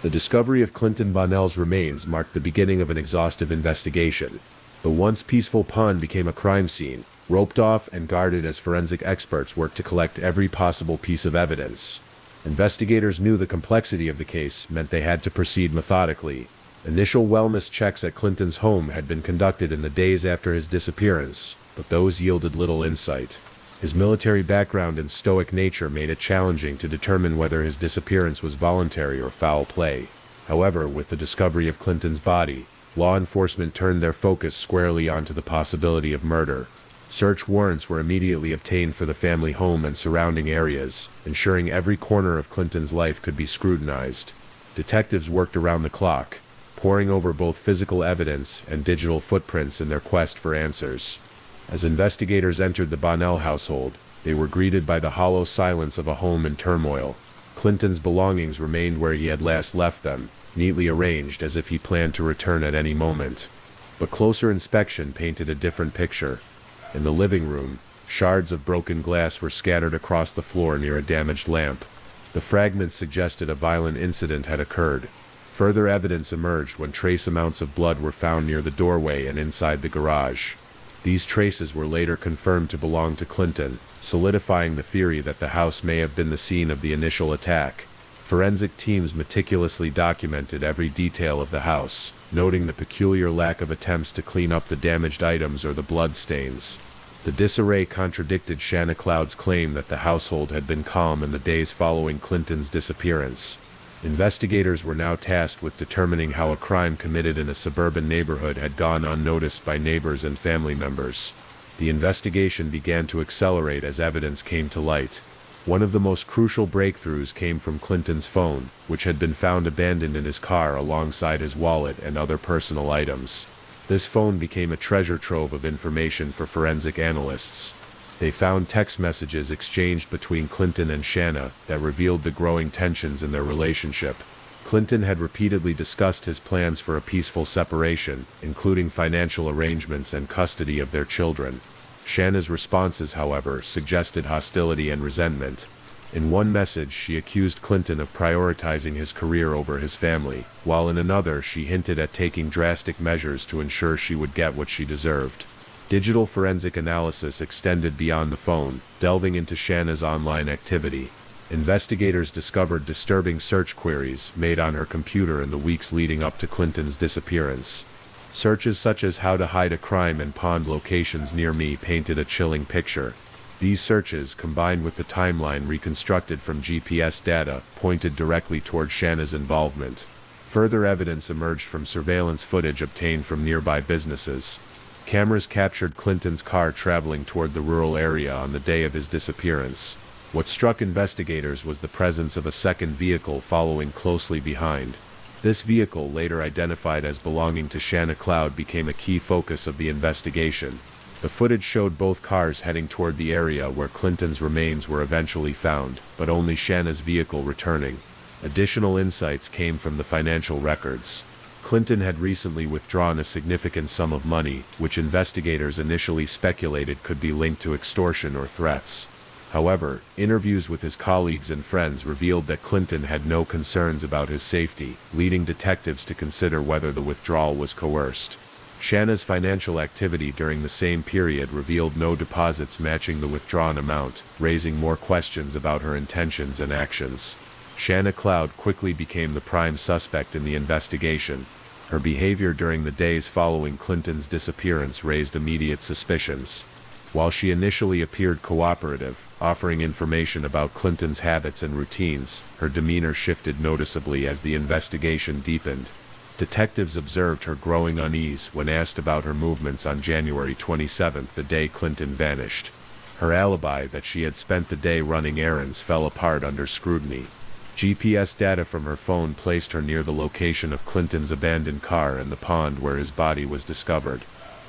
The discovery of Clinton Bonnell's remains marked the beginning of an exhaustive investigation. The once peaceful pond became a crime scene, roped off and guarded as forensic experts worked to collect every possible piece of evidence. Investigators knew the complexity of the case meant they had to proceed methodically. Initial wellness checks at Clinton's home had been conducted in the days after his disappearance, but those yielded little insight. His military background and stoic nature made it challenging to determine whether his disappearance was voluntary or foul play. However, with the discovery of Clinton's body, law enforcement turned their focus squarely onto the possibility of murder. Search warrants were immediately obtained for the family home and surrounding areas, ensuring every corner of Clinton's life could be scrutinized. Detectives worked around the clock, poring over both physical evidence and digital footprints in their quest for answers. As investigators entered the Bonnell household, they were greeted by the hollow silence of a home in turmoil. Clinton's belongings remained where he had last left them, neatly arranged as if he planned to return at any moment. But closer inspection painted a different picture. In the living room, shards of broken glass were scattered across the floor near a damaged lamp. The fragments suggested a violent incident had occurred. Further evidence emerged when trace amounts of blood were found near the doorway and inside the garage. These traces were later confirmed to belong to Clinton, solidifying the theory that the house may have been the scene of the initial attack. Forensic teams meticulously documented every detail of the house, noting the peculiar lack of attempts to clean up the damaged items or the blood stains. The disarray contradicted Shanna Cloud's claim that the household had been calm in the days following Clinton's disappearance. Investigators were now tasked with determining how a crime committed in a suburban neighborhood had gone unnoticed by neighbors and family members. The investigation began to accelerate as evidence came to light. One of the most crucial breakthroughs came from Clinton's phone, which had been found abandoned in his car alongside his wallet and other personal items. This phone became a treasure trove of information for forensic analysts. They found text messages exchanged between Clinton and Shanna that revealed the growing tensions in their relationship. Clinton had repeatedly discussed his plans for a peaceful separation, including financial arrangements and custody of their children. Shanna's responses, however, suggested hostility and resentment. In one message, she accused Clinton of prioritizing his career over his family, while in another she hinted at taking drastic measures to ensure she would get what she deserved. Digital forensic analysis extended beyond the phone, delving into Shanna's online activity. Investigators discovered disturbing search queries made on her computer in the weeks leading up to Clinton's disappearance. Searches such as "how to hide a crime" and "pawned locations near me" painted a chilling picture. These searches, combined with the timeline reconstructed from GPS data, pointed directly toward Shanna's involvement. Further evidence emerged from surveillance footage obtained from nearby businesses. Cameras captured Clinton's car traveling toward the rural area on the day of his disappearance. What struck investigators was the presence of a second vehicle following closely behind. This vehicle, later identified as belonging to Shanna Cloud, became a key focus of the investigation. The footage showed both cars heading toward the area where Clinton's remains were eventually found, but only Shanna's vehicle returning. Additional insights came from the financial records. Clinton had recently withdrawn a significant sum of money, which investigators initially speculated could be linked to extortion or threats. However, interviews with his colleagues and friends revealed that Clinton had no concerns about his safety, leading detectives to consider whether the withdrawal was coerced. Shanna's financial activity during the same period revealed no deposits matching the withdrawn amount, raising more questions about her intentions and actions. Shanna Cloud quickly became the prime suspect in the investigation. Her behavior during the days following Clinton's disappearance raised immediate suspicions. While she initially appeared cooperative, offering information about Clinton's habits and routines, her demeanor shifted noticeably as the investigation deepened. Detectives observed her growing unease when asked about her movements on January 27, the day Clinton vanished. Her alibi that she had spent the day running errands fell apart under scrutiny. GPS data from her phone placed her near the location of Clinton's abandoned car and the pond where his body was discovered.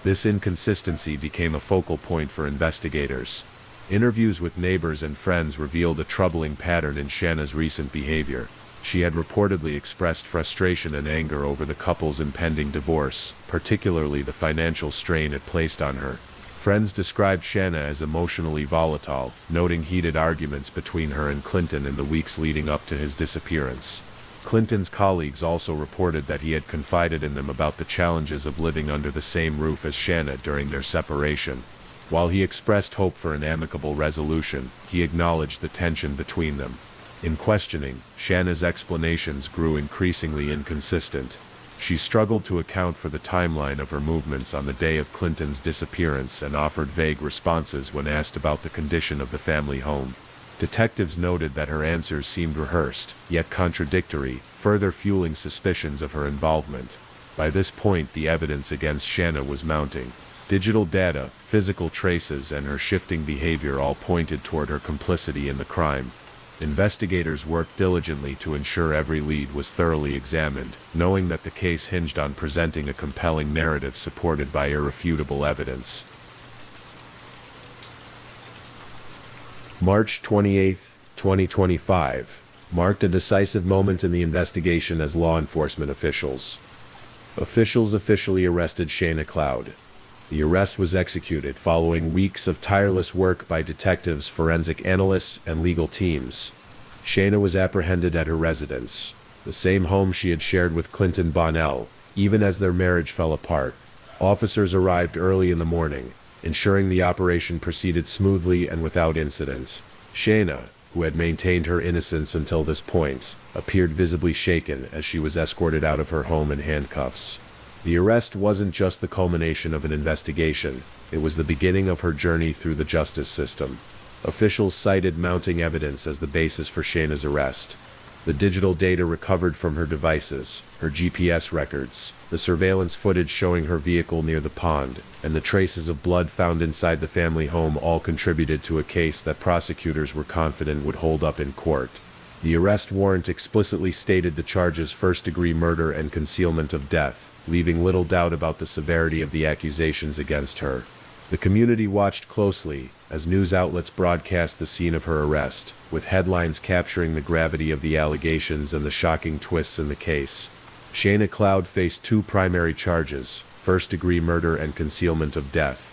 This inconsistency became a focal point for investigators. Interviews with neighbors and friends revealed a troubling pattern in Shanna's recent behavior. She had reportedly expressed frustration and anger over the couple's impending divorce, particularly the financial strain it placed on her. Friends described Shanna as emotionally volatile, noting heated arguments between her and Clinton in the weeks leading up to his disappearance. Clinton's colleagues also reported that he had confided in them about the challenges of living under the same roof as Shanna during their separation. While he expressed hope for an amicable resolution, he acknowledged the tension between them. In questioning, Shanna's explanations grew increasingly inconsistent. She struggled to account for the timeline of her movements on the day of Clinton's disappearance and offered vague responses when asked about the condition of the family home. Detectives noted that her answers seemed rehearsed, yet contradictory, further fueling suspicions of her involvement. By this point, the evidence against Shanna was mounting. Digital data, physical traces, and her shifting behavior all pointed toward her complicity in the crime. Investigators worked diligently to ensure every lead was thoroughly examined, knowing that the case hinged on presenting a compelling narrative supported by irrefutable evidence. March 28, 2025, marked a decisive moment in the investigation as law enforcement officials officially arrested Shanna Cloud. The arrest was executed following weeks of tireless work by detectives, forensic analysts, and legal teams. Shanna was apprehended at her residence, the same home she had shared with Clinton Bonnell, even as their marriage fell apart. Officers arrived early in the morning, ensuring the operation proceeded smoothly and without incident. Shanna, who had maintained her innocence until this point, appeared visibly shaken as she was escorted out of her home in handcuffs. The arrest wasn't just the culmination of an investigation, it was the beginning of her journey through the justice system. Officials cited mounting evidence as the basis for Shanna's arrest. The digital data recovered from her devices, her GPS records, the surveillance footage showing her vehicle near the pond, and the traces of blood found inside the family home all contributed to a case that prosecutors were confident would hold up in court. The arrest warrant explicitly stated the charges: first-degree murder and concealment of death, leaving little doubt about the severity of the accusations against her. The community watched closely as news outlets broadcast the scene of her arrest, with headlines capturing the gravity of the allegations and the shocking twists in the case. Shayna Cloud faced two primary charges: first-degree murder and concealment of death.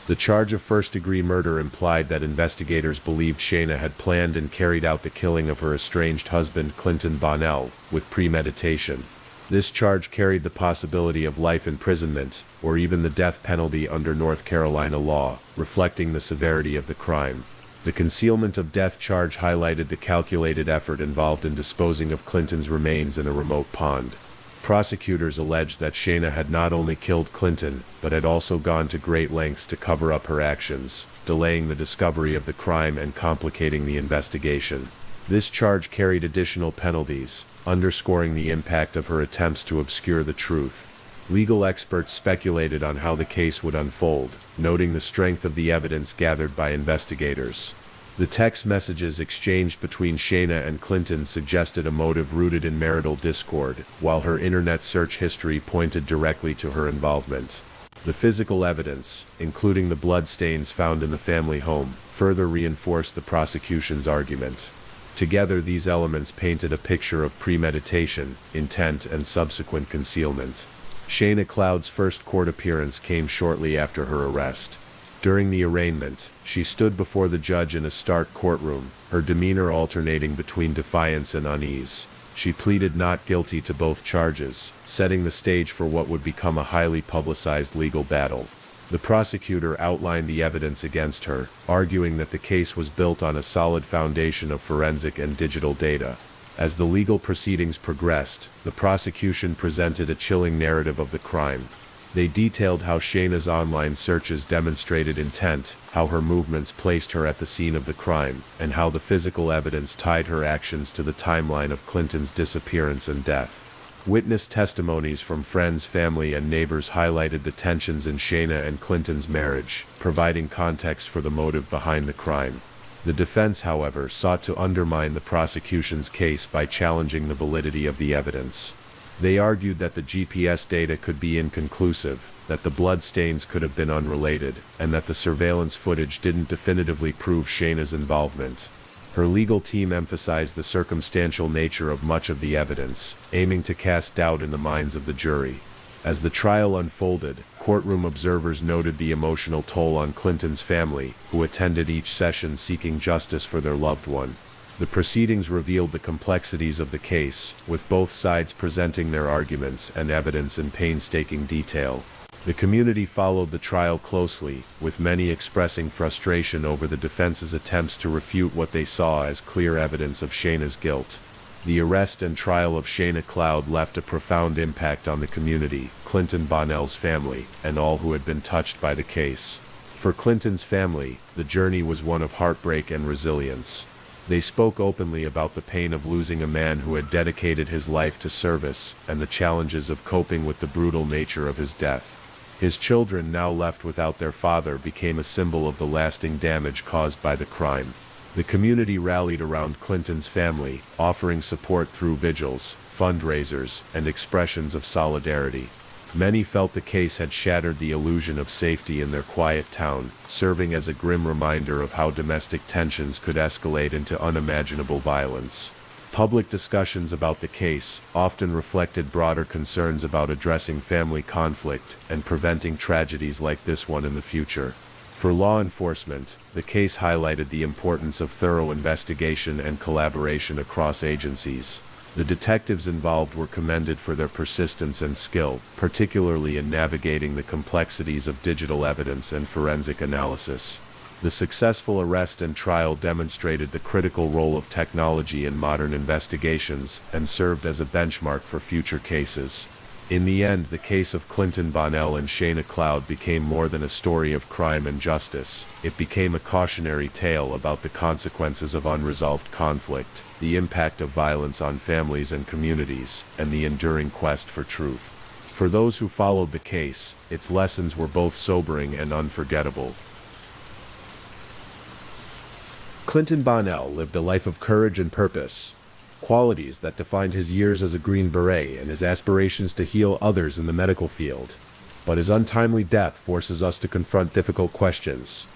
The charge of first-degree murder implied that investigators believed Shayna had planned and carried out the killing of her estranged husband Clinton Bonnell, with premeditation. This charge carried the possibility of life imprisonment, or even the death penalty under North Carolina law, reflecting the severity of the crime. The concealment of death charge highlighted the calculated effort involved in disposing of Clinton's remains in a remote pond. Prosecutors alleged that Shayna had not only killed Clinton, but had also gone to great lengths to cover up her actions, delaying the discovery of the crime and complicating the investigation. This charge carried additional penalties, underscoring the impact of her attempts to obscure the truth. Legal experts speculated on how the case would unfold, noting the strength of the evidence gathered by investigators. The text messages exchanged between Shayna and Clinton suggested a motive rooted in marital discord, while her internet search history pointed directly to her involvement. The physical evidence, including the bloodstains found in the family home, further reinforced the prosecution's argument. Together, these elements painted a picture of premeditation, intent, and subsequent concealment. Shayna Cloud's first court appearance came shortly after her arrest. During the arraignment, she stood before the judge in a stark courtroom, her demeanor alternating between defiance and unease. She pleaded not guilty to both charges, setting the stage for what would become a highly publicized legal battle. The prosecutor outlined the evidence against her, arguing that the case was built on a solid foundation of forensic and digital data. As the legal proceedings progressed, the prosecution presented a chilling narrative of the crime. They detailed how Shayna's online searches demonstrated intent, how her movements placed her at the scene of the crime, and how the physical evidence tied her actions to the timeline of Clinton's disappearance and death. Witness testimonies from friends, family, and neighbors highlighted the tensions in Shayna and Clinton's marriage, providing context for the motive behind the crime. The defense, however, sought to undermine the prosecution's case by challenging the validity of the evidence. They argued that the GPS data could be inconclusive, that the bloodstains could have been unrelated, and that the surveillance footage didn't definitively prove Shayna's involvement. Her legal team emphasized the circumstantial nature of much of the evidence, aiming to cast doubt in the minds of the jury. As the trial unfolded, courtroom observers noted the emotional toll on Clinton's family, who attended each session seeking justice for their loved one. The proceedings revealed the complexities of the case, with both sides presenting their arguments and evidence in painstaking detail. The community followed the trial closely, with many expressing frustration over the defense's attempts to refute what they saw as clear evidence of Shayna's guilt. The arrest and trial of Shayna Cloud left a profound impact on the community, Clinton Bonnell's family, and all who had been touched by the case. For Clinton's family, the journey was one of heartbreak and resilience. They spoke openly about the pain of losing a man who had dedicated his life to service, and the challenges of coping with the brutal nature of his death. His children, now left without their father, became a symbol of the lasting damage caused by the crime. The community rallied around Clinton's family, offering support through vigils, fundraisers, and expressions of solidarity. Many felt the case had shattered the illusion of safety in their quiet town, serving as a grim reminder of how domestic tensions could escalate into unimaginable violence. Public discussions about the case often reflected broader concerns about addressing family conflict and preventing tragedies like this one in the future. For law enforcement, the case highlighted the importance of thorough investigation and collaboration across agencies. The detectives involved were commended for their persistence and skill, particularly in navigating the complexities of digital evidence and forensic analysis. The successful arrest and trial demonstrated the critical role of technology in modern investigations and served as a benchmark for future cases. In the end, the case of Clinton Bonnell and Shayna Cloud became more than a story of crime and justice. It became a cautionary tale about the consequences of unresolved conflict, the impact of violence on families and communities, and the enduring quest for truth. For those who followed the case, its lessons were both sobering and unforgettable. Clinton Bonnell lived a life of courage and purpose, qualities that defined his years as a Green Beret and his aspirations to heal others in the medical field. But his untimely death forces us to confront difficult questions.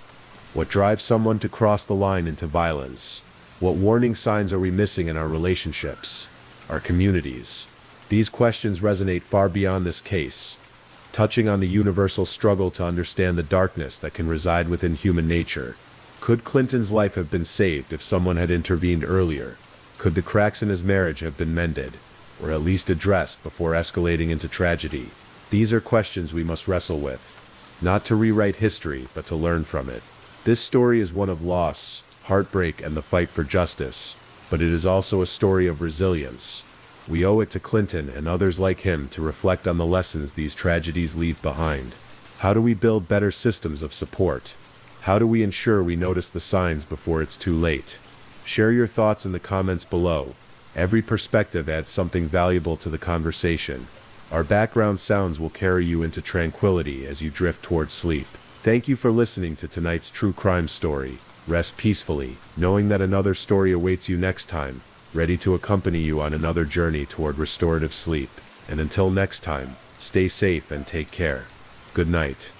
What drives someone to cross the line into violence? What warning signs are we missing in our relationships, our communities? These questions resonate far beyond this case, touching on the universal struggle to understand the darkness that can reside within human nature. Could Clinton's life have been saved if someone had intervened earlier? Could the cracks in his marriage have been mended, or at least addressed before escalating into tragedy? These are questions we must wrestle with, not to rewrite history, but to learn from it. This story is one of loss, heartbreak, and the fight for justice, but it is also a story of resilience. We owe it to Clinton and others like him to reflect on the lessons these tragedies leave behind. How do we build better systems of support? How do we ensure we notice the signs before it's too late? Share your thoughts in the comments below. Every perspective adds something valuable to the conversation. Our background sounds will carry you into tranquility as you drift towards sleep. Thank you for listening to tonight's true crime story. Rest peacefully, knowing that another story awaits you next time, ready to accompany you on another journey toward restorative sleep. And until next time, stay safe and take care. Good night.